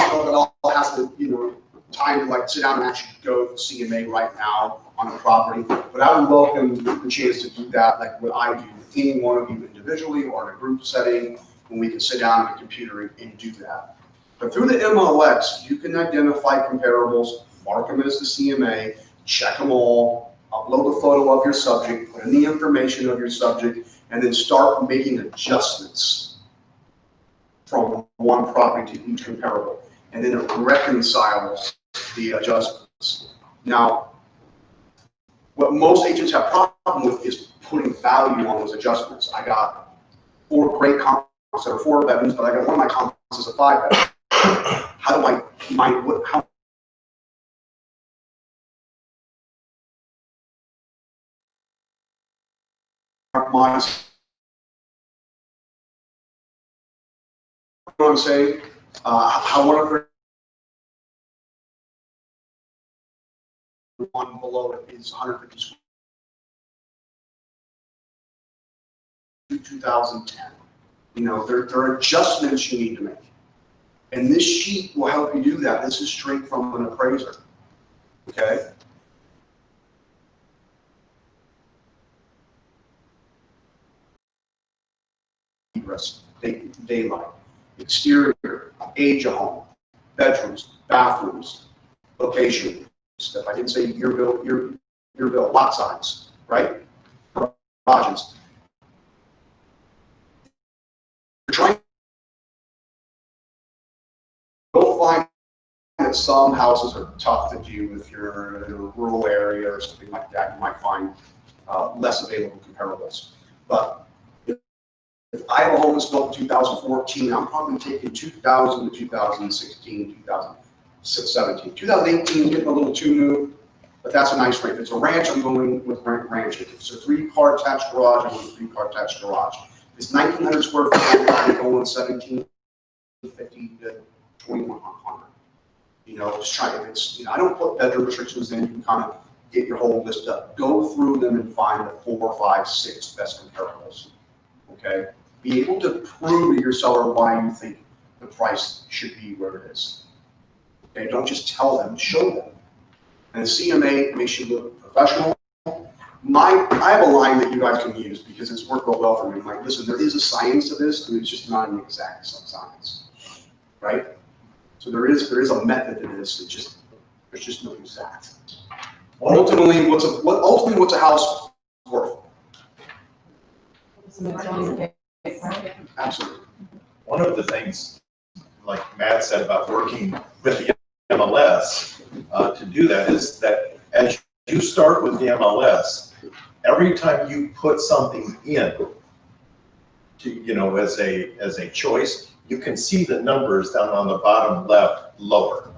don't know that all has to, time to like sit down and actually go to CMA right now on a property. But I would welcome the chance to do that, like what I do with any one of you individually or in a group setting, when we can sit down on a computer and do that. But through the MLS, you can identify comparables, mark them as the CMA, check them all, upload a photo of your subject, put in the information of your subject, and then start making adjustments from one property to each comparable. And then it reconciles the adjustments. Now, what most agents have problem with is putting value on those adjustments. I got 4 great comps that are 4 bedrooms, but I got one of my comps is a 5 bedroom. How do I find how my, what I'm saying, how one below it is 150 square. 2010. There are adjustments you need to make. And this sheet will help you do that. This is straight from an appraiser. Okay? Daylight, exterior, age of home, bedrooms, bathrooms, location. If I didn't say year built, lot size, right? Garages. You're trying to find that some houses are tough to do if you're in a rural area or something like that. You might find less available comparables. But if I have a home that's built in 2014, I'm probably taking 2000 to 2016, 2017. 2018 is getting a little too new, but that's a nice rate. If it's a ranch, I'm going with ranch. If it's a 3-car attached garage, I'm going with 3-car attached garage. If it's 1,900 square feet, I'm going 1,750 to 2,100. Just try if it's, I don't put bedroom restrictions in. You can kind of get your whole list up. Go through them and find the 4, 5, 6 best comparables. Okay? Be able to prove to your seller why you think the price should be where it is. Okay? Don't just tell them, show them. And CMA makes you look professional. I have a line that you guys can use because it's worked real well for me. I'm like, listen, there is a science to this, and it's just not an exact science. Right? So there is a method to this. There's just no exact. Ultimately, what's a house worth? Absolutely. One of the things, like Matt said about working with the MLS to do that is that as you start with the MLS, every time you put something in to, as a choice, you can see the numbers down on the bottom left lower.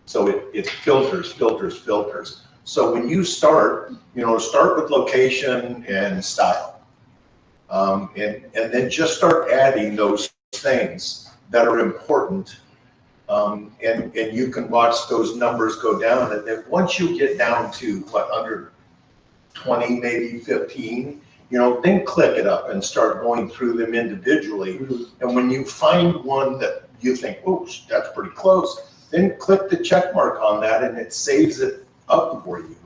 So it filters. So when you start with location and style. And then just start adding those things that are important. And you can watch those numbers go down. And then once you get down to under 20, maybe 15, then click it up and start going through them individually. Mm-hmm. And when you find one that you think, oh, that's pretty close, then click the check mark on that and it saves it up for you.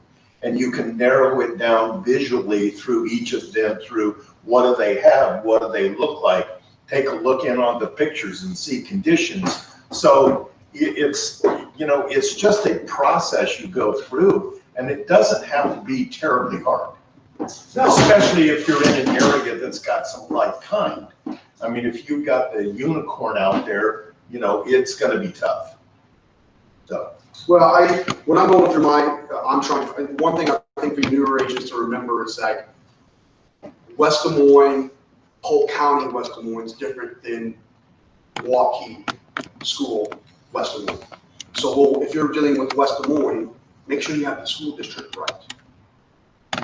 And you can narrow it down visually through each of them, through what do they have, what do they look like, take a look in on the pictures and see conditions. So it's, you know, it's just a process you go through, and it doesn't have to be terribly hard. Especially if you're in an area that's got some life kind. I mean, if you've got the unicorn out there, you know, it's gonna be tough. So. Well, when I'm going through one thing I think for newer agents to remember is that West Des Moines, Polk County, West Des Moines is different than Waukee School, West Des Moines. So if you're dealing with West Des Moines, make sure you have the school district right.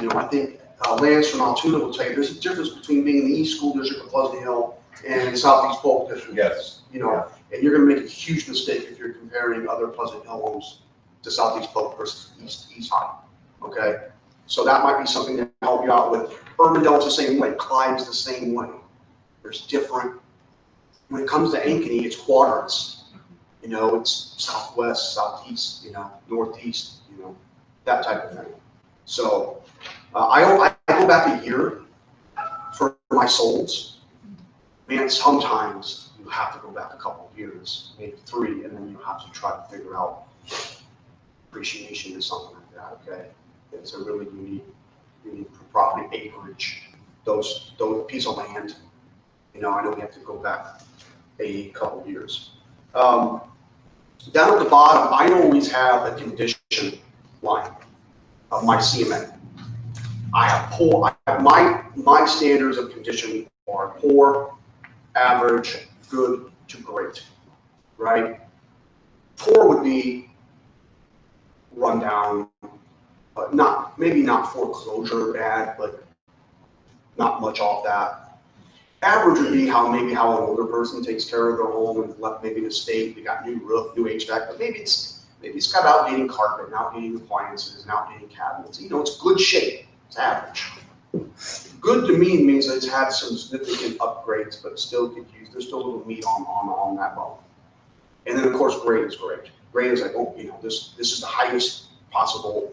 You know, I think Lance from Altoona will tell you there's a difference between being in the East School District of Pleasant Hill and Southeast Polk District. Yes. You know, and you're going to make a huge mistake if you're comparing other Pleasant Hill homes to Southeast Polk versus East High. Okay, so that might be something to help you out with. Urbandale's the same way. Clyde's the same way. There's different. When it comes to Ankeny, it's quadrants. You know, it's southwest, southeast. You know, northeast. You know, that type of thing. So I go back a year for my solds. Man, sometimes you have to go back a couple of years, maybe 3, and then you have to try to figure out appreciation or something like that. Okay, it's a really unique property acreage. Those piece of land. You know, I know we have to go back a couple of years. Down at the bottom, I always have a condition line of my CMA. I have poor. My standards of condition are poor, average, good to great, right? Poor would be rundown, but maybe not foreclosure bad, but not much off that. Average would be how an older person takes care of their home and left maybe the state. We got new roof, new HVAC, but maybe it's got outdated carpet, and outdated appliances, and outdated cabinets. You know, it's good shape. It's average. Good to me means that it's had some significant upgrades, but still could use. There's still a little meat on that bone. And then of course, great is great. Great is like, oh, you know, this is the highest possible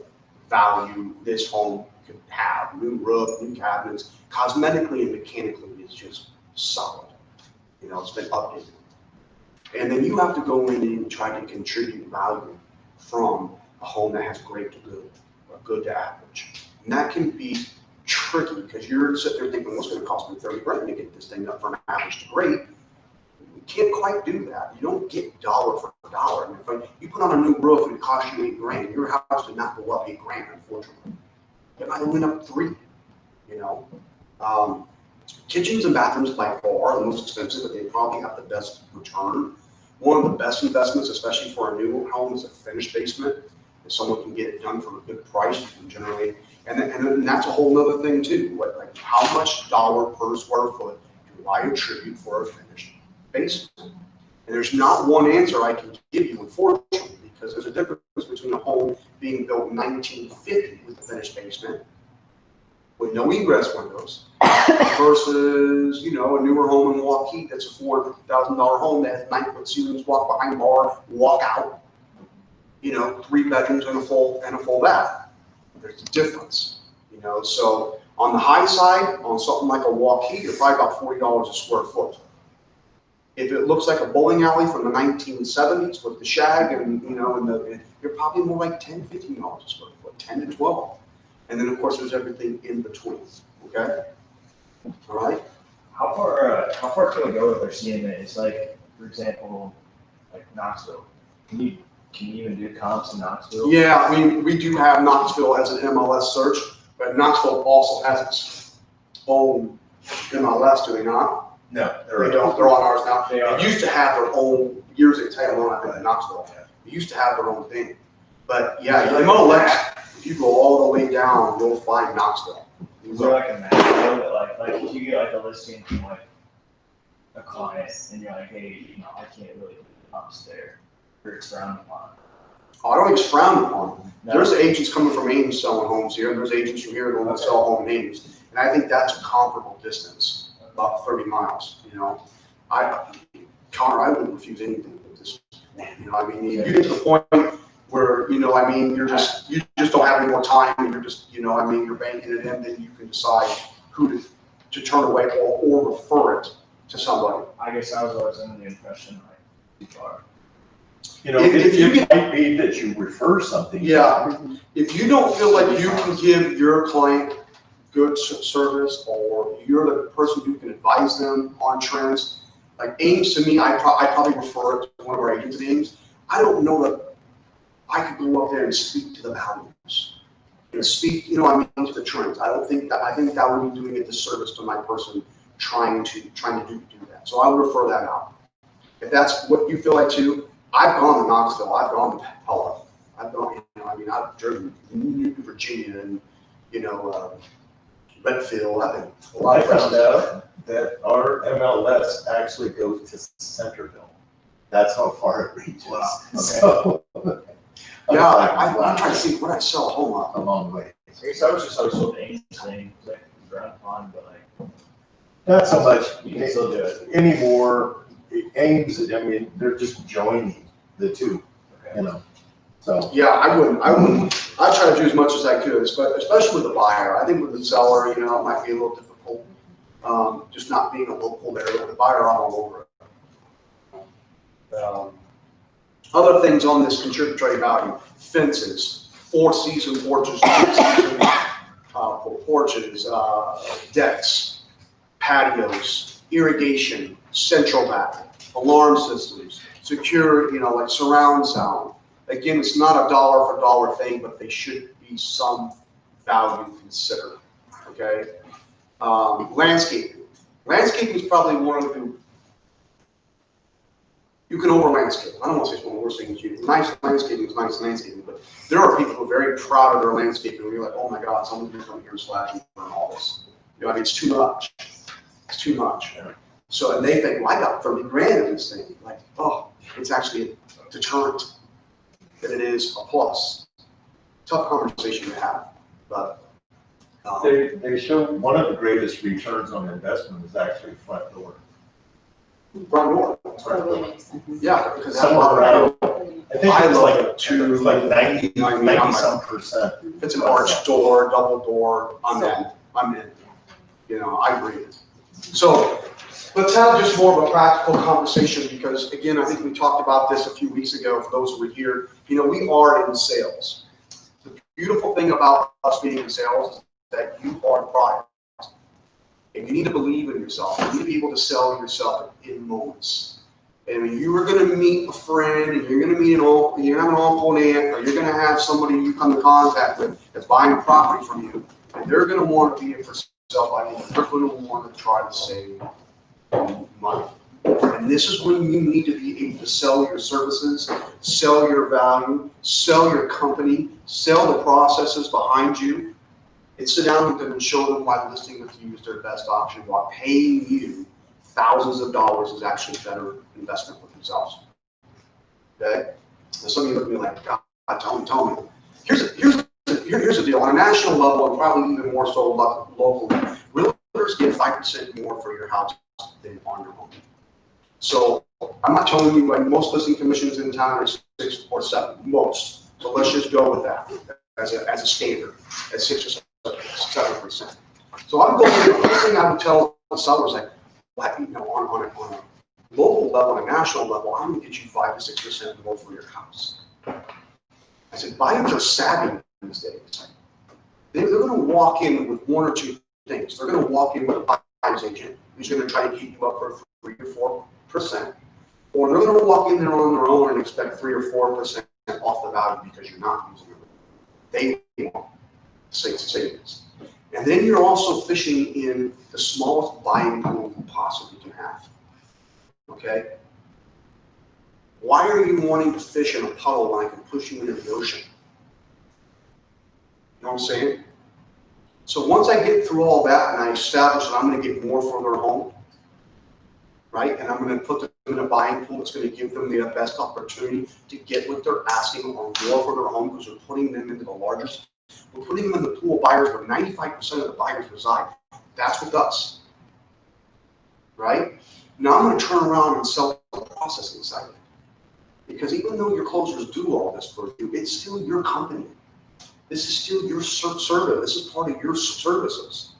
value this home could have. New roof, new cabinets, cosmetically and mechanically, it's just solid. You know, it's been updated. And then you have to go in and try to contribute value from a home that has great to good, or good to average. And that can be tricky because you're sitting there thinking, what's going to cost me $30,000 to get this thing up from average to great? You can't quite do that. You don't get dollar for dollar. I mean, if you put on a new roof and it costs you $8,000, your house did not go up $8,000, unfortunately. It might have went up $3,000, you know. Kitchens and bathrooms by far are the most expensive, but they probably have the best return. One of the best investments, especially for a new home, is a finished basement. If someone can get it done for a good price, you can generate, and that's a whole other thing too. Like how much dollar per square foot do I attribute for a finished basement? And there's not one answer I can give you, unfortunately, because there's a difference between a home being built in 1950 with a finished basement with no egress windows versus, you know, a newer home in Waukee that's a $400,000 home that has 9-foot ceilings, walk behind bar, walk out. You know, 3 bedrooms and a full bath. There's a difference, you know. So on the high side, on something like a Waukee, you're probably about $40 a square foot. If it looks like a bowling alley from the 1970s with the shag and, you know, you're probably more like $10, $15 a square foot, 10 to 12. And then of course there's everything in between. Okay. All right. How far can we go with our CMAs? Like, for example, like Knoxville. Can you even do comps in Knoxville? Yeah, I mean, we do have Knoxville as an MLS search, but Knoxville also has its own MLS, do they not? No, They don't. They're on ours now. They are. They used to have their own, years ago, I've been in Knoxville. They used to have their own thing. But yeah, the MLS, if you go all the way down, you'll find Knoxville. Is there like a map that like if you get like a listing from like a client and you're like, hey, you know, I can't really do the comps there, or it's frowned upon? Oh, I don't think it's frowned upon. No. There's agents coming from Ames selling homes here, and there's agents from here going to sell home in Ames. And I think that's a comparable distance, about 30 miles, you know. Connor, I wouldn't refuse anything with this. You know, I mean, you get to the point where, you know, I mean, you just don't have any more time, and you're just, you know, I mean, you're banking it in, then you can decide who to turn away or refer it to somebody. I guess I was always under the impression like too far. You know, If you it might be that you refer something. Yeah, if you don't feel like you can give your client good service, or you're the person who can advise them on trends, like Ames to me, I probably refer it to one of our agents at Ames. I don't know that I could go up there and speak to the values, speak, I mean, to the trends. I think that would be doing a disservice to my person trying to do that. So I would refer that out. If that's what you feel like too, I've gone to Knoxville, I've gone to Pella, I've gone, I've driven New Virginia and, Redfield, I've been a lot I of places. found out that our MLS actually goes to Centerville. That's how far it reaches. Wow, okay. So. Yeah, I'm trying to see what I sell a home on. A long way. I guess I was just always told the Ames thing, like ground pond, but like Not so much you can still do it. anymore. Ames, I mean, they're just joining the two, so. Yeah, I try to do as much as I could, especially with the buyer. I think with the seller, it might be a little difficult, just not being a local there, but the buyer, I'm all over it. Other things on this contributory value: fences, 4-season porches, 6-season porches, decks, patios, irrigation, central back, alarm systems, secure, like surround sound. Again, it's not a dollar for dollar thing, but they should be some value considered, okay? Landscaping. Landscaping is probably one of the, you can over landscape. I don't want to say it's one of the worst things you do. Nice landscaping is nice landscaping, but there are people who are very proud of their landscaping, and you're like, oh my God, someone's going to come here and slash and burn all this. It's too much. It's too much. So, and they think, well, I got 30 grand in this thing. Like, oh, it's actually a deterrent that it is a plus. Tough conversation to have, but. They show one of the greatest returns on investment is actually front door. Front door. Totally makes sense. Yeah, because that's Somewhere around, I think I it's love like it too. 90 some percent. If it's an arch door, double door, I'm in. I agree. So let's have just more of a practical conversation, because again, I think we talked about this a few weeks ago for those who were here. We are in sales. The beautiful thing about us being in sales is that you are the product. And you need to believe in yourself. You need to be able to sell yourself in moments. And you are going to meet a friend, and you're going to meet you're going to have an uncle and aunt, or you're going to have somebody you come in contact with that's buying a property from you, and they're going to want to be it for self-buying. They're going to want to try to save money. And this is when you need to be able to sell your services, sell your value, sell your company, sell the processes behind you, and sit down with them and show them why listing with you is their best option, while paying you thousands of dollars is actually a better investment with themselves. Okay? And some of you look at me like, God, tell me. Here's the deal. On a national level, and probably even more so locally, realtors get 5% more for your house than on your home. So I'm not telling you, like, most listing commissions in town are 6 or 7, most. So let's just go with that as a standard, at 6 or 7%. So I'm going to, the first thing I would tell the sellers, like, on a local level, on a national level, I'm going to get you 5 to 6% more for your house. I said, buyers are savvy these days. They're going to walk in with 1 or 2 things. They're going to walk in with a buyer's agent who's going to try to keep you up for 3 or 4%, or they're going to walk in there on their own and expect 3 or 4% off the value because you're not using it. They want savings. And then you're also fishing in the smallest buying pool you possibly can have. Okay? Why are you wanting to fish in a puddle when I can push you into the ocean? You know what I'm saying? So once I get through all that and I establish that I'm going to get more for their home, right? And I'm going to put them in a buying pool that's going to give them the best opportunity to get what they're asking or more for their home, because we're putting them into the largest. We're putting them in the pool of buyers where 95% of the buyers reside. That's with us, right? Now I'm going to turn around and sell the processing side. Because even though your closers do all this for you, it's still your company. This is still your service. This is part of your services.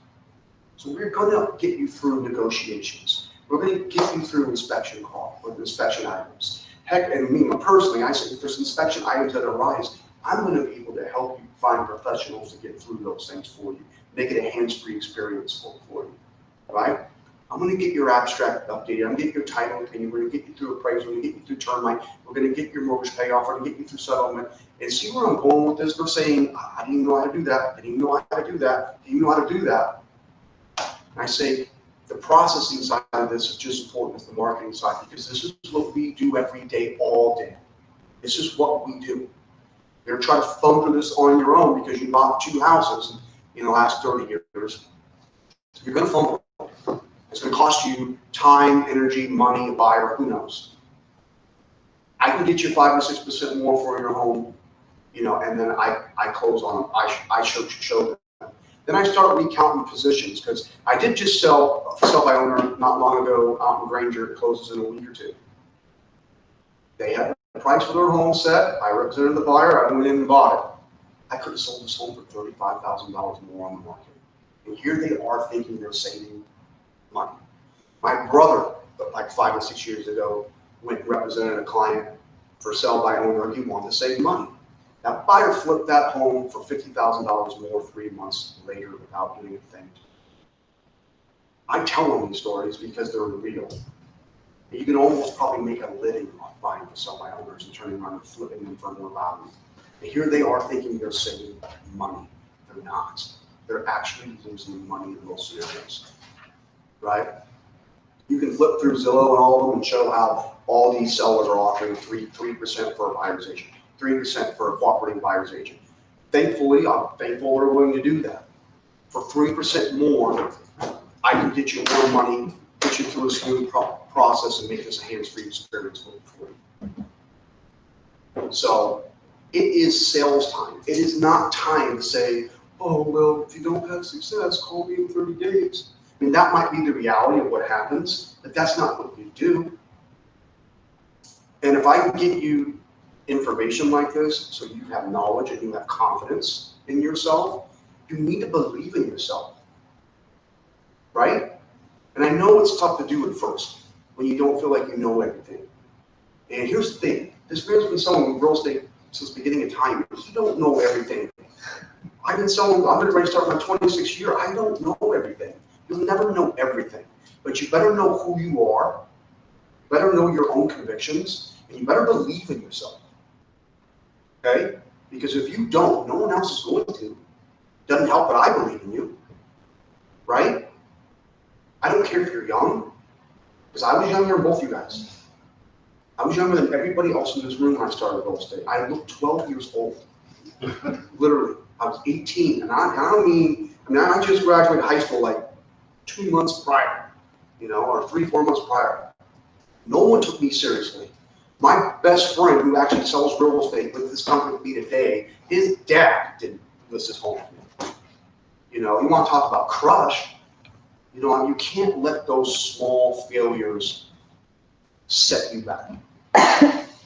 So we're going to get you through negotiations. We're gonna get you through inspection call, with inspection items. Heck, and me personally, I said, if there's inspection items that arise, I'm gonna be able to help you find professionals to get through those things for you, make it a hands-free experience for you, right? I'm gonna get your abstract updated, I'm gonna get your title opinion, we're gonna get you through appraisal, we're gonna get you through termite, we're gonna get your mortgage payoff, we're gonna get you through settlement, and see where I'm going with this. They're saying, I didn't even know how to do that, I didn't even know how to do that, I didn't even know how to do that. And I say, the processing side of this is just as important as the marketing side, because this is what we do every day, all day. This is what we do. You're trying to thumb through this on your own because you bought 2 houses in the last 30 years. You're gonna fumble. It's gonna cost you time, energy, money, a buyer, who knows. I can get you 5 or 6% more for your home, and then I close on them. I show them. Then I start recounting positions, because I did just sell by owner not long ago out in Granger. It closes in a week or 2. They had the price for their home set. I represented the buyer. I went in and bought it. I could have sold this home for $35,000 more on the market. And here they are thinking they're saving money. My brother, like 5 or 6 years ago, went and represented a client for sell by owner. He wanted to save money. That buyer flipped that home for $50,000 more 3 months later without doing a thing. I tell them these stories because they're real. You can almost probably make a living off buying and sell by owners and turning around and flipping them for more value. And here they are thinking they're saving money. They're not. They're actually losing money in those scenarios, right? You can flip through Zillow and all of them and show how all these sellers are offering 3% for a buyer's agent, 3% for a cooperating buyer's agent. Thankfully, I'm thankful they're willing to do that. For 3% more, I can get you more money, get you through a smooth process, and make this a hands-free experience for you. So it is sales time. It is not time to say, oh, well, if you don't have success, call me in 30 days. I mean, that might be the reality of what happens, but that's not what we do. And if I can get you information like this, so you have knowledge and you have confidence in yourself, you need to believe in yourself, right? And I know it's tough to do at first when you don't feel like you know everything. And here's the thing, this man's been selling real estate since the beginning of time. He don't know everything. I've been selling, I'm ready to start my 26th year. I don't know everything. You'll never know everything, but you better know who you are, better know your own convictions, and you better believe in yourself, okay? Because if you don't, no one else is going to. Doesn't help that I believe in you, right? I don't care if you're young, because I was younger than both you guys. I was younger than everybody else in this room when I started real estate. I looked 12 years old, literally. I was 18, and I just graduated high school like 2 months prior, or 3-4 months prior. No one took me seriously. My best friend, who actually sells real estate with this company with me today, his dad didn't list his home with me. You want to talk about crush? You can't let those small failures set you back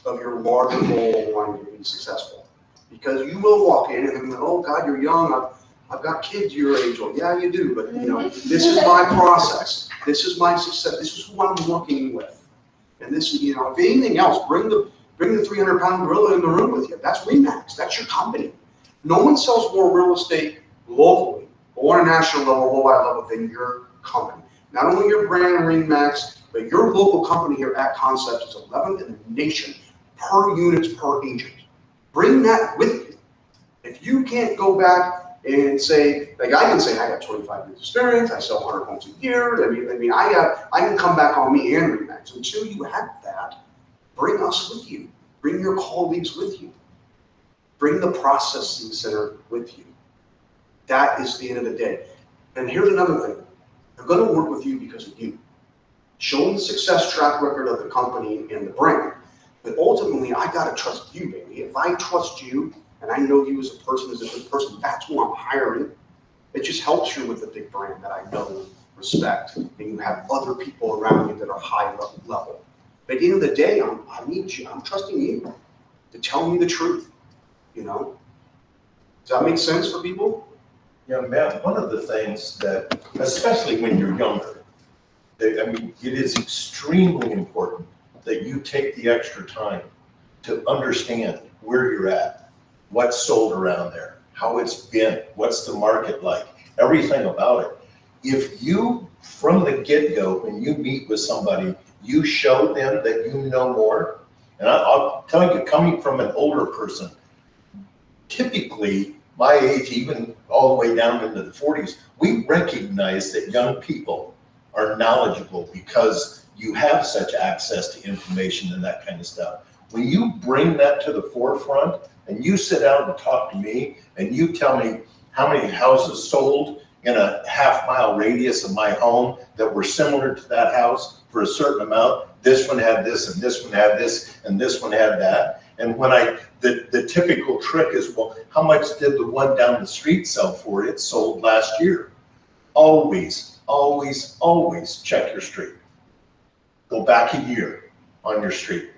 of your larger goal of wanting to be successful. Because you will walk in and think, oh God, you're young. I've got kids your age. Well, yeah, you do, but this is my process. This is my success. This is who I'm working with. And this, if anything else, bring the 300-pound gorilla in the room with you. That's RE/MAX. That's your company. No one sells more real estate locally or on a national level, worldwide level than your company. Not only your brand RE/MAX, but your local company here at Concepts is 11th in the nation per units per agent. Bring that with you. If you can't go back and say, like I can say, I got 25 years experience, I sell 100 homes a year. I can come back on me and RE/MAX. Until you have that, bring us with you. Bring your colleagues with you. Bring the processing center with you. That is the end of the day. And here's another thing. They're going to work with you because of you. Show them the success track record of the company and the brand. But ultimately, I got to trust you, baby. If I trust you, and I know you as a person, as a good person, that's who I'm hiring. It just helps you with a big brand that I know and respect, and you have other people around you that are high level. But at the end of the day, I need you. I'm trusting you to tell me the truth. Does that make sense for people? Yeah, Matt, one of the things that, especially when you're younger, I mean, it is extremely important that you take the extra time to understand where you're at, what's sold around there, how it's been, what's the market like, everything about it. If you, from the get-go, when you meet with somebody, you show them that you know more, and I'll tell you, coming from an older person, typically, my age, even all the way down into the 40s, we recognize that young people are knowledgeable because you have such access to information and that kind of stuff. When you bring that to the forefront and you sit down and talk to me and you tell me how many houses sold in a half-mile radius of my home that were similar to that house for a certain amount, this one had this and this one had this and this one had that. And when the typical trick is, well, how much did the one down the street sell for? It sold last year. Always, always, always check your street. Go back a year on your street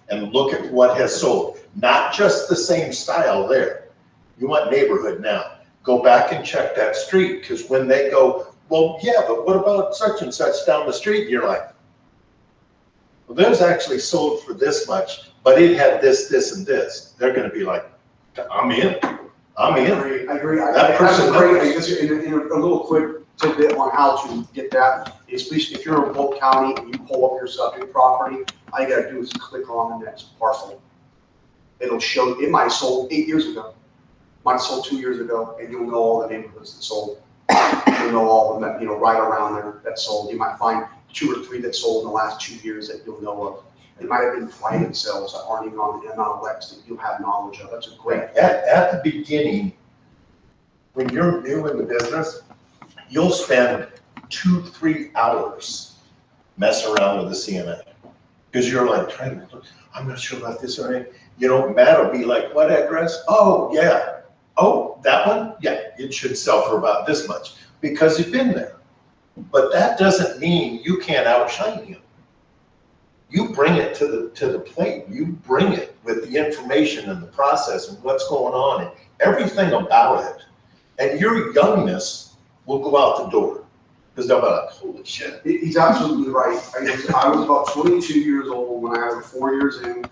and look at what has sold. Not just the same style there. You want neighborhood now. Go back and check that street, because when they go, well, yeah, but what about such and such down the street? You're like, well, those actually sold for this much, but it had this, this, and this. They're going to be like, I'm in. I'm in. I agree. That person That's a great, knows. I guess, in a little quick tidbit on how to get that is, please, if you're in Polk County and you pull up your subject property, all you gotta do is click on the next parcel. It'll show, it might have sold 8 years ago, might have sold 2 years ago, and you'll know all the neighborhoods that sold. You'll know all of them, right around there that sold. You might find 2 or 3 that sold in the last 2 years that you'll know of. It might have been private sales that aren't even on the MLS that you'll have knowledge of. That's a great. At the beginning, when you're new in the business, you'll spend 2-3 hours messing around with the CMA. Because you're like, trying to, I'm not sure about this or anything. You know, Matt will be like, what address? Oh, yeah. Oh, that one? Yeah, it should sell for about this much because you've been there. But that doesn't mean you can't outshine him. You bring it to the plate. You bring it with the information and the process and what's going on and everything about it. And your youngness will go out the door because they'll be like, holy shit. He's absolutely right. I was about 22 years old when I was 4 years in,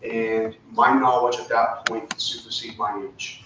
and my knowledge at that point could supersede my age.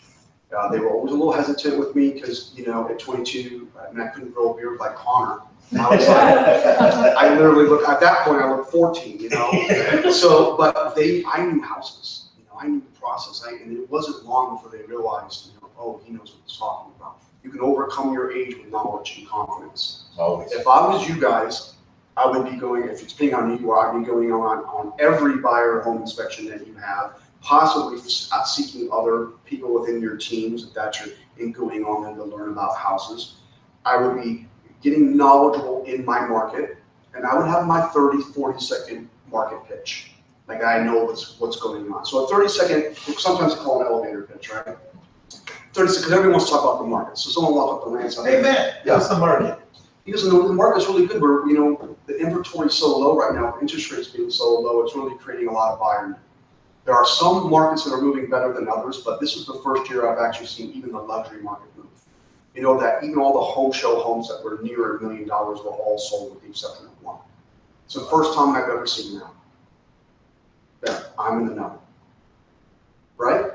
They were always a little hesitant with me because, you know, at 22, I mean, I couldn't grow a beard like Connor. I was like, I literally looked, at that point, I looked 14, you know? So, but I knew houses, you know, I knew the process. And it wasn't long before they realized, you know, oh, he knows what he's talking about. You can overcome your age with knowledge and confidence. Always. If I was you guys, I would be going, if it's depending on you, I'd be going on every buyer home inspection that you have, possibly seeking other people within your teams that you're going on them to learn about houses. I would be getting knowledgeable in my market, and I would have my 30, 40-second market pitch. Like I know what's going on. So a 30-second, sometimes they call it an elevator pitch, right? 30 seconds, because everyone wants to talk about the market. So someone walk up the land. Hey, man, how's the market? He doesn't know the market's really good. We're, you know, the inventory's so low right now, interest rates being so low, it's really creating a lot of buyer. There are some markets that are moving better than others, but this is the first year I've actually seen even the luxury market move. You know, that even all the home show homes that were near $1 million were all sold with the exception of one. It's the first time I've ever seen that. Yeah, I'm in the know. Right?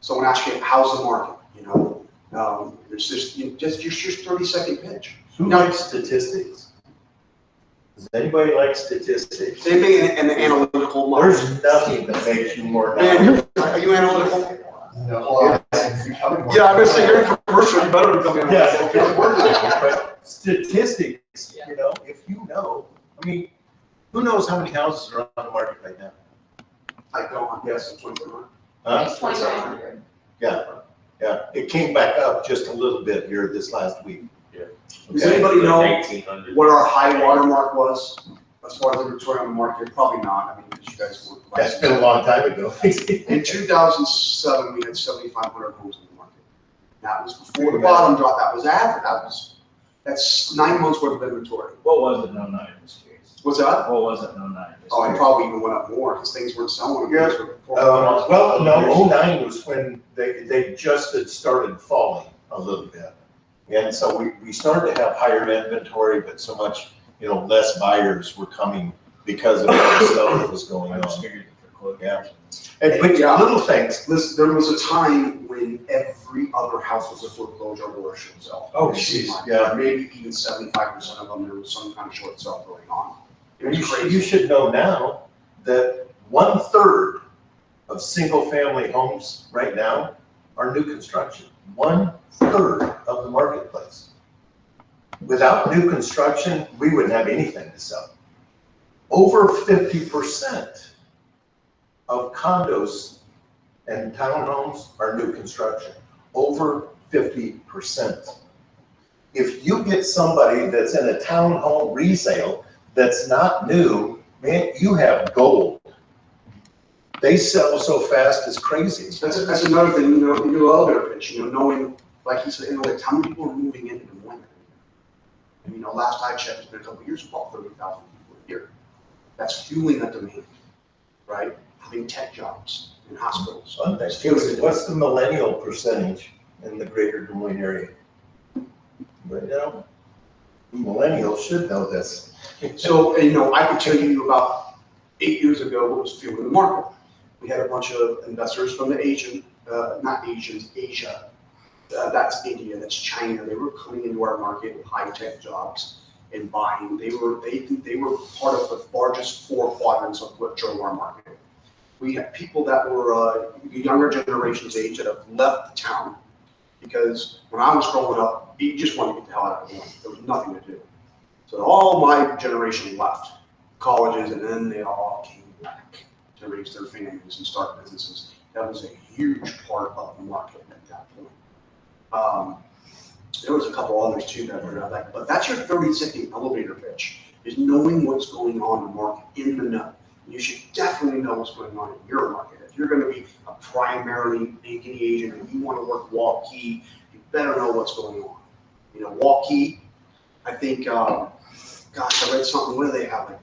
Someone asks you, how's the market? You know, it's just, just your 30-second pitch. Who likes statistics? Does anybody like statistics? Same thing in the analytical model. There's nothing that makes you more Man, are you analytical? No. Yeah, I'm gonna say you're in commercial, you better become analytical. Yeah, but statistics, you know, if you know, I mean, who knows how many houses are on the market right now? I don't, I'm guessing 2,100. Huh? 2,900. Yeah, it came back up just a little bit here this last week. Yeah. Does anybody know 1,800. what our high water mark was as far as inventory on the market? Probably not, I mean, because you guys weren't. That's been a long time ago. In 2007, we had 7,500 homes in the market. That was before the bottom drop, that was after, that's 9 months worth of inventory. What was it in 09 in this case? What's that? What was it in 09 in this Oh, it case? probably even went up more because things weren't selling. Yeah. Well, no, 09 was when they just had started falling a little bit. And so we started to have higher inventory, but so much less buyers were coming because of all the stuff that was going I just on. figured for quote. Yeah. But Yeah. little things. Listen, there was a time when every other house was a foreclosure or a short sale. Oh, It seemed jeez, like, yeah. Maybe even 75% of them, there was some kind of short sale going on. It was You crazy. should know now that 1/3 of single-family homes right now are new construction. 1/3 of the marketplace. Without new construction, we wouldn't have anything to sell. Over 50% of condos and townhomes are new construction. Over 50%. If you get somebody that's in a townhome resale that's not new, man, you have gold. They sell so fast, it's crazy. That's another thing, you do elevator pitch, knowing, like he said, like how many people are moving into Des Moines? And last I checked, it's been a couple of years, about 30,000 people a year. That's fueling that demand, right? Putting tech jobs in hospitals. What's the millennial percentage in the greater Des Moines area? Right now, millennials should know this. So, I could tell you about 8 years ago what was fueling the market. We had a bunch of investors from the Asia. That's India, that's China. They were coming into our market with high-tech jobs and buying. They were part of the largest 4 quadrants of what drove our market. We had people that were younger generation's age that have left the town because when I was growing up, you just wanted to get the hell out of Des Moines. There was nothing to do. So all my generation left colleges, and then they all came back to raise their families and start businesses. That was a huge part of the market at that point. There was a couple others too that were like, but that's your 30-second elevator pitch, is knowing what's going on in the market in the know. You should definitely know what's going on in your market. If you're going to be a primarily banking agent and you want to work Waukee, you better know what's going on. Waukee, I think, I read something, what do they have, like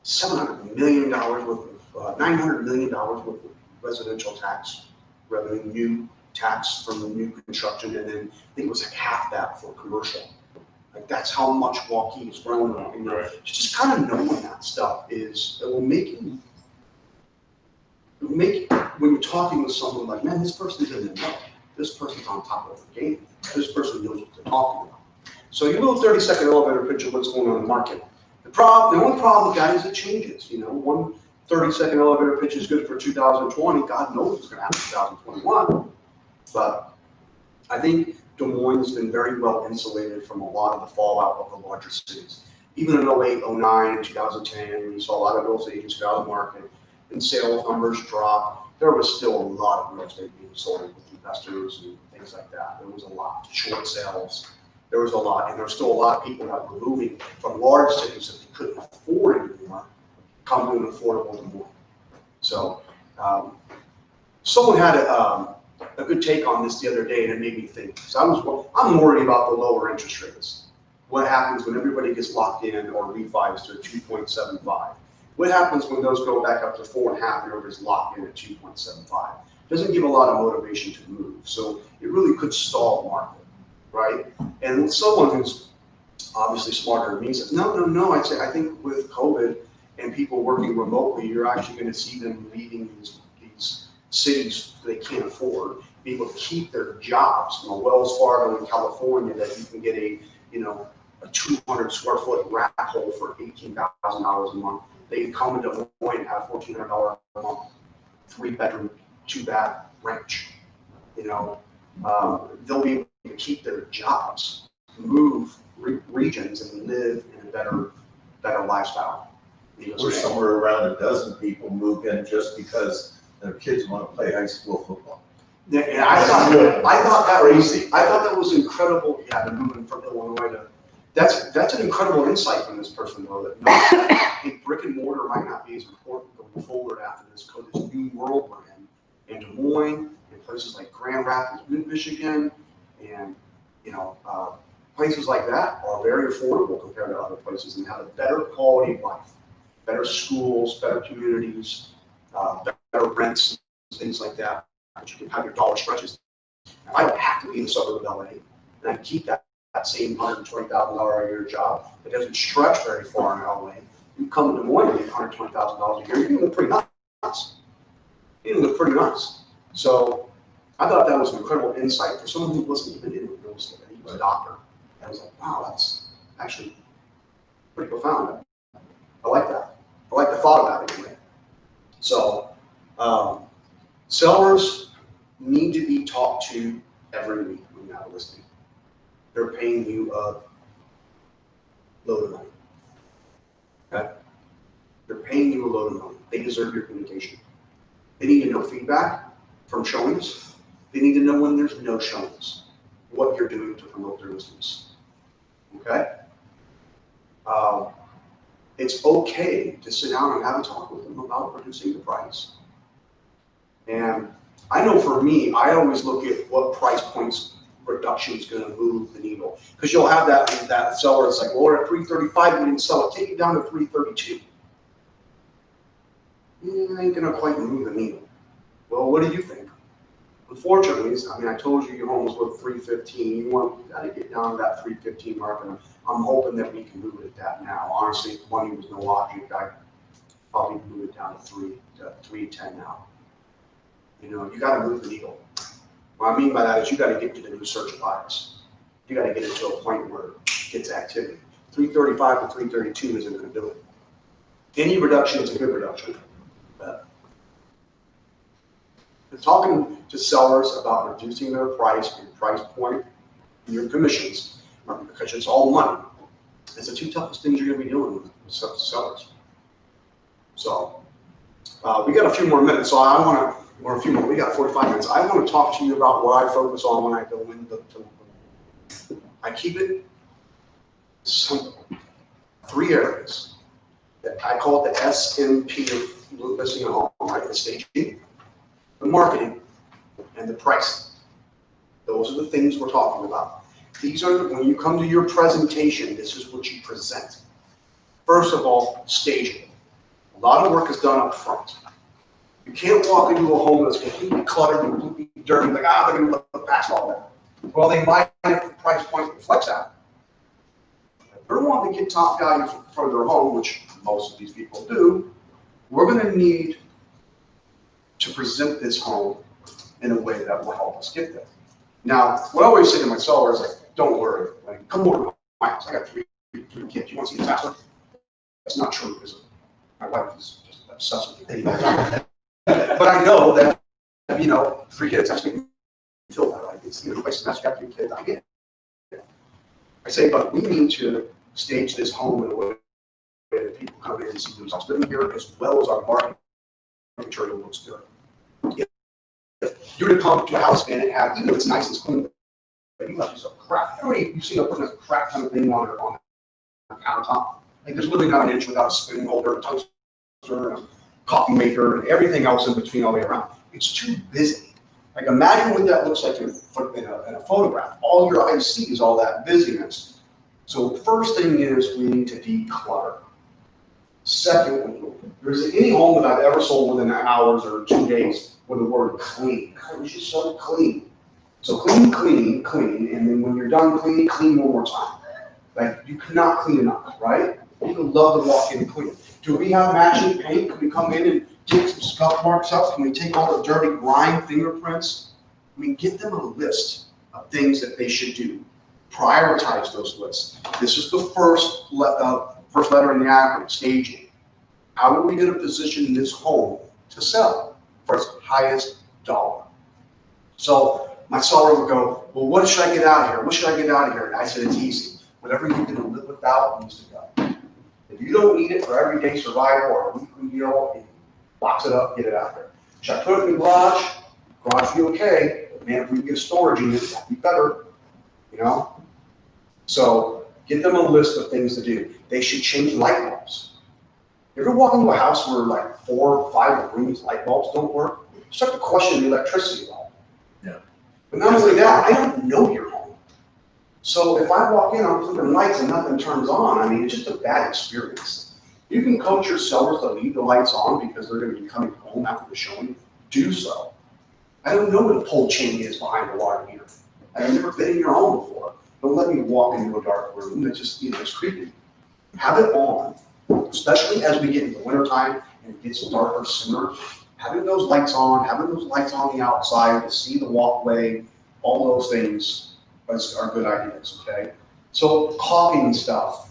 $700 million worth of, $900 million worth of residential tax revenue, new tax from the new construction, and then I think it was like half that for commercial. Like that's how much Waukee is grown. Right. Just kind of knowing that stuff it will make when you're talking with someone like, man, this person's in the know. This person's on top of the game. This person knows what they're talking about. So your little 30-second elevator pitch of what's going on in the market. The only problem with that is it changes. One 30-second elevator pitch is good for 2020. God knows what's going to happen in 2021. But I think Des Moines has been very well insulated from a lot of the fallout of the larger cities. Even in 08, 09, 2010, we saw a lot of real estate agents get out of the market and sales numbers drop. There was still a lot of real estate being sold with investors and things like that. There was a lot of short sales. There was a lot, and there were still a lot of people that were moving from large cities that they couldn't afford anymore, come to an affordable Des Moines. So someone had a good take on this the other day, and it made me think. So I'm worried about the lower interest rates. What happens when everybody gets locked in or refis to a 2.75? What happens when those go back up to 4.5 and everybody's locked in at 2.75? Doesn't give a lot of motivation to move. So it really could stall the market, right? And someone who's obviously smarter than me says, no. I think with COVID and people working remotely, you're actually going to see them leaving these cities they can't afford, be able to keep their jobs. Wells Fargo in California, that you can get a 200 square foot rat hole for $18,000 a month. They come into Des Moines and have $1,400 a month, 3-bedroom, 2-bath ranch. They'll be able to keep their jobs, move regions, and live in a better lifestyle. Or somewhere around a dozen people move in just because their kids want to play high school football. Yeah, and I thought that was incredible. Yeah, they're moving from Illinois to. That's an incredible insight from this person, though. That brick and mortar might not be as important going forward after this new world we're in Des Moines, and places like Grand Rapids, Michigan, and places like that are very affordable compared to other places and have a better quality of life, better schools, better communities, better rents, things like that. But you can have your dollar stretches. I don't have to be in the suburb of LA, and I keep that that same $120,000 a year job, it doesn't stretch very far in LA. You come to Des Moines and get $120,000 a year, you're gonna look pretty nice. You're gonna look pretty nice. So I thought that was an incredible insight for someone who wasn't even in real estate. He was a doctor. I was like, wow, that's actually pretty profound. I like that. I like the thought about it anyway. So sellers need to be talked to every week when you have a listing. They're paying you a load of money. Okay? They're paying you a load of money. They deserve your communication. They need to know feedback from showings. They need to know when there's no showings, what you're doing to promote their listings. Okay? It's okay to sit down and have a talk with them about reducing the price. And I know for me, I always look at what price points reduction is going to move the needle. Because you'll have that seller that's like, well, we're at 335, we didn't sell it, take it down to 332. It ain't going to quite move the needle. Well, what do you think? Unfortunately, I mean, I told you your home was worth 315. You got to get down to that 315 mark, and I'm hoping that we can move it at that now. Honestly, if money was no object, I'd probably move it down to 310 now. You know, you got to move the needle. What I mean by that is you got to get to the new search of buyers. You got to get it to a point where it gets activity. 335 to 332 isn't going to do it. Any reduction is a good reduction. Talking to sellers about reducing their price, your price point, and your commissions, because it's all money. It's the two toughest things you're going to be doing with sellers. So we got a few more minutes, so I want to, or a few more. We got 45 minutes. I want to talk to you about what I focus on when I go into the. I keep it simple. 3 areas. I call it the SMP of listing a home, right? The staging, the marketing, and the pricing. Those are the things we're talking about. These are, when you come to your presentation, this is what you present. First of all, staging. A lot of work is done up front. You can't walk into a home that's completely cluttered, completely dirty, like, they're going to look past all that. Well, they might, if the price point reflects that. If they're wanting to get top value for their home, which most of these people do, we're going to need to present this home in a way that will help us get there. Now, what I always say to my sellers is, like, don't worry, like, come over to my house. I got three kids. You want to see the faster? That's not true, because my wife is just obsessed with it. But I know that, 3 kids, that's going to feel that. Like, it's, place that's got 3 kids, I get it. I say, but we need to stage this home in a way that people come in and see themselves living here, as well as our marketing material looks good. If you're to come to a house and have, even if it's nice and clean, but you left yourself crap. Everybody you've seen putting a crap ton of thing on the countertop. Like, there's literally not an inch without a spinning holder, a toaster, a coffee maker, and everything else in between all the way around. It's too busy. Like, imagine what that looks like in a photograph. All your eyes see is all that busyness. So the first thing is we need to declutter. Secondly, there's any home that I've ever sold within hours or 2 days with the word clean. God, it was just so clean. So clean, clean, clean, and then when you're done cleaning, clean one more time. Like, you cannot clean enough, right? People love to walk in and clean. Do we have matching paint? Can we come in and take some scuff marks out? Can we take all the dirty grime fingerprints? I mean, get them a list of things that they should do. Prioritize those lists. This is the first letter in the acronym, staging. How are we going to position this home to sell for its highest dollar? So my seller would go, well, what should I get out of here? What should I get out of here? And I said, it's easy. Whatever you can live without needs to go. If you don't need it for everyday survival or a weekly meal, box it up, get it out there. Should I put it in the garage? Garage be okay. But man, if we can get a storage unit, that'd be better. So get them a list of things to do. They should change light bulbs. You ever walk into a house where like 4 or 5 rooms light bulbs don't work? Start to question the electricity bulb. Yeah. But not only that, I don't know your home. So if I walk in, I'm flipping lights and nothing turns on, I mean, it's just a bad experience. You can coach your sellers to leave the lights on because they're going to be coming home after the showing. Do so. I don't know what a pole chain is behind the water heater. I've never been in your home before. Don't let me walk into a dark room that just, it's creepy. Have it on, especially as we get into the wintertime and it gets darker sooner. Having those lights on the outside to see the walkway, all those things are good ideas, okay? So caulking stuff,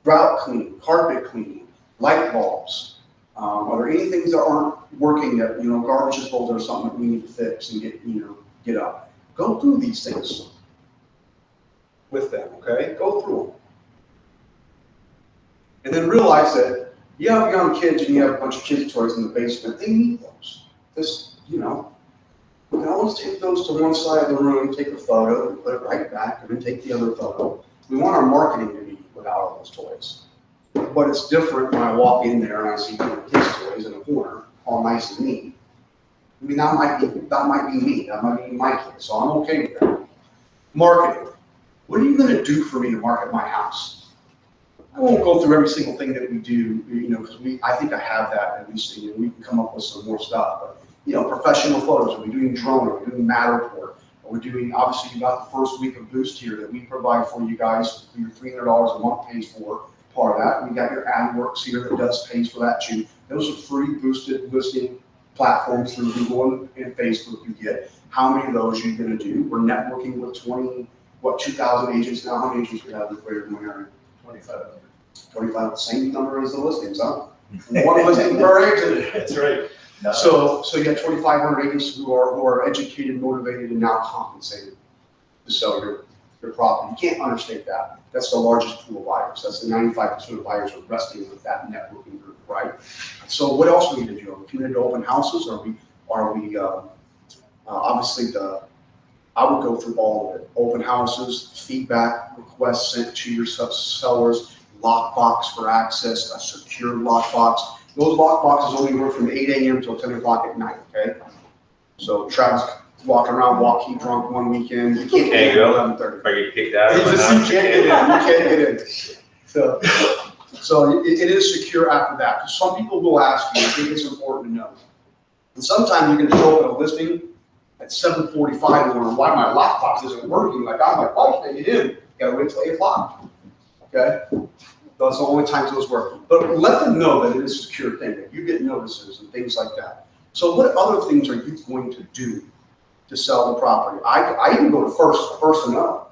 grout cleaning, carpet cleaning, light bulbs. Are there any things that aren't working that, garbage disposal or something that we need to fix and get up? Go through these things with them, okay? Go through them. And then realize that you have young kids and you have a bunch of kids' toys in the basement, they need those. We can always take those to one side of the room, take a photo, and put it right back, and then take the other photo. We want our marketing to be without all those toys. But it's different when I walk in there and I see kids' toys in a corner, all nice and neat. I mean, that might be me, that might be my kid, so I'm okay with that. Marketing. What are you gonna do for me to market my house? I won't go through every single thing that we do, because I think I have that at least, we can come up with some more stuff, but, professional photos, are we doing drone, are we doing Matterport? Are we doing, obviously you got the first week of Boost here that we provide for you guys, your $300 a month pays for part of that. We got your AdWorks here that does pays for that too. Those are free boosted listing platforms through Google and Facebook you get. How many of those are you gonna do? We're networking with 2,000 agents now. How many agents we have in the greater Des Moines area? 2,500. 25, same number as the listings, huh? One listing per agent. That's right. No. So you got 2,500 agents who are educated, motivated, and now compensated to sell your property. You can't understate that. That's the largest pool of buyers. That's the 95% of buyers are resting with that networking group, right? So what else do we need to do? Are we committed to open houses? Are we obviously I would go through all of it. Open houses, feedback, requests sent to your sellers, lockbox for access, a secure lockbox. Those lockboxes only work from 8 a.m. till 10 o'clock at night, okay? So Travis walking around, walking drunk one weekend, you can't get in at 11:30. If I get kicked out. You can't get in. So it is secure after that. Because some people will ask you, I think it's important to know. And sometimes you can show up at a listing at 7:45 and wonder why my lockbox isn't working. Like, I'm like, why can't I get in? You gotta wait till 8 o'clock. Okay? That's the only times those work. But let them know that it is a secure thing, that you get notices and things like that. So what other things are you going to do to sell the property? I even go to first to know.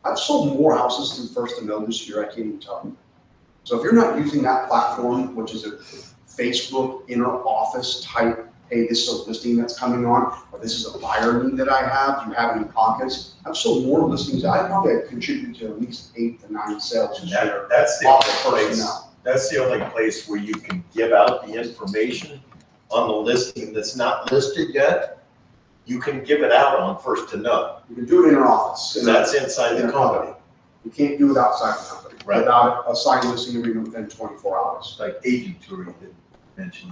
I've sold more houses through first to know this year, I can't even tell you. So if you're not using that platform, which is a Facebook inner office type, hey, this is a listing that's coming on, or this is a buyer need that I have, do you have any pockets? I've sold more listings. I probably have contributed to at least 8 to 9 sales this year. That's the off only the place. personnel. That's the only place where you can give out the information on the listing that's not listed yet. You can give it out on first to know. You can do it in your office. Because that's inside the company. You can't do it outside the company. Right. Without a signed listing agreement within 24 hours. Like agent tour you did mention.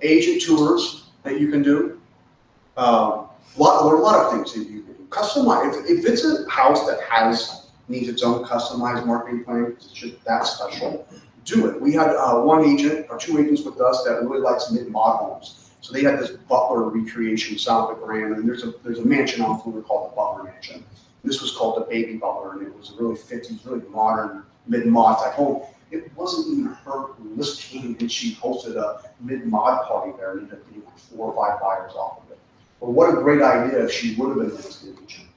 Agent tours that you can do. There are a lot of things that you can do. Customize, if it's a house that needs its own customized marketing plan, it's just that special, do it. We had one agent or 2 agents with us that really likes mid-mod homes. So they had this Butler recreation south of Grand, and there's a mansion on Florida called the Butler Mansion. This was called the Baby Butler, and it was a really 50s, really modern mid-mod type home. It wasn't even her listing, and she hosted a mid-mod party there and ended up getting like 4 or 5 buyers off of it. But what a great idea if she would have been a listing agent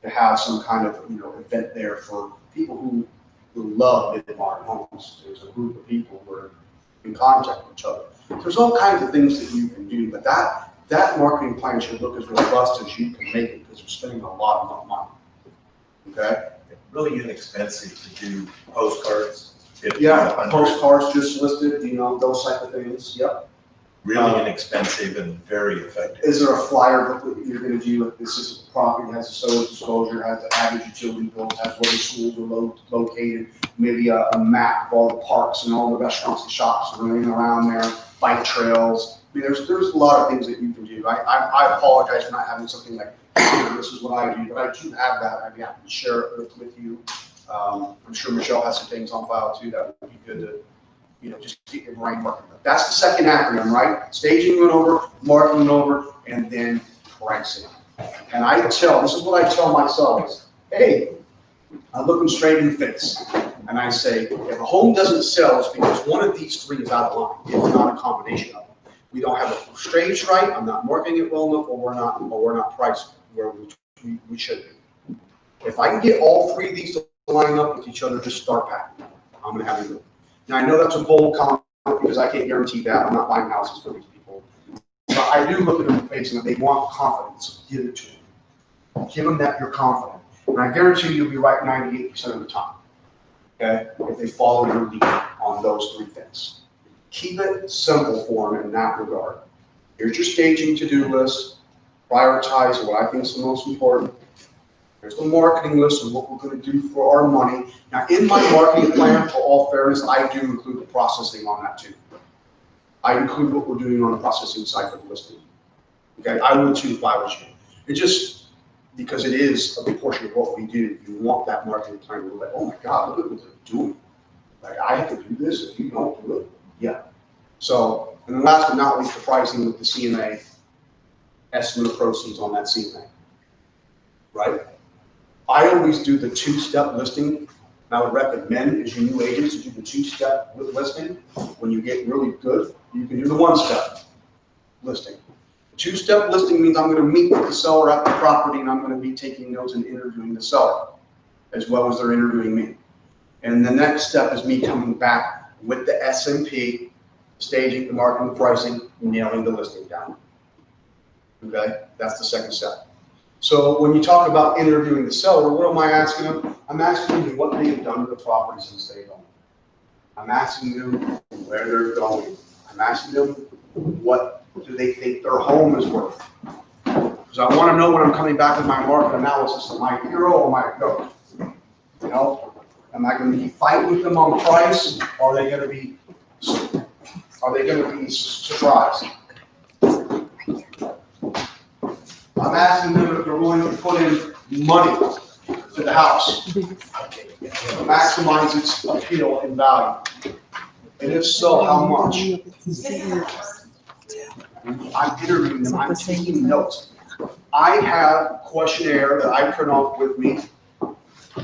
to have some kind of event there for people who love mid-modern homes. There's a group of people who are in contact with each other. There's all kinds of things that you can do, but that marketing plan should look as robust as you can make it because you're spending a lot of money. Okay? Really inexpensive to do postcards. Yeah, postcards just listed, those type of things. Yep. Really inexpensive and very effective. Is there a flyer booklet that you're going to do? Like this is a property, has a solar disclosure, has the average utility bills, has where the schools are located, maybe a map of all the parks and all the restaurants and shops that are around there, bike trails. I mean, there's a lot of things that you can do. I apologize for not having something like this is what I do, but I do have that. I'd be happy to share it with you. I'm sure Michelle has some things on file too that would be good to. Just keep your brain working. That's the second acronym, right? Staging went over, marketing went over, and then pricing. And this is what I tell my sellers. Hey, I look them straight in the face, and I say, if a home doesn't sell, it's because one of these three is out of line, if not a combination of them. We don't have a stage right, I'm not marketing it well enough, or we're not priced where we should be. If I can get all three of these to line up with each other, just start packing, I'm gonna have a good. Now, I know that's a bold comment, because I can't guarantee that, I'm not buying houses for these people. But I do look at them in the face, and if they want confidence, give it to them. Give them that you're confident. And I guarantee you'll be right 98% of the time, okay, if they follow your lead on those three things. Keep it simple for them in that regard. Here's your staging to-do list. Prioritize what I think is the most important. Here's the marketing list and what we're going to do for our money. Now, in my marketing plan, for all fairness, I do include the processing on that too. I include what we're doing on the processing side for the listing. Okay, I would too if I was you. It just, because it is a big portion of what we do, you want that marketing plan to be like, oh my God, look at what they're doing. Like, I have to do this if you don't do it. Yeah. So, and then last but not least, the pricing with the CMA, estimate of proceeds on that CMA, right? I always do the two-step listing. And I would recommend as you new agents to do the two-step listing. When you get really good, you can do the one-step listing. Two-step listing means I'm going to meet with the seller at the property, and I'm going to be taking notes and interviewing the seller, as well as they're interviewing me. And the next step is me coming back with the S&P, staging, the marketing, the pricing, nailing the listing down. Okay, that's the second step. So when you talk about interviewing the seller, what am I asking them? I'm asking them what they have done to the property since they've owned. I'm asking them where they're going. I'm asking them what do they think their home is worth. Because I want to know when I'm coming back with my market analysis, am I a hero or am I a goat? You know, am I going to be fighting with them on price, or are they going to be surprised? I'm asking them if they're willing to put in money to the house, maximize its appeal and value. And if so, how much? I'm interviewing them, I'm taking notes. I have a questionnaire that I print off with me,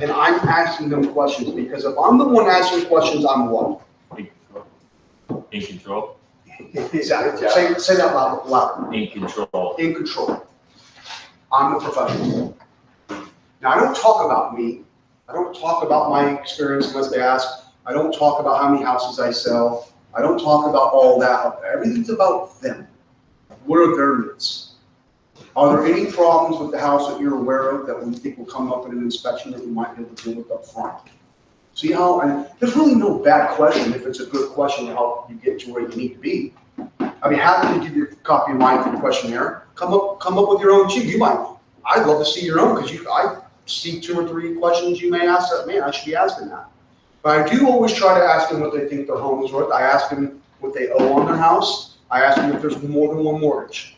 and I'm asking them questions, because if I'm the one asking questions, I'm what? In control. Exactly. Say that louder. In control. In control. I'm the professional. Now, I don't talk about me. I don't talk about my experience unless they ask. I don't talk about how many houses I sell. I don't talk about all that. Everything's about them. What are their needs? Are there any problems with the house that you're aware of that we think will come up in an inspection that we might be able to deal with up front? See how, and there's really no bad question if it's a good question to help you get to where you need to be. I'd be happy to give you a copy of my questionnaire. Come up with your own too. You might, I'd love to see your own, because I see 2 or 3 questions you may ask that, man, I should be asking that. But I do always try to ask them what they think their home is worth. I ask them what they owe on their house. I ask them if there's more than one mortgage.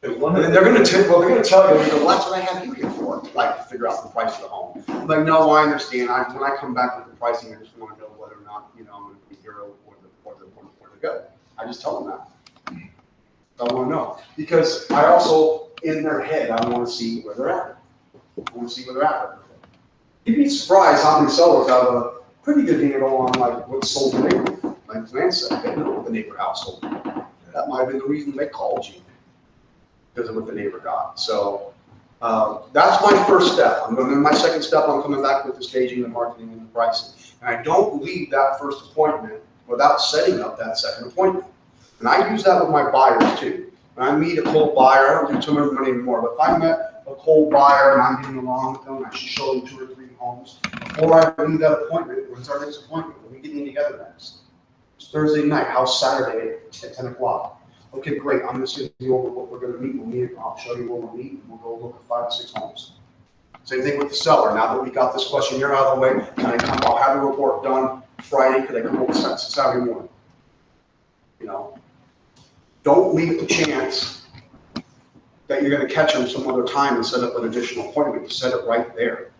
And they're going to tell you, well, that's what I have you here for, like to figure out the price of the home. I'm like, no, I understand. When I come back with the pricing, I just want to know whether or not, I'm going to be hero or the good. I just tell them that. I want to know, because I also, in their head, I want to see where they're at. I want to see where they're at. You'd be surprised how many sellers have a pretty good handle on like what's sold in the neighborhood. Like Lance said, they know what the neighbor house sold. That might have been the reason they called you, because of what the neighbor got. So that's my first step. My second step, I'm coming back with the staging, the marketing, and the pricing. And I don't leave that first appointment without setting up that second appointment. And I use that with my buyers too. When I meet a cold buyer, I don't do too much money anymore, but if I met a cold buyer and I'm getting along with them, I should show them 2 or 3 homes. Before I leave that appointment, when's our next appointment? When are we getting together next? It's Thursday night, how's Saturday at 10 o'clock? Okay, great, I'm just going to go over what we're going to meet. I'll show you where we'll meet, and we'll go look at 5 or 6 homes. Same thing with the seller. Now that we got this questionnaire out of the way, I'll have the report done Friday, because I come over Saturday morning. Don't leave the chance that you're going to catch them some other time and set up an additional appointment. You set it right there.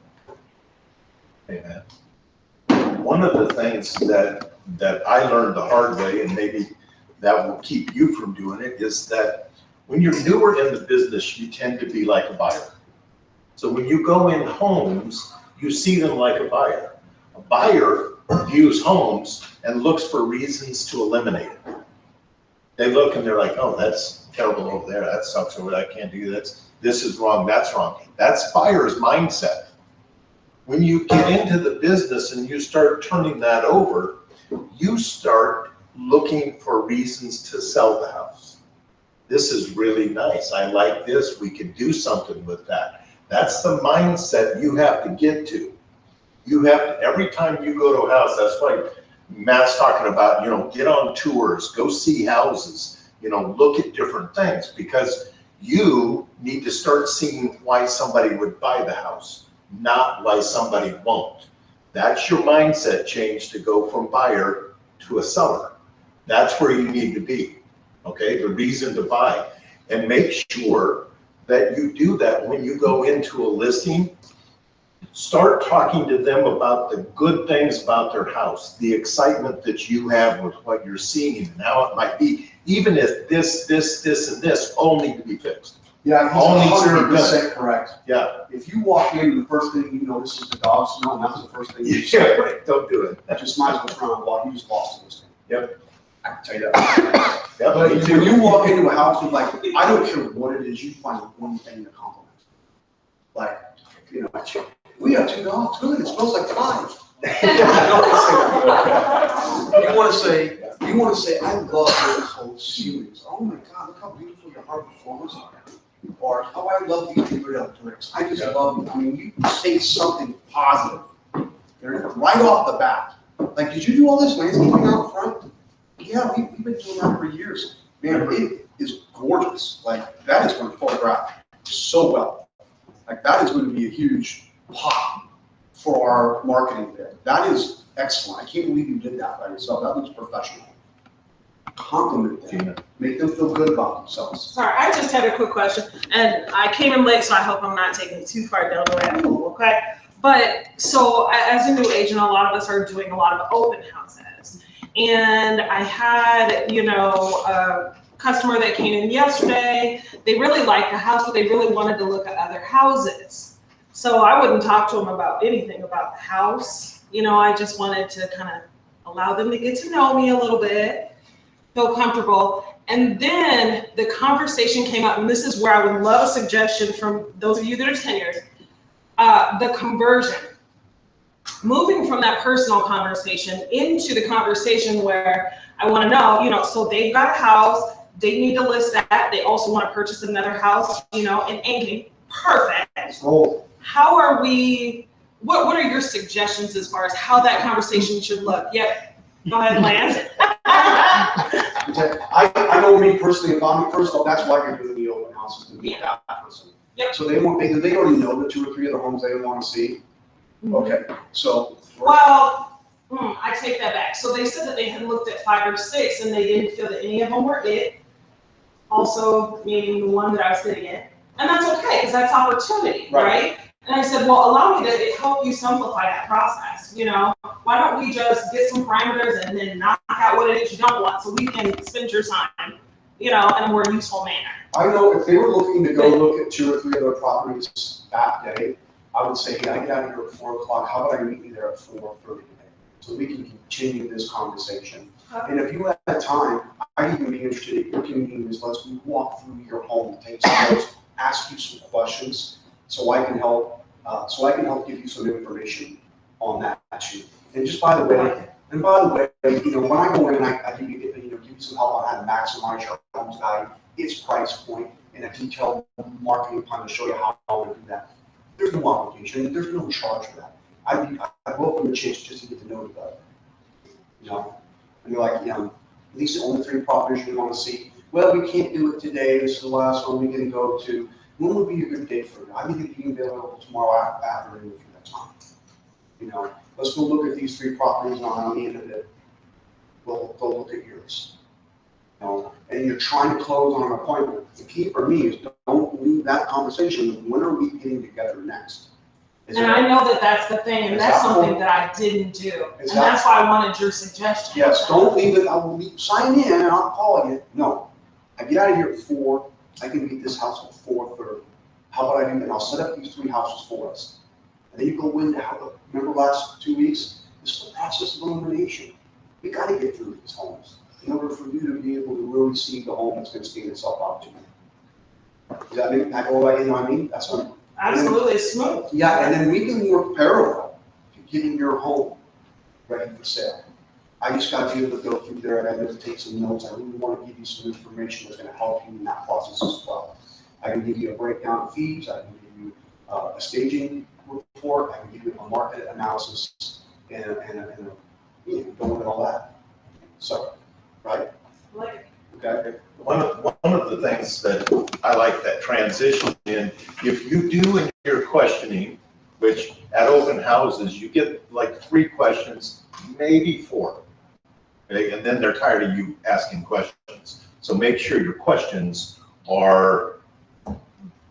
Amen. One of the things that I learned the hard way, and maybe that will keep you from doing it, is that when you're newer in the business, you tend to be like a buyer. So when you go in homes, you see them like a buyer. A buyer views homes and looks for reasons to eliminate it. They look and they're like, oh, that's terrible over there, that sucks over there, I can't do that, this is wrong, that's wrong. That's buyer's mindset. When you get into the business and you start turning that over, you start looking for reasons to sell the house. This is really nice, I like this, we can do something with that. That's the mindset you have to get to. You have to, every time you go to a house, that's why Matt's talking about, get on tours, go see houses, look at different things, because you need to start seeing why somebody would buy the house, not why somebody won't. That's your mindset change to go from buyer to a seller. That's where you need to be, okay? The reason to buy. And make sure that you do that when you go into a listing. Start talking to them about the good things about their house, the excitement that you have with what you're seeing and how it might be, even if this, and this all need to be fixed. Yeah, All he's needs to be 100% correct. Yeah. If you walk in, the first thing you notice is the dog smell, and that's the first thing you Yeah, say. right, don't do it. Just might as well turn on, well, he was lost in this thing. Yep. I can tell you that. Yep, But me when too. you walk into a house with like, I don't care what it is, you find one thing to compliment. Like, we have 2 dogs, good, it smells like 5. You want to say, I love this whole series. Oh my God, look how beautiful your hard performers are. Or, oh, I love these Riverdale bricks. I just love you. I mean, you say something positive. Right off the bat. Like, did you do all this landscaping out front? Yeah, we've been doing that for years. Man, it is gorgeous. Like, that is going to photograph so well. Like, that is going to be a huge pop for our marketing there. That is excellent. I can't believe you did that by yourself. That looks professional. Compliment them. Make them feel good about themselves. Sorry, I just had a quick question, and I came in late, so I hope I'm not taking it too far down the rabbit hole, okay? But, so, as a new agent, a lot of us are doing a lot of open houses. And I had, a customer that came in yesterday. They really liked the house, but they really wanted to look at other houses. So I wouldn't talk to them about anything about the house. I just wanted to kind of allow them to get to know me a little bit, feel comfortable. And then the conversation came up, and this is where I would love a suggestion from those of you that are tenured, the conversion. Moving from that personal conversation into the conversation where I want to know, so they've got a house, they need to list that, they also want to purchase another house, in Ankeny. Perfect. Oh. How are we, what are your suggestions as far as how that conversation should look? Yep. Go ahead, Lance. I know me personally, if I'm first off, that's why you're doing the open houses, to meet that person. Yep. So they already know the 2 or 3 of the homes they want to see. Mm-hmm. Okay, so. Well, I take that back. So they said that they had looked at 5 or 6 and they didn't feel that any of them were it. Also, meaning the one that I was sitting in. And that's okay, because that's opportunity, right? And I said, well, allow me to help you simplify that process. Why don't we just get some parameters and then knock out what it is you don't want, so we can spend your time, in a more useful manner. I know if they were looking to go look at 2 or 3 other properties that day, I would say, hey, I get out of here at 4 o'clock. How about I meet you there at 4:30 today? So we can continue this conversation. And if you have time, I'd even be interested in your convenience. Let's walk through your home, take some notes, ask you some questions, so I can help. Give you some information on that too. And just by the way, when I go in, I give you some help on how to maximize your home's value, its price point, and a detailed marketing plan to show you how to do that. There's no obligation, there's no charge for that. I welcome the chance just to get to know you better. And you're like, these are the only 3 properties you want to see. Well, we can't do it today. This is the last one we can go to. When would be a good day for you? I think you can be available tomorrow afternoon if you have time. Let's go look at these 3 properties, and on the end of it, we'll go look at yours. And you're trying to close on an appointment. The key for me is don't leave that conversation with when are we getting together next? And I know that that's the thing, and that's something that I didn't do. And that's why I wanted your suggestion. Yes, don't leave it, sign in and I'll call you. No, I get out of here at 4, I can meet this house at 4:30. How about I do that? I'll set up these 3 houses for us. And then you go in, remember last 2 weeks? This is the process of elimination. We gotta get through these homes in order for you to be able to really see the home that's gonna stand itself out to you. Does that mean, I go right in, I mean, that's what. Absolutely, it's smooth. Yeah, and then we can work parallel to getting your home ready for sale. I just gotta be able to go through there, I gotta take some notes, I really wanna give you some information that's gonna help you in that process as well. I can give you a breakdown of fees, I can give you a staging report, I can give you a market analysis, and you know, going with all that. So, right? Like, Okay. One of the things that I like that transition in, if you do in your questioning, which at open houses, you get like 3 questions, maybe 4. Okay, and then they're tired of you asking questions. So make sure your questions are,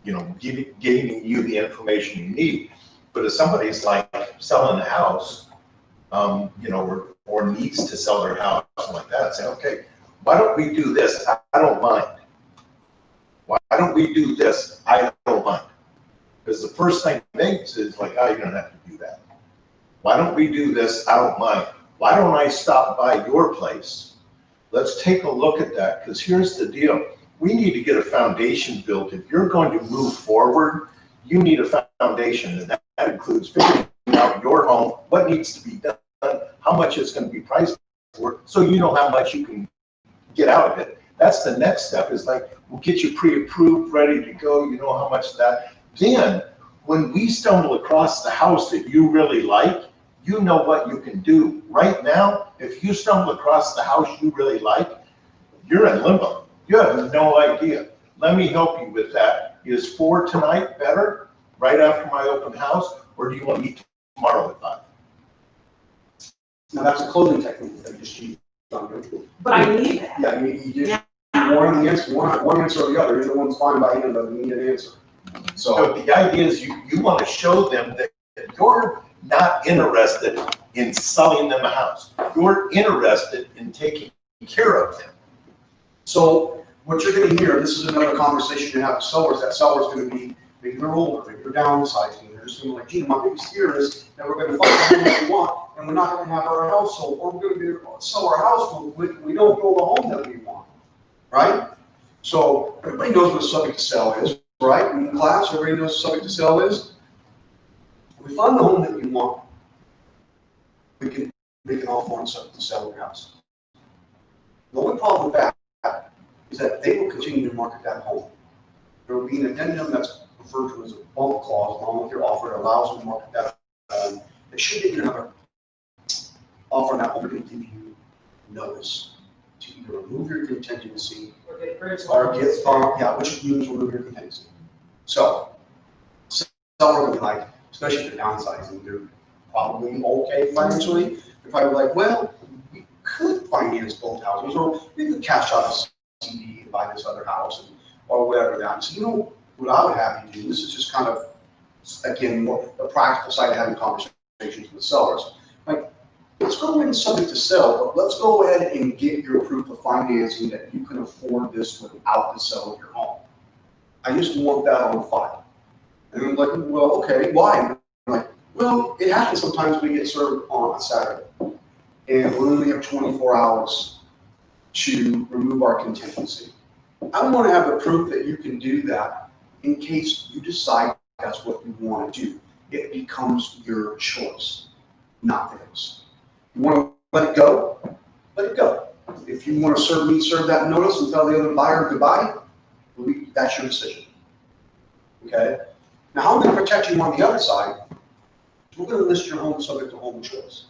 you know, giving you the information you need. But if somebody's like selling a house, you know, or needs to sell their house like that, say, okay, why don't we do this? I don't mind. Why don't we do this? I don't mind. Because the first thing they say is like, oh, you don't have to do that. Why don't we do this? I don't mind. Why don't I stop by your place? Let's take a look at that, because here's the deal. We need to get a foundation built. If you're going to move forward, you need a foundation, and that includes figuring out your home, what needs to be done, how much it's going to be priced for, so you know how much you can get out of it. That's the next step, is like, we'll get you pre-approved, ready to go, you know how much of that. Then, when we stumble across the house that you really like, you know what you can do. Right now, if you stumble across the house you really like, you're in limbo. You have no idea. Let me help you with that. Is 4 tonight better, right after my open house, or do you want to meet tomorrow at 5? Now, that's a closing technique that you just use. but I need that. Yeah, you just one answer or the other. Either one's fine by either, but you need an answer. So the idea is you want to show them that you're not interested in selling them a house. You're interested in taking care of them. So what you're gonna hear, this is another conversation you have with sellers, that seller's gonna be, maybe they're older, maybe they're downsizing, they're just gonna be like, gee, my biggest fear is that we're gonna find the home that we want, and we're not gonna have our house sold, or we're gonna sell our house, but we don't build a home that we want, right? So everybody knows what a subject to sell is, right? In class, everybody knows what a subject to sell is. If we find the home that we want, we can make an offer on subject to sell your house. The only problem with that is that they will continue to market that home. There will be an addendum that's referred to as a bump clause along with your offer that allows them to market that home. They should give you another offer on that home, they're going to give you notice to either remove your contingency or get, which means remove your contingency. So, seller will be like, especially if they're downsizing, they're probably okay financially. They're probably like, well, we could finance both houses, or we could cash out a CD and buy this other house, or whatever that. So, you know, what I would have you do, this is just kind of, again, more the practical side of having conversations with sellers. Like, let's go ahead and subject to sell, but let's go ahead and get your proof of financing that you can afford this without the sale of your home. I just want that on file. And I'm like, well, okay, why? I'm like, well, it happens sometimes we get served on a Saturday, and we only have 24 hours to remove our contingency. I want to have the proof that you can do that in case you decide that's what you want to do. It becomes your choice, not theirs. You want to let it go? Let it go. If you want to serve that notice and tell the other buyer goodbye, that's your decision. Okay? Now, how I'm going to protect you on the other side, we're going to list your home subject to home choice.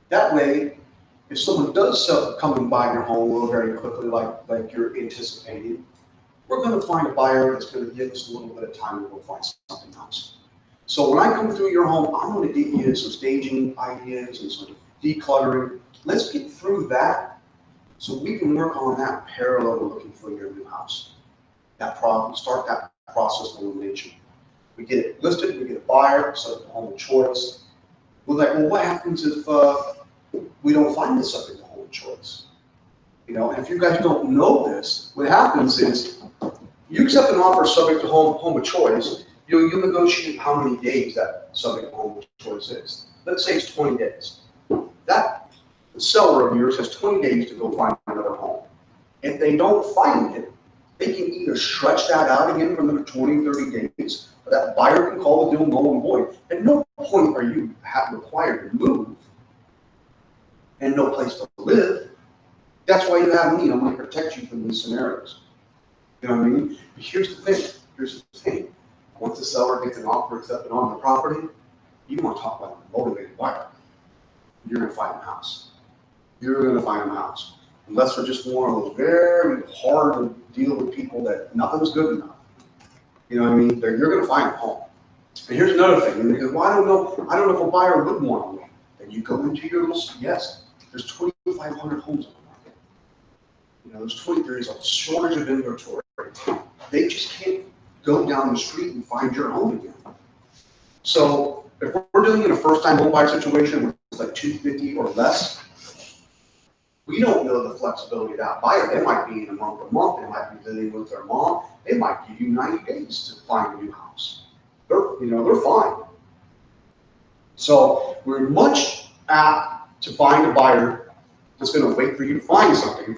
That way, if someone does come and buy your home real very quickly, like you're anticipating, we're going to find a buyer that's going to give us a little bit of time to go find something else. So when I come through your home, I'm going to get you some staging ideas and some decluttering. Let's get through that so we can work on that parallel to looking for your new house. That problem, start that process of elimination. We get it listed, we get a buyer, subject to home choice. We're like, well, what happens if we don't find the subject to home choice? You know, and if you guys don't know this, what happens is You accept an offer subject to home of choice, you negotiate how many days that subject to home of choice is. Let's say it's 20 days. That seller of yours has 20 days to go find another home. If they don't find it, they can either stretch that out again for another 20, 30 days, or that buyer can call the deal null and void. At no point are you required to move and no place to live. That's why you have me. I'm going to protect you from these scenarios. You know what I mean? But here's the thing. Once the seller gets an offer accepted on the property, you want to talk about a motivated buyer. You're going to find a house. You're going to find a house. Unless they're just one of those very hard to deal with people that nothing's good enough. You know what I mean? You're going to find a home. And here's another thing. Because, well, I don't know if a buyer would want to wait. Then you go into your little, yes, there's 2,500 homes on the market. You know, there's a shortage of inventory. They just can't go down the street and find your home again. So if we're dealing in a first-time home buyer situation where it's like 250 or less, we don't know the flexibility of that buyer. They might be in a month, they might be living with their mom. They might give you 90 days to find a new house. They're fine. So we're much apt to find a buyer that's going to wait for you to find something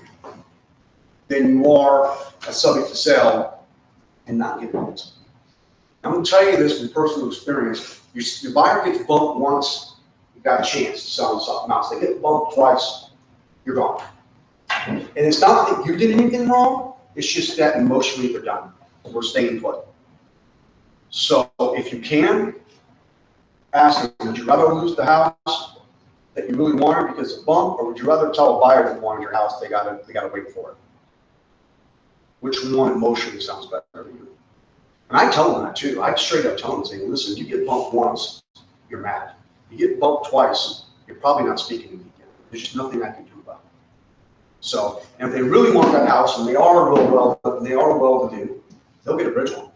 than you are a subject to sale and not get bumped. I'm going to tell you this from personal experience. Your buyer gets bumped once, you've got a chance to sell something else. They get bumped twice, you're gone. And it's not that you did anything wrong, it's just that emotionally we're done. We're staying put. So if you can, ask them, would you rather lose the house that you really wanted because of bump, or would you rather tell a buyer that wanted your house they gotta wait for it? Which one emotionally sounds better to you? And I tell them that too. I straight up tell them, say, listen, you get bumped once, you're mad. You get bumped twice, you're probably not speaking to me again. There's just nothing I can do about it. So, and if they really want that house and they are well to do, they'll get a bridge loan.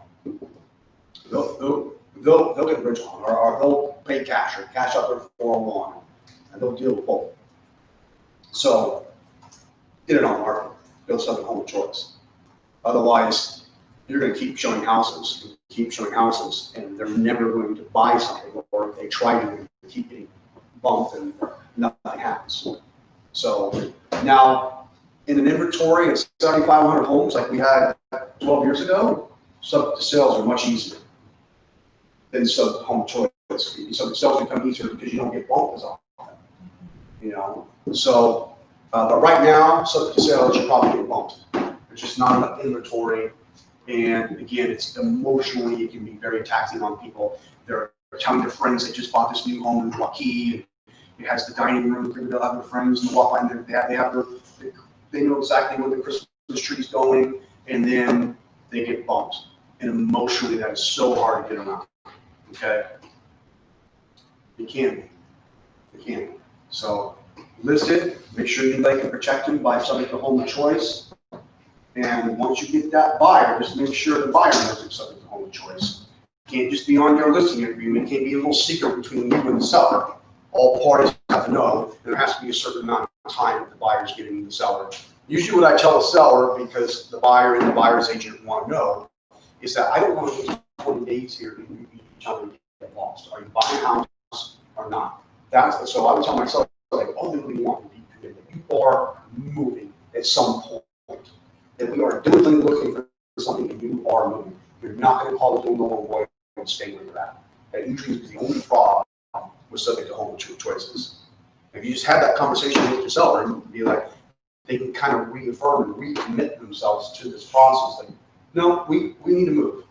They'll get a bridge loan, or they'll pay cash or cash out their 401, and they'll deal with both. So, get it on the market. Build something home of choice. Otherwise, you're going to keep showing houses, and they're never going to buy something, or if they try to, keep getting bumped and nothing happens. So now, in an inventory of 7,500 homes like we had 12 years ago, subject to sales are much easier than subject to home choice. Subject to sales become easier because you don't get bumped as often. You know, so but right now, subject to sales, you probably get bumped. There's just not enough inventory. And again, it's emotionally, it can be very taxing on people. They're telling their friends they just bought this new home in Waukee. It has the dining room. They'll have their friends and walk by, and they know exactly where the Christmas tree's going, and then they get bumped. And emotionally, that is so hard to get around. Okay, it can be. So list it. Make sure you can protect them by subject to home of choice. And once you get that buyer, just make sure the buyer knows it's subject to home of choice. It can't just be on your listing agreement. It can't be a little secret between you and the seller. All parties have to know. There has to be a certain amount of time that the buyer's giving the seller. Usually what I tell the seller, because the buyer and the buyer's agent want to know, is that I don't want to wait 20 days here and you each other get lost. Are you buying a house or not? So I would tell myself, like, ultimately want to be committed. You are moving at some point. That we are diligently looking for something and you are moving. You're not going to call it null and void and stay where you're at. That usually is the only problem with subject to home choices. If you just have that conversation with your seller and be like, they can kind of reaffirm and recommit themselves to this process. Like, no, we need to move.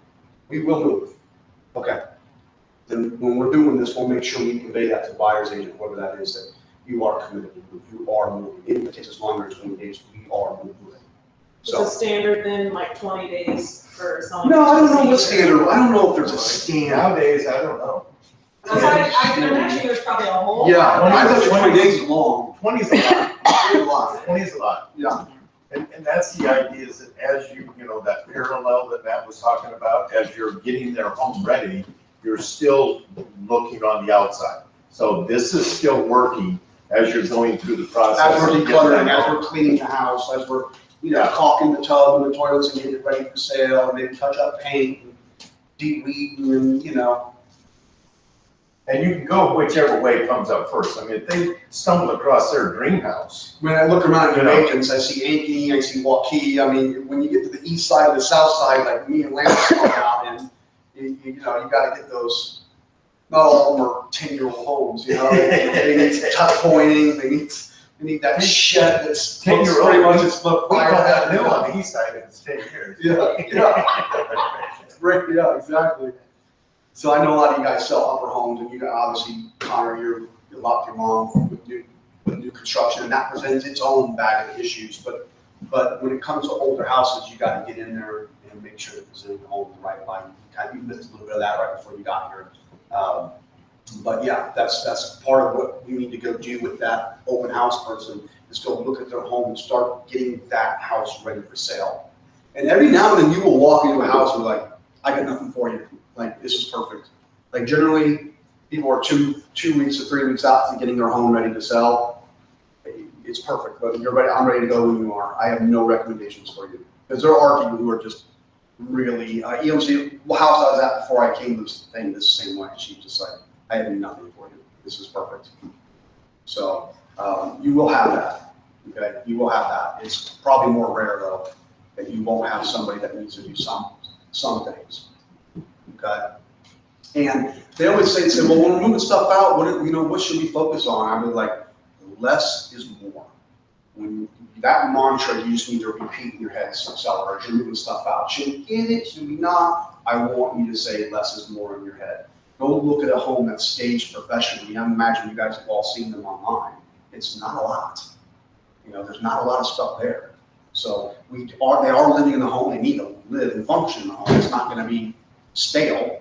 We will move. Okay. Then when we're doing this, we'll make sure we convey that to the buyer's agent, whoever that is, that you are committed to move. You are moving. Even if it takes us longer than 20 days, we are moving. So the standard then, like 20 days for someone? No, I don't know what standard. I don't know if there's a standard. Nowadays, I don't know. I can imagine there's probably a whole. Yeah, I thought 20 days is long. 20 is a lot. 20 is a lot. Yeah. And that's the idea, is that as you know, that parallel that Matt was talking about, as you're getting their home ready, you're still looking on the outside. So this is still working as you're going through the process. As we're decluttering, as we're cleaning the house, as we're you know, caulking the tub and the toilets and getting it ready for sale, and maybe touch up paint, and deep weeding, and, you know. And you can go whichever way comes up first. I mean, if they stumble across their dream house. When I look around You at know. agents, I see Ankeny, I see Waukee. I mean, when you get to the east side or the south side, like me and Lance come out, and you know, you gotta get those. Not all of them are 10-year-old homes, you know. They need tuck pointing. They need that shed that's 10-year-old. pretty much it's look We fire call that that mill on the east side, and it's 10 years. Yeah, right, yeah, exactly. So I know a lot of you guys sell upper homes, and you got obviously, Connor, you're a lot with your mom with new construction, and that presents its own bag of issues. But when it comes to older houses, you got to get in there and make sure that it's in the home the right way. You missed a little bit of that right before you got here. But yeah, that's part of what we need to go do with that open house person, is go look at their home and start getting that house ready for sale. And every now and then you will walk into a house and be like, I got nothing for you. Like, this is perfect. Like, generally, people are two weeks or 3 weeks out to getting their home ready to sell. It's perfect, but you're ready. I'm ready to go when you are. I have no recommendations for you. Because there are people who are just really, EMC, the house I was at before I came to this thing, this same way. She's just like, I have nothing for you. This is perfect. So, you will have that. Okay, you will have that. It's probably more rare though, that you won't have somebody that needs to do some things. Okay. And they always say, well, when we're moving stuff out, what should we focus on? I mean, like, less is more. When that mantra, you just need to repeat in your head, seller, as you're moving stuff out. Should we get it? Should we not? I want you to say less is more in your head. Go look at a home that's staged professionally. I imagine you guys have all seen them online. It's not a lot. You know, there's not a lot of stuff there. So they are living in the home. They need to live and function in the home. It's not going to be stale,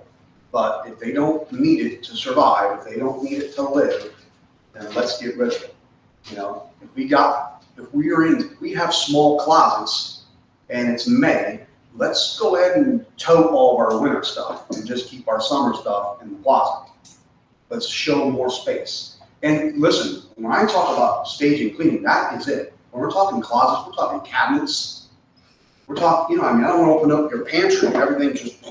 but if they don't need it to survive, if they don't need it to live, then let's get rid of it. You know, if we have small closets and it's May, let's go ahead and tote all of our winter stuff and just keep our summer stuff in the closet. Let's show more space. And listen, when I talk about staging cleaning, that is it. When we're talking closets, we're talking cabinets. We're talking, I don't want to open up your pantry and everything just,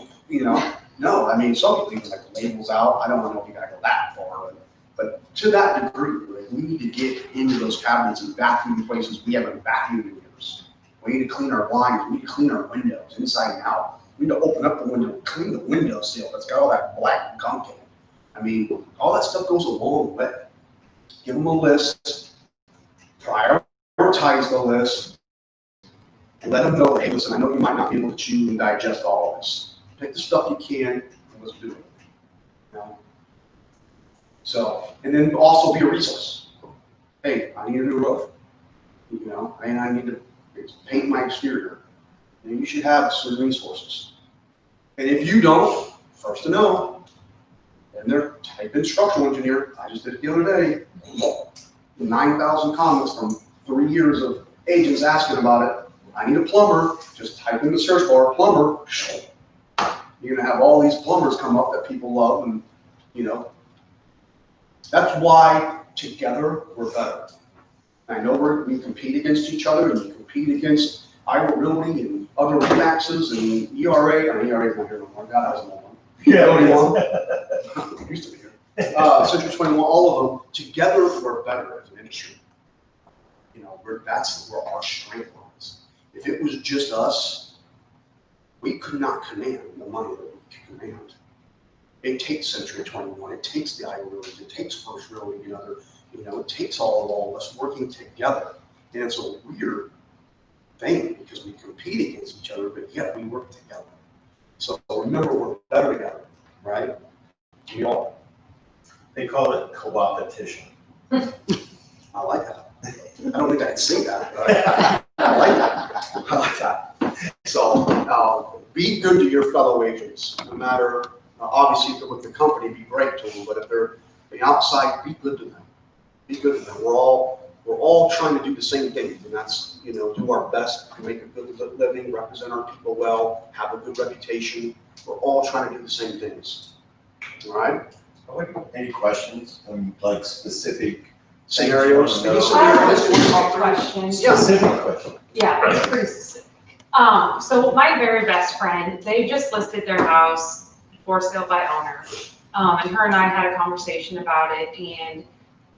no, I mean, some people even like labels out. I don't know if you gotta go that far, but to that degree, like, we need to get into those cabinets and vacuum places we haven't vacuumed in years. We need to clean our blinds. We need to clean our windows inside and out. We need to open up the window, clean the window seal that's got all that black gunk in it. I mean, all that stuff goes a long way. Give them a list, prioritize the list, and let them know, hey, listen, I know you might not be able to chew and digest all of this. Pick the stuff you can, and let's do it. You know? So, and then also be a resource. Hey, I need a new roof. And I need to paint my exterior. And you should have some resources. And if you don't, first to know, and they're type in structural engineer. I just did it the other day. 9,000 comments from 3 years of agents asking about it. I need a plumber. Just type in the search bar, plumber. You're gonna have all these plumbers come up that people love, and that's why together we're better. I know we compete against each other, and we compete against Iowa Realty and other Remaxes and ERA. I mean, ERA is not here no more. God, I was an old one. Yeah, used to be here. Century 21, all of them. Together, we're better as an industry. That's where our strength lies. If it was just us, we could not command the money that we can command. It takes Century 21. It takes the Iowa Realty. It takes First Realty. It takes all of us working together. And it's a weird thing because we compete against each other, but yet we work together. So remember, we're better together, right? We all. They call it co-opetition. I like that. I don't think I can sing that, but I like that. I like that. So be good to your fellow agents, no matter, obviously if they're with the company, be great to them, but if they're outside, be good to them. Be good to them. We're all trying to do the same thing, and that's, do our best to make a good living, represent our people well, have a good reputation. We're all trying to do the same things. All right? Any questions on like specific scenarios. And he said, I this have is a top three. question. Yeah. Specific question. Yeah, it's pretty specific. So my very best friend, they just listed their house for sale by owner. And her and I had a conversation about it, and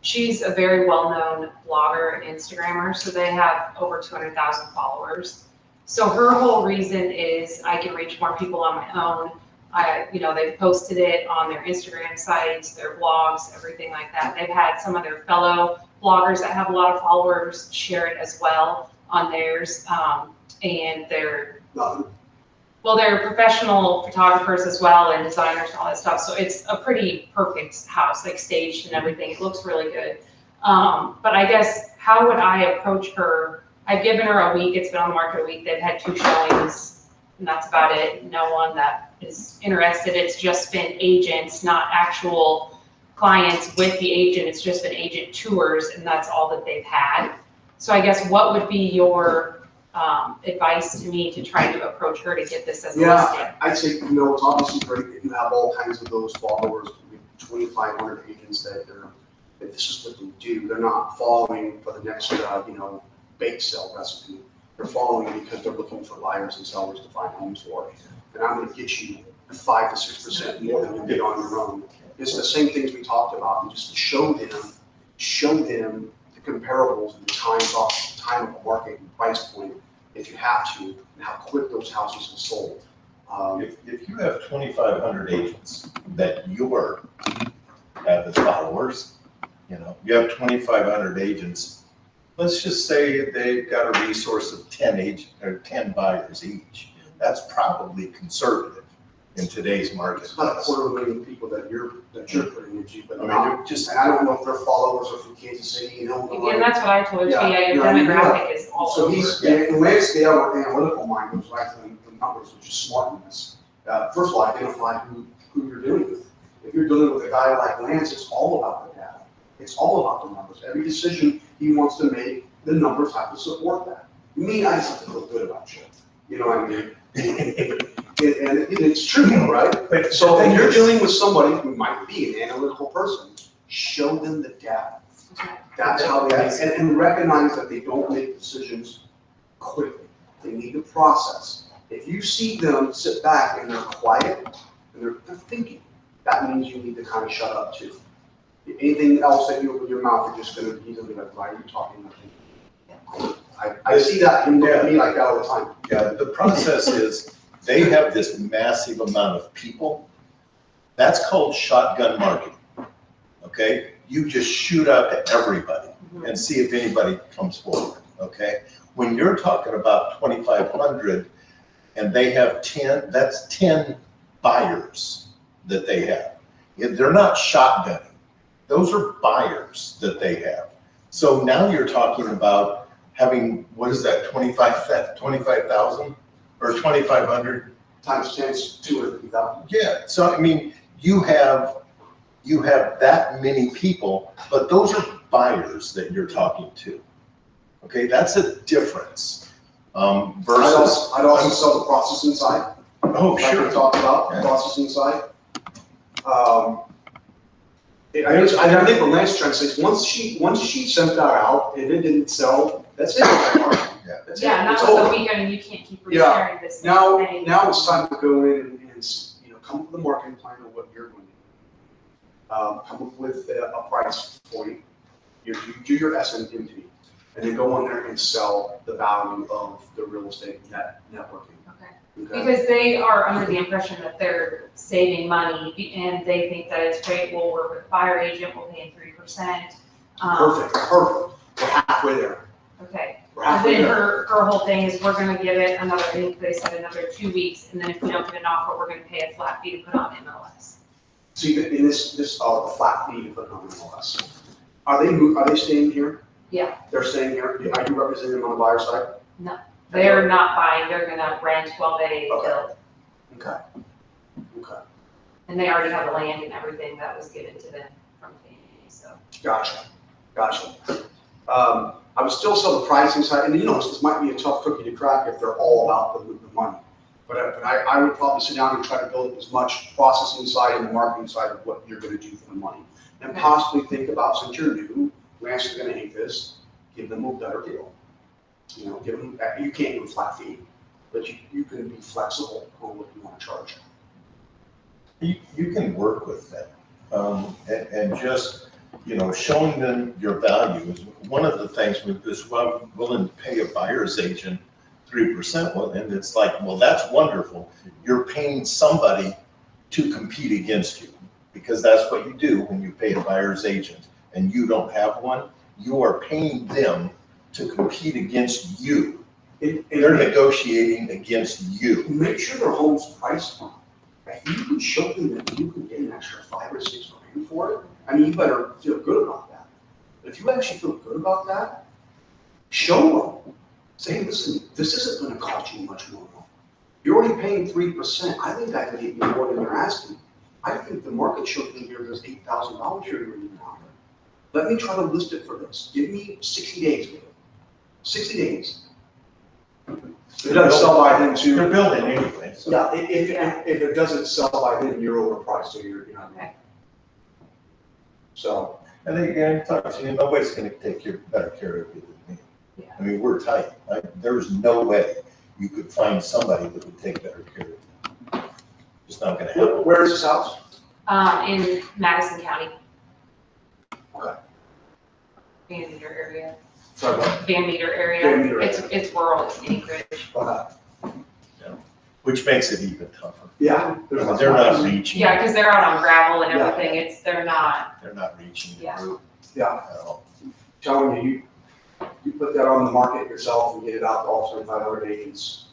she's a very well-known blogger and Instagrammer, so they have over 200,000 followers. So her whole reason is I can reach more people on my own. They've posted it on their Instagram sites, their blogs, everything like that. They've had some of their fellow bloggers that have a lot of followers share it as well on theirs. And they're professional photographers as well and designers and all that stuff. So it's a pretty perfect house, like staged and everything. It looks really good. But I guess, how would I approach her? I've given her a week. It's been on the market a week. They've had 2 showings, and that's about it. No one that is interested. It's just been agents, not actual clients with the agent. It's just been agent tours, and that's all that they've had. So I guess, what would be your advice to me to try to approach her to get this as a listing? Yeah, I'd say, it's obviously great that you have all kinds of those followers, 2,500 agents that this is what they do. They're not following for the next, bake sale recipe. They're following because they're looking for buyers and sellers to find homes for. And I'm going to get you 5 to 6% more than you get on your own. It's the same things we talked about, and just to show them the comparables and the time of the market and price point, if you have to, and how quick those houses have sold. If you have 2,500 agents that you have as followers, you have 2,500 agents. Let's just say they've got a resource of 10 buyers each. That's probably conservative in today's market. It's not 250,000 people that you're putting into, but I mean, and I don't know if their followers are from Kansas City, And that's what I told her, Yeah, your demographic is all So over. the Lance Scale analytical mind goes right to the numbers, which is smartness. First of all, identify who you're dealing with. If you're dealing with a guy like Lance, it's all about the data. It's all about the numbers. Every decision he wants to make, the numbers have to support that. Me, I just have to feel good about you. You know what I mean? And it's true, right? So if you're dealing with somebody who might be an analytical person, show them the data. That's how they make, and recognize that they don't make decisions quickly. They need to process. If you see them sit back and they're quiet and they're thinking, that means you need to kind of shut up too. Anything else that you open your mouth, you're just going to be like, why are you talking? I see that and look at me like that all the time. Yeah, the process is they have this massive amount of people. That's called shotgun marketing. Okay, you just shoot out to everybody and see if anybody comes forward. Okay, when you're talking about 2,500 and they have 10, that's 10 buyers that they have. They're not shotgunning. Those are buyers that they have. So now you're talking about having, what is that, 25,000 or 2,500? Times 10 is 250,000. Yeah, so I mean, you have that many people, but those are buyers that you're talking to. Okay, that's a difference. Versus. I'd also sell the processing side. Oh, like sure. we talked about, the processing side. I think what Lance trying to say is once she sent that out and it didn't sell, that's it. That's it. Yeah, It's not with over. the weekend, you can't keep resharing this same Now thing. it's time to go in and come up with a marketing plan of what you're going to do. Come up with a price for you. You do your SMT, and then go on there and sell the value of the real estate networking. Okay. Because they are under the impression that they're saving money and they think that it's great. We'll work with a buyer agent, we'll pay 3%. Perfect. We're halfway there. Okay. We're And halfway then there. her whole thing is we're gonna give it another, I think they said another 2 weeks, and then if we don't get an offer, we're gonna pay a flat fee to put on MLS. See, in this the flat fee put on MLS. Are they staying here? Yeah. They're staying here. Are you representing them on the buyer side? No, they're not buying, they're gonna rent while they Okay. build. Okay. And they already have the land and everything that was given to them from family, so. Gotcha. I would still sell the pricing side, and this might be a tough cookie to crack if they're all about the money. But I would probably sit down and try to build as much processing side and the marketing side of what you're going to do for the money, and possibly think about, since you're new, We're actually gonna hate this, give them a better deal. You know, give them, you can't do a flat fee, but you can be flexible on what you wanna charge. You can work with them, and just, you know, showing them your value is one of the things is well, willing to pay a buyer's agent 3%. Well, and it's like, well, that's wonderful. You're paying somebody to compete against you, because that's what you do when you pay a buyer's agent and you don't have one. You are paying them to compete against you. They're negotiating against you. Make sure their home's priced wrong. You can show them that you can get an extra $5 or $6 grand for it. I mean, you better feel good about that. But if you actually feel good about that, show them. Say, listen, this isn't gonna cost you much more. You're already paying 3%. I think I can get you more than you're asking. I think the market should be here, there's $8,000 you're giving out. Let me try to list it for this. Give me 60 days with it. 60 days. If it doesn't sell by then too. They're building anyway. So. Yeah, if it doesn't sell by then, you're overpriced, so you're not. Okay. So. And then, nobody's gonna take better care of you than me. Yeah. I mean, we're tight. There's no way you could find somebody that would take better care of you. It's not gonna happen. Where is this house? In Madison County. Okay. Van Meter area. Sorry, what? Van Meter area. Van Meter It's rural, it's Anchorage. Which makes it even tougher. Yeah. They're not reaching. Yeah, because they're out on gravel and Yeah. everything, they're not. They're not reaching. Yeah. Yeah, At all. telling you put that on the market yourself and get it out to all 2,500 agents.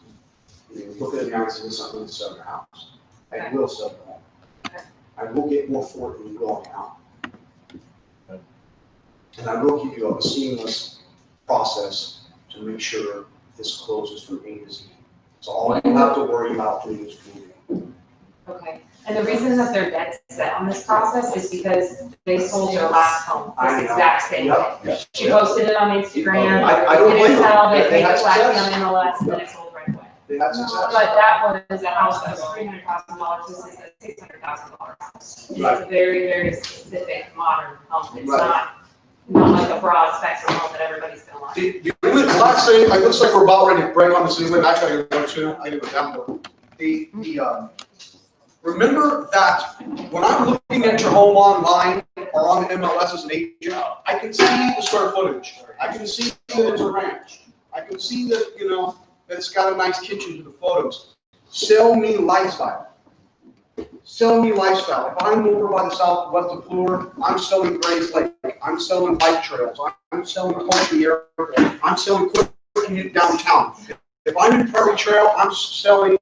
You know, look at it now and see something to sell your house. I will sell the home. Okay. I will get more for it than you will now. And I will give you a seamless process to make sure this closes from A to Z. So all you have to worry about doing is proving. Okay, and the reason that they're dead set on this process is because they sold their last home, I this know. exact same Yep. thing. She posted it on Instagram, I don't it blame didn't them. sell, they They made had it flashy success. on MLS, and then it sold right away. They had success. But that was a house that was $300,000, this is a $600,000 house. It's a very, very specific modern home, it's Right. not like a broad spectrum home that everybody's gonna like. The last thing, it looks like we're about ready to break on this anyway, actually, I gotta go too, I gotta go down. Remember that when I'm looking at your home online or on MLS as an agent, I can see the square footage. I can see that it's a ranch. I can see that, you know, that it's got a nice kitchen to the photos. Sell me lifestyle. Sell me lifestyle. If I'm over by the southwest of Florida, I'm selling Gray's Lake. I'm selling bike trails. I'm selling country airport. I'm selling quick commute downtown. If I'm in Prairie Trail, I'm selling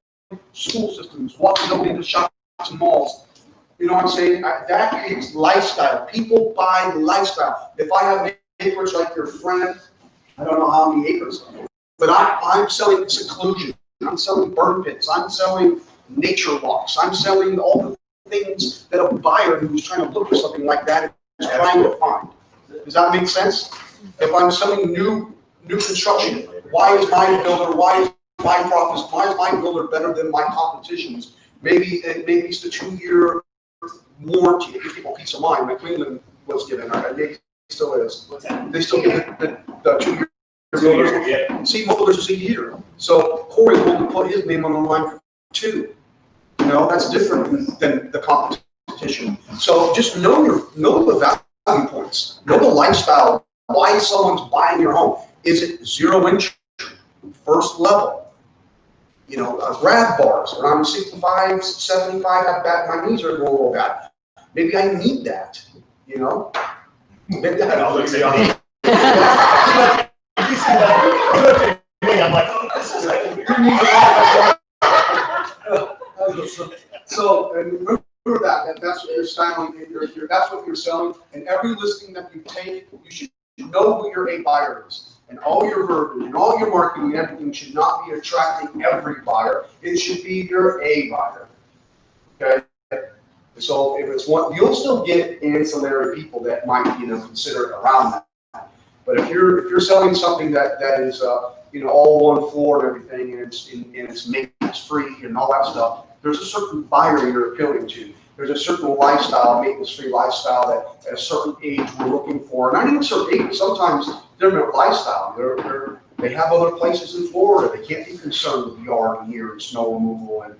school systems, walkability to shops and malls. You know what I'm saying? That is lifestyle. People buy lifestyle. If I have acres like your friend, I don't know how many acres, but I'm selling seclusion. I'm selling burn pits. I'm selling nature walks. I'm selling all the things that a buyer who's trying to look for something like that is trying to find. Does that make sense? If I'm selling new construction, why is my builder, why is my builder better than my competition's? Maybe it's the 2-year warranty to give people peace of mind. McLean was given, it still is. They still give the 2-year. See, builders is a year. So Corey will put his name on the line for 2. You know, that's different than the competition. So just know the value points, know the lifestyle, why someone's buying your home. Is it 0 inch, first level? You know, grab bars. When I'm 65, 75, my knees are going a little bad. Maybe I need that, you know? Maybe I'll look at I I'm like, oh, this is like. So, and remember that's what you're selling, that's what you're selling, and every listing that you take, you should know who your A buyer is. And all your verbiage and all your marketing and everything should not be attracting every buyer. It should be your A buyer. Okay? So if it's one, you'll still get ancillary people that might, consider it around that. But if you're selling something that is all one floor and everything, and it's maintenance free and all that stuff, there's a certain buyer you're appealing to. there's a certain lifestyle, maintenance-free lifestyle that at a certain age we're looking for. Not even a certain age, sometimes they're their lifestyle. They have other places in Florida. They can't be concerned with yard and year and snow removal and,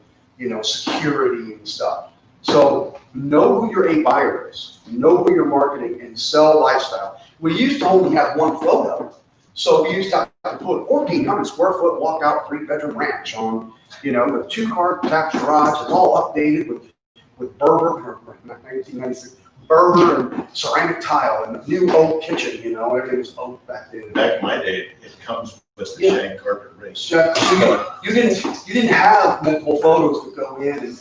security and stuff. So know who your A buyer is, know who you're marketing, and sell lifestyle. We used to only have one photo. So we used to have to put a 1,400 square foot walkout 3-bedroom ranch on, with 2-car attached garage. It's all updated with Berber, 1996, Berber and ceramic tile and a new oak kitchen, everything was oak back then. Back in my day, it comes with the shag carpet race. So you didn't have multiple photos to go in and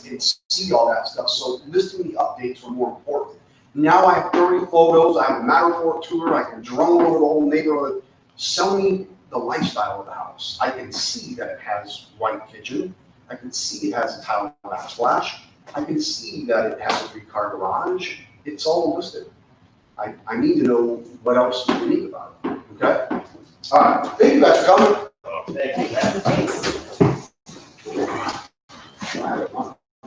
see all that stuff. So listing the updates were more important. Now I have 30 photos. I have a Matterport tour. I can drone over the whole neighborhood. Sell me the lifestyle of the house. I can see that it has white kitchen. I can see it has a tile backsplash. I can see that it has a 3-car garage. It's all listed. I need to know what else is unique about it. Okay? All right. Thank you guys for coming. Thank you.